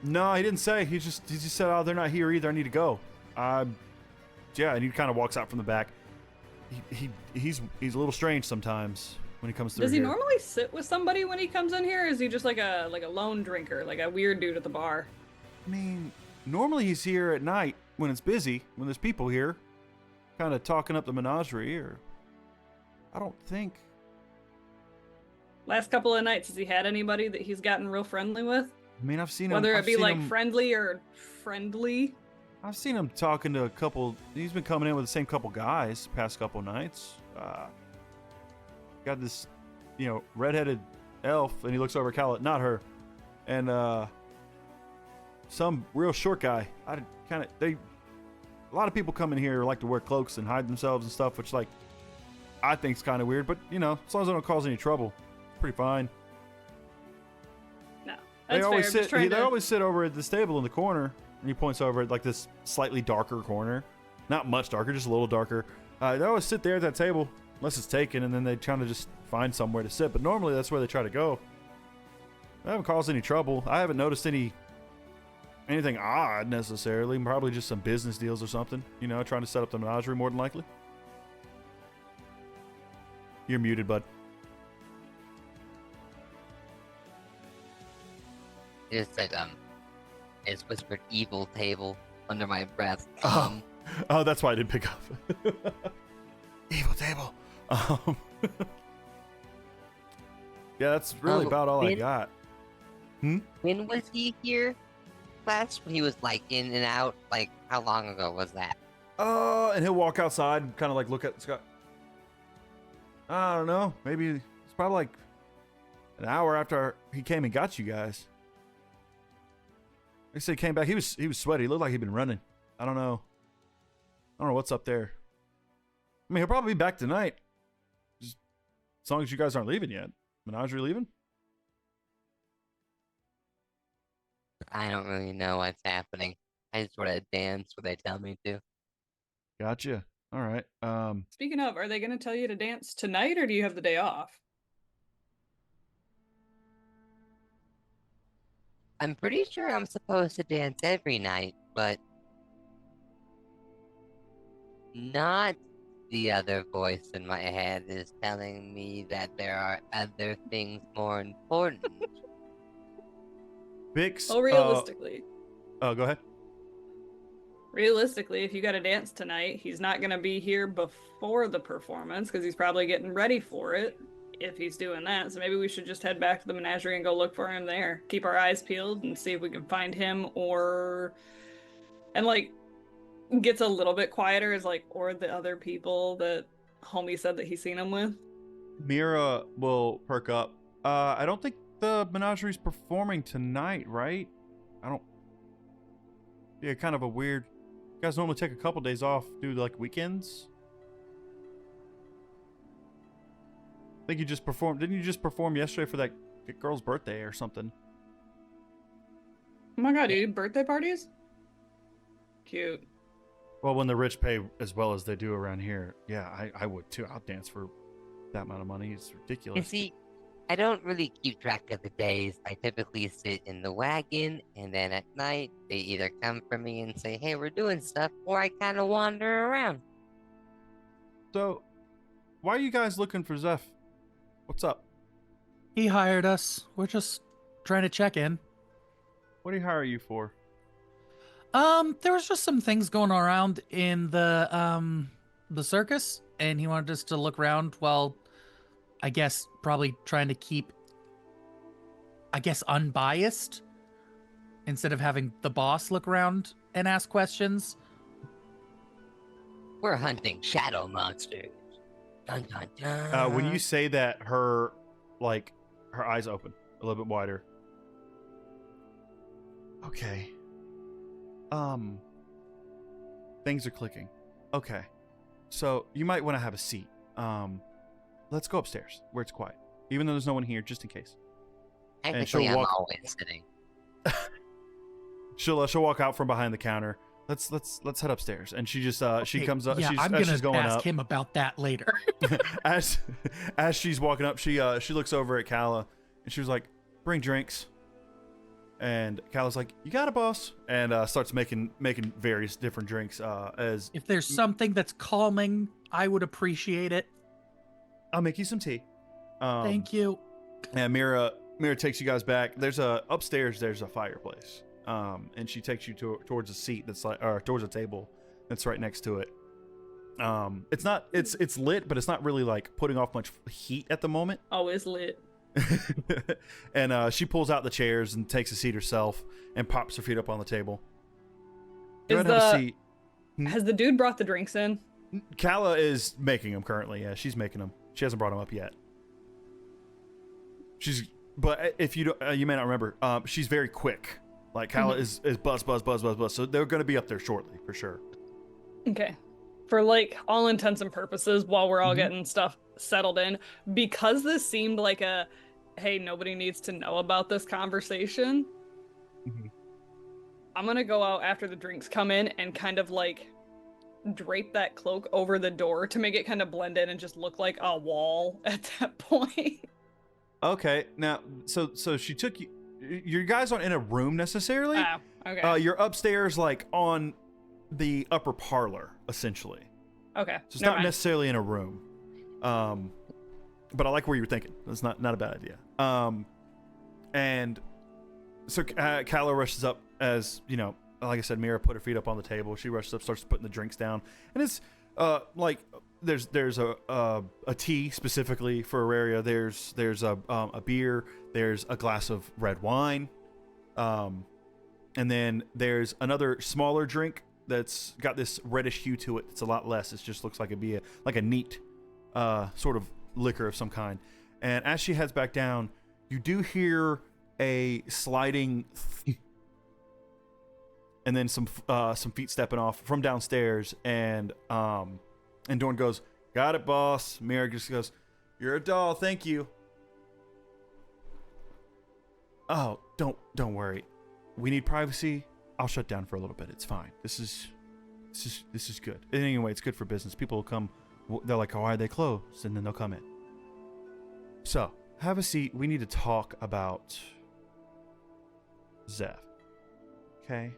"No, he didn't say. He just said, 'Oh, they're not here either. I need to go.'" Yeah, and he kind of walks out from the back. He's a little strange sometimes when he comes through. Does he here. normally sit with somebody when he comes in here? Or is he just like a lone drinker, like a weird dude at the bar? I mean, normally he's here at night when it's busy, when there's people here, kind of talking up the menagerie. Or I don't think. Last couple of nights, has he had anybody that he's gotten real friendly with? I mean, I've seen him. Whether I've it be seen like him- friendly or friendly? I've seen him talking to a couple. He's been coming in with the same couple guys the past couple nights. Got this, redheaded elf, and he looks over at Callett, not her, and some real short guy. A lot of people come in here like to wear cloaks and hide themselves and stuff, which like I think's kind of weird. But as long as they don't cause any trouble, it's pretty fine. No, They that's always fair. sit. Just trying They to... always sit over at this table in the corner, and he points over at like this slightly darker corner, not much darker, just a little darker. They always sit there at that table, unless it's taken, and then they try to just find somewhere to sit. But normally that's where they try to go. They haven't caused any trouble. I haven't noticed any anything odd necessarily. Probably just some business deals or something. You know, trying to set up the menagerie more than likely. You're muted, bud. It's like it's whispered evil table under my breath. Oh, that's why I didn't pick up. Evil table. Yeah, that's really about all I got. When was he here last? When he was like in and out? Like how long ago was that? And he'll walk outside and kind of like look at the sky. I don't know. Maybe it's probably like an hour after he came and got you guys. They said he came back. He was sweaty. He looked like he'd been running. I don't know what's up there. I mean, he'll probably be back tonight. Just as long as you guys aren't leaving yet. Menagerie leaving? I don't really know what's happening. I just sort of dance when they tell me to. Gotcha. All right. Speaking of, are they going to tell you to dance tonight, or do you have the day off? I'm pretty sure I'm supposed to dance every night, but not the other voice in my head is telling me that there are other things more important. Bix. Well, realistically. Oh, go ahead. Realistically, if you got to dance tonight, he's not going to be here before the performance because he's probably getting ready for it if he's doing that. So maybe we should just head back to the menagerie and go look for him there. Keep our eyes peeled and see if we can find him and like gets a little bit quieter is like, or the other people that homie said that he's seen him with. Mira will perk up. I don't think the menagerie's performing tonight, right? Yeah, kind of a weird. You guys normally take a couple days off, do like weekends. I think you just performed. Didn't you just perform yesterday for that girl's birthday or something? Oh my god, you do birthday parties? Cute. Well, when the rich pay as well as they do around here, yeah, I would too. I'll dance for that amount of money. It's ridiculous. You see, I don't really keep track of the days. I typically sit in the wagon, and then at night, they either come for me and say, hey, we're doing stuff, or I kind of wander around. So, why are you guys looking for Zeph? What's up? He hired us. We're just trying to check in. What did he hire you for? There was just some things going around in the circus, and he wanted us to look around while, I guess, probably trying to keep, unbiased instead of having the boss look around and ask questions. We're hunting shadow monsters. Dun, dun, dun. When you say that, her eyes open a little bit wider. Okay. Things are clicking. Okay. So you might want to have a seat. Let's go upstairs where it's quiet, even though there's no one here, just in case. Technically, I'm always sitting. She'll walk out from behind the counter. Let's head upstairs. And she just she comes up. Yeah, she's, I'm as gonna she's going ask up. him about that later. as she's walking up, she looks over at Kala and she was like, "Bring drinks." And Kala's like, "You got it, boss," and starts making various different drinks. As if there's something that's calming, I would appreciate it. I'll make you some tea. Thank you. And Mira takes you guys back. Upstairs. There's a fireplace. And she takes you towards a seat towards a table that's right next to it. It's lit, but it's not really like putting off much heat at the moment. Always lit. And she pulls out the chairs and takes a seat herself and pops her feet up on the table. Go ahead and have a seat. Has the dude brought the drinks in? Kala is making them currently. Yeah, she's making them. She hasn't brought them up yet. But if you may not remember, she's very quick. Like Kala is buzz. So they're going to be up there shortly for sure. Okay. For like all intents and purposes, while we're all getting stuff settled in, because this seemed like a, hey, nobody needs to know about this conversation. I'm going to go out after the drinks come in and kind of like drape that cloak over the door to make it kind of blend in and just look like a wall at that point. Okay. Now, so she took you. You guys aren't in a room necessarily. Okay. You're upstairs, like on the upper parlor, essentially. Okay. So it's Never not mind. necessarily in a room. But I like where you were thinking. That's not a bad idea. And so Kylo rushes up as, you know, like I said, Mira put her feet up on the table. She rushes up, starts putting the drinks down. And it's like there's a tea specifically for Ytheria. There's a beer. There's a glass of red wine. And then there's another smaller drink that's got this reddish hue to it. It's a lot less. It just looks like it'd be a neat sort of liquor of some kind. And as she heads back down, you do hear a sliding and then some feet stepping off from downstairs, and Dorn goes, "Got it, boss." Mira just goes, "You're a doll, thank you." "Oh, don't worry. We need privacy. I'll shut down for a little bit. It's fine. This is good. And anyway, it's good for business. People will come. They're like, oh, why are they closed? And then they'll come in. So, have a seat. We need to talk about Zeph. Okay?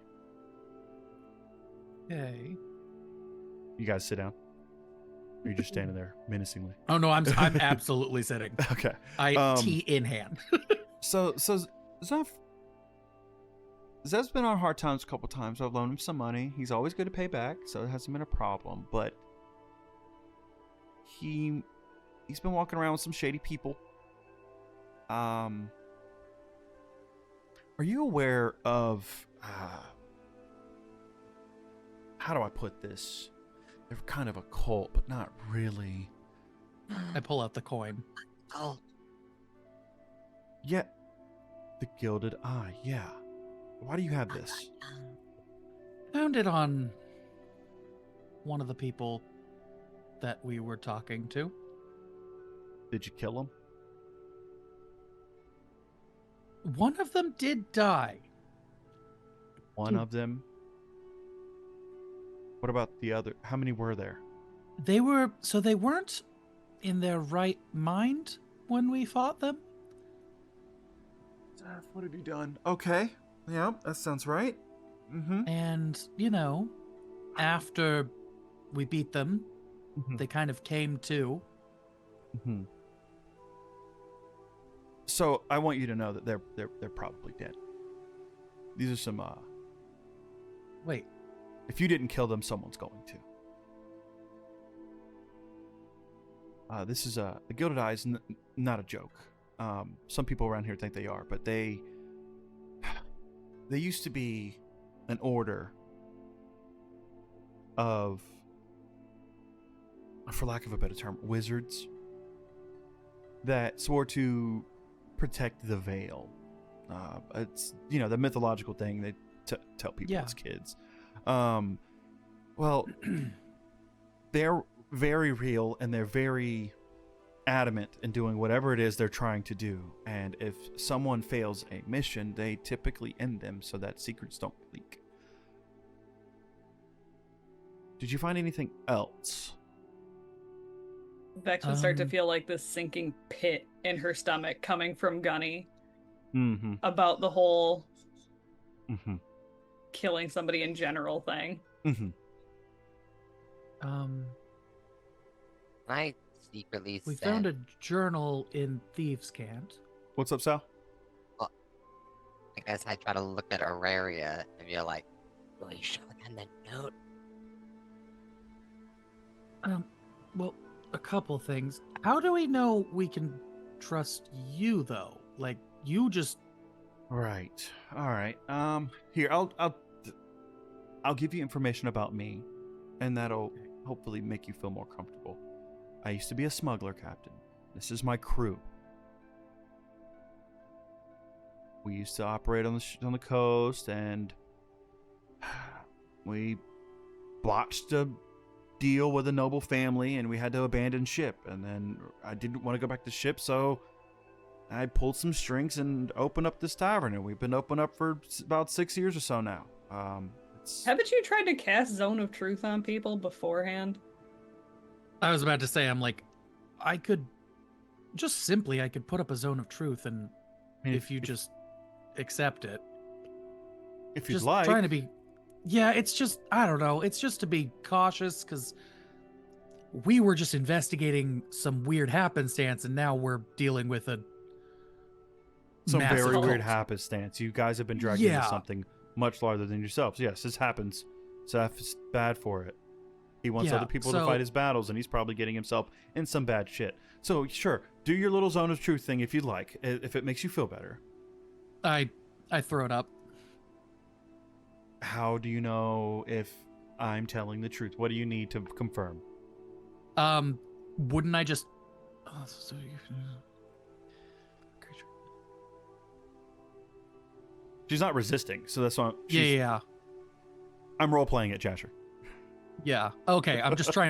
Okay. You guys sit down. Or are you just standing there menacingly? Oh no, I'm absolutely sitting. Okay. Tea in hand. So Zeph's been on hard times a couple times. I've loaned him some money. He's always good to pay back, so it hasn't been a problem. But he's been walking around with some shady people. Are you aware of how do I put this? They're kind of a cult, but not really. I pull out the coin. Oh, Yeah, the Gilded Eye. Yeah. Why do you have this? Found it on one of the people that we were talking to. Did you kill him? One of them did die. One of them. What about the other? How many were there? They weren't in their right mind when we fought them. Zeph, what have you done? Okay. Yeah, that sounds right. Mm-hmm. And, after we beat them, they kind of came to. Mm-hmm. So I want you to know that they're probably dead. These are some Wait, if you didn't kill them, someone's going to. This is the Gilded Eye is not a joke. Some people around here think they are, but they used to be an order of, for lack of a better term, wizards that swore to protect the veil. It's the mythological thing they tell people as kids. Well, they're very real and they're very adamant in doing whatever it is they're trying to do. And if someone fails a mission, they typically end them so that secrets don't leak. Did you find anything else? Vex would start to feel like this sinking pit in her stomach coming from Gunny Mm-hmm. about the whole Mm-hmm. killing somebody in general thing. Mm-hmm. I secretly we said, found a journal in Thieves' Cant. What's up, Sal? I guess I try to look at Ytheria and be like, will you show them the note? Well, a couple things. How do we know we can trust you, though? Like, you just... Right. All right. Here, I'll give you information about me, and that'll hopefully make you feel more comfortable. I used to be a smuggler, Captain. This is my crew. We used to operate on the coast, and we botched a deal with a noble family, and we had to abandon ship. And then I didn't want to go back to ship, so I pulled some strings and opened up this tavern, and we've been open up for about 6 years or so now. Haven't you tried to cast Zone of Truth on people beforehand? I was about to say, I'm like, I could put up a Zone of Truth, and if you just accept it. If you'd just like. trying to be. Yeah, it's just I don't know. It's just to be cautious because we were just investigating some weird happenstance, and now we're dealing with a Some massive very weird cult. happenstance. You guys have been dragged into Yeah. something much larger than yourselves. Yes, this happens. Zeph's bad for it. He wants Yeah, other people to so- fight his battles, and he's probably getting himself in some bad shit. So, sure, do your little zone of truth thing if you'd like, if it makes you feel better. I throw it up. How do you know if I'm telling the truth? What do you need to confirm? Wouldn't I just? She's not resisting, so that's why Yeah. I'm role playing it, Jasher. Okay, I'm just trying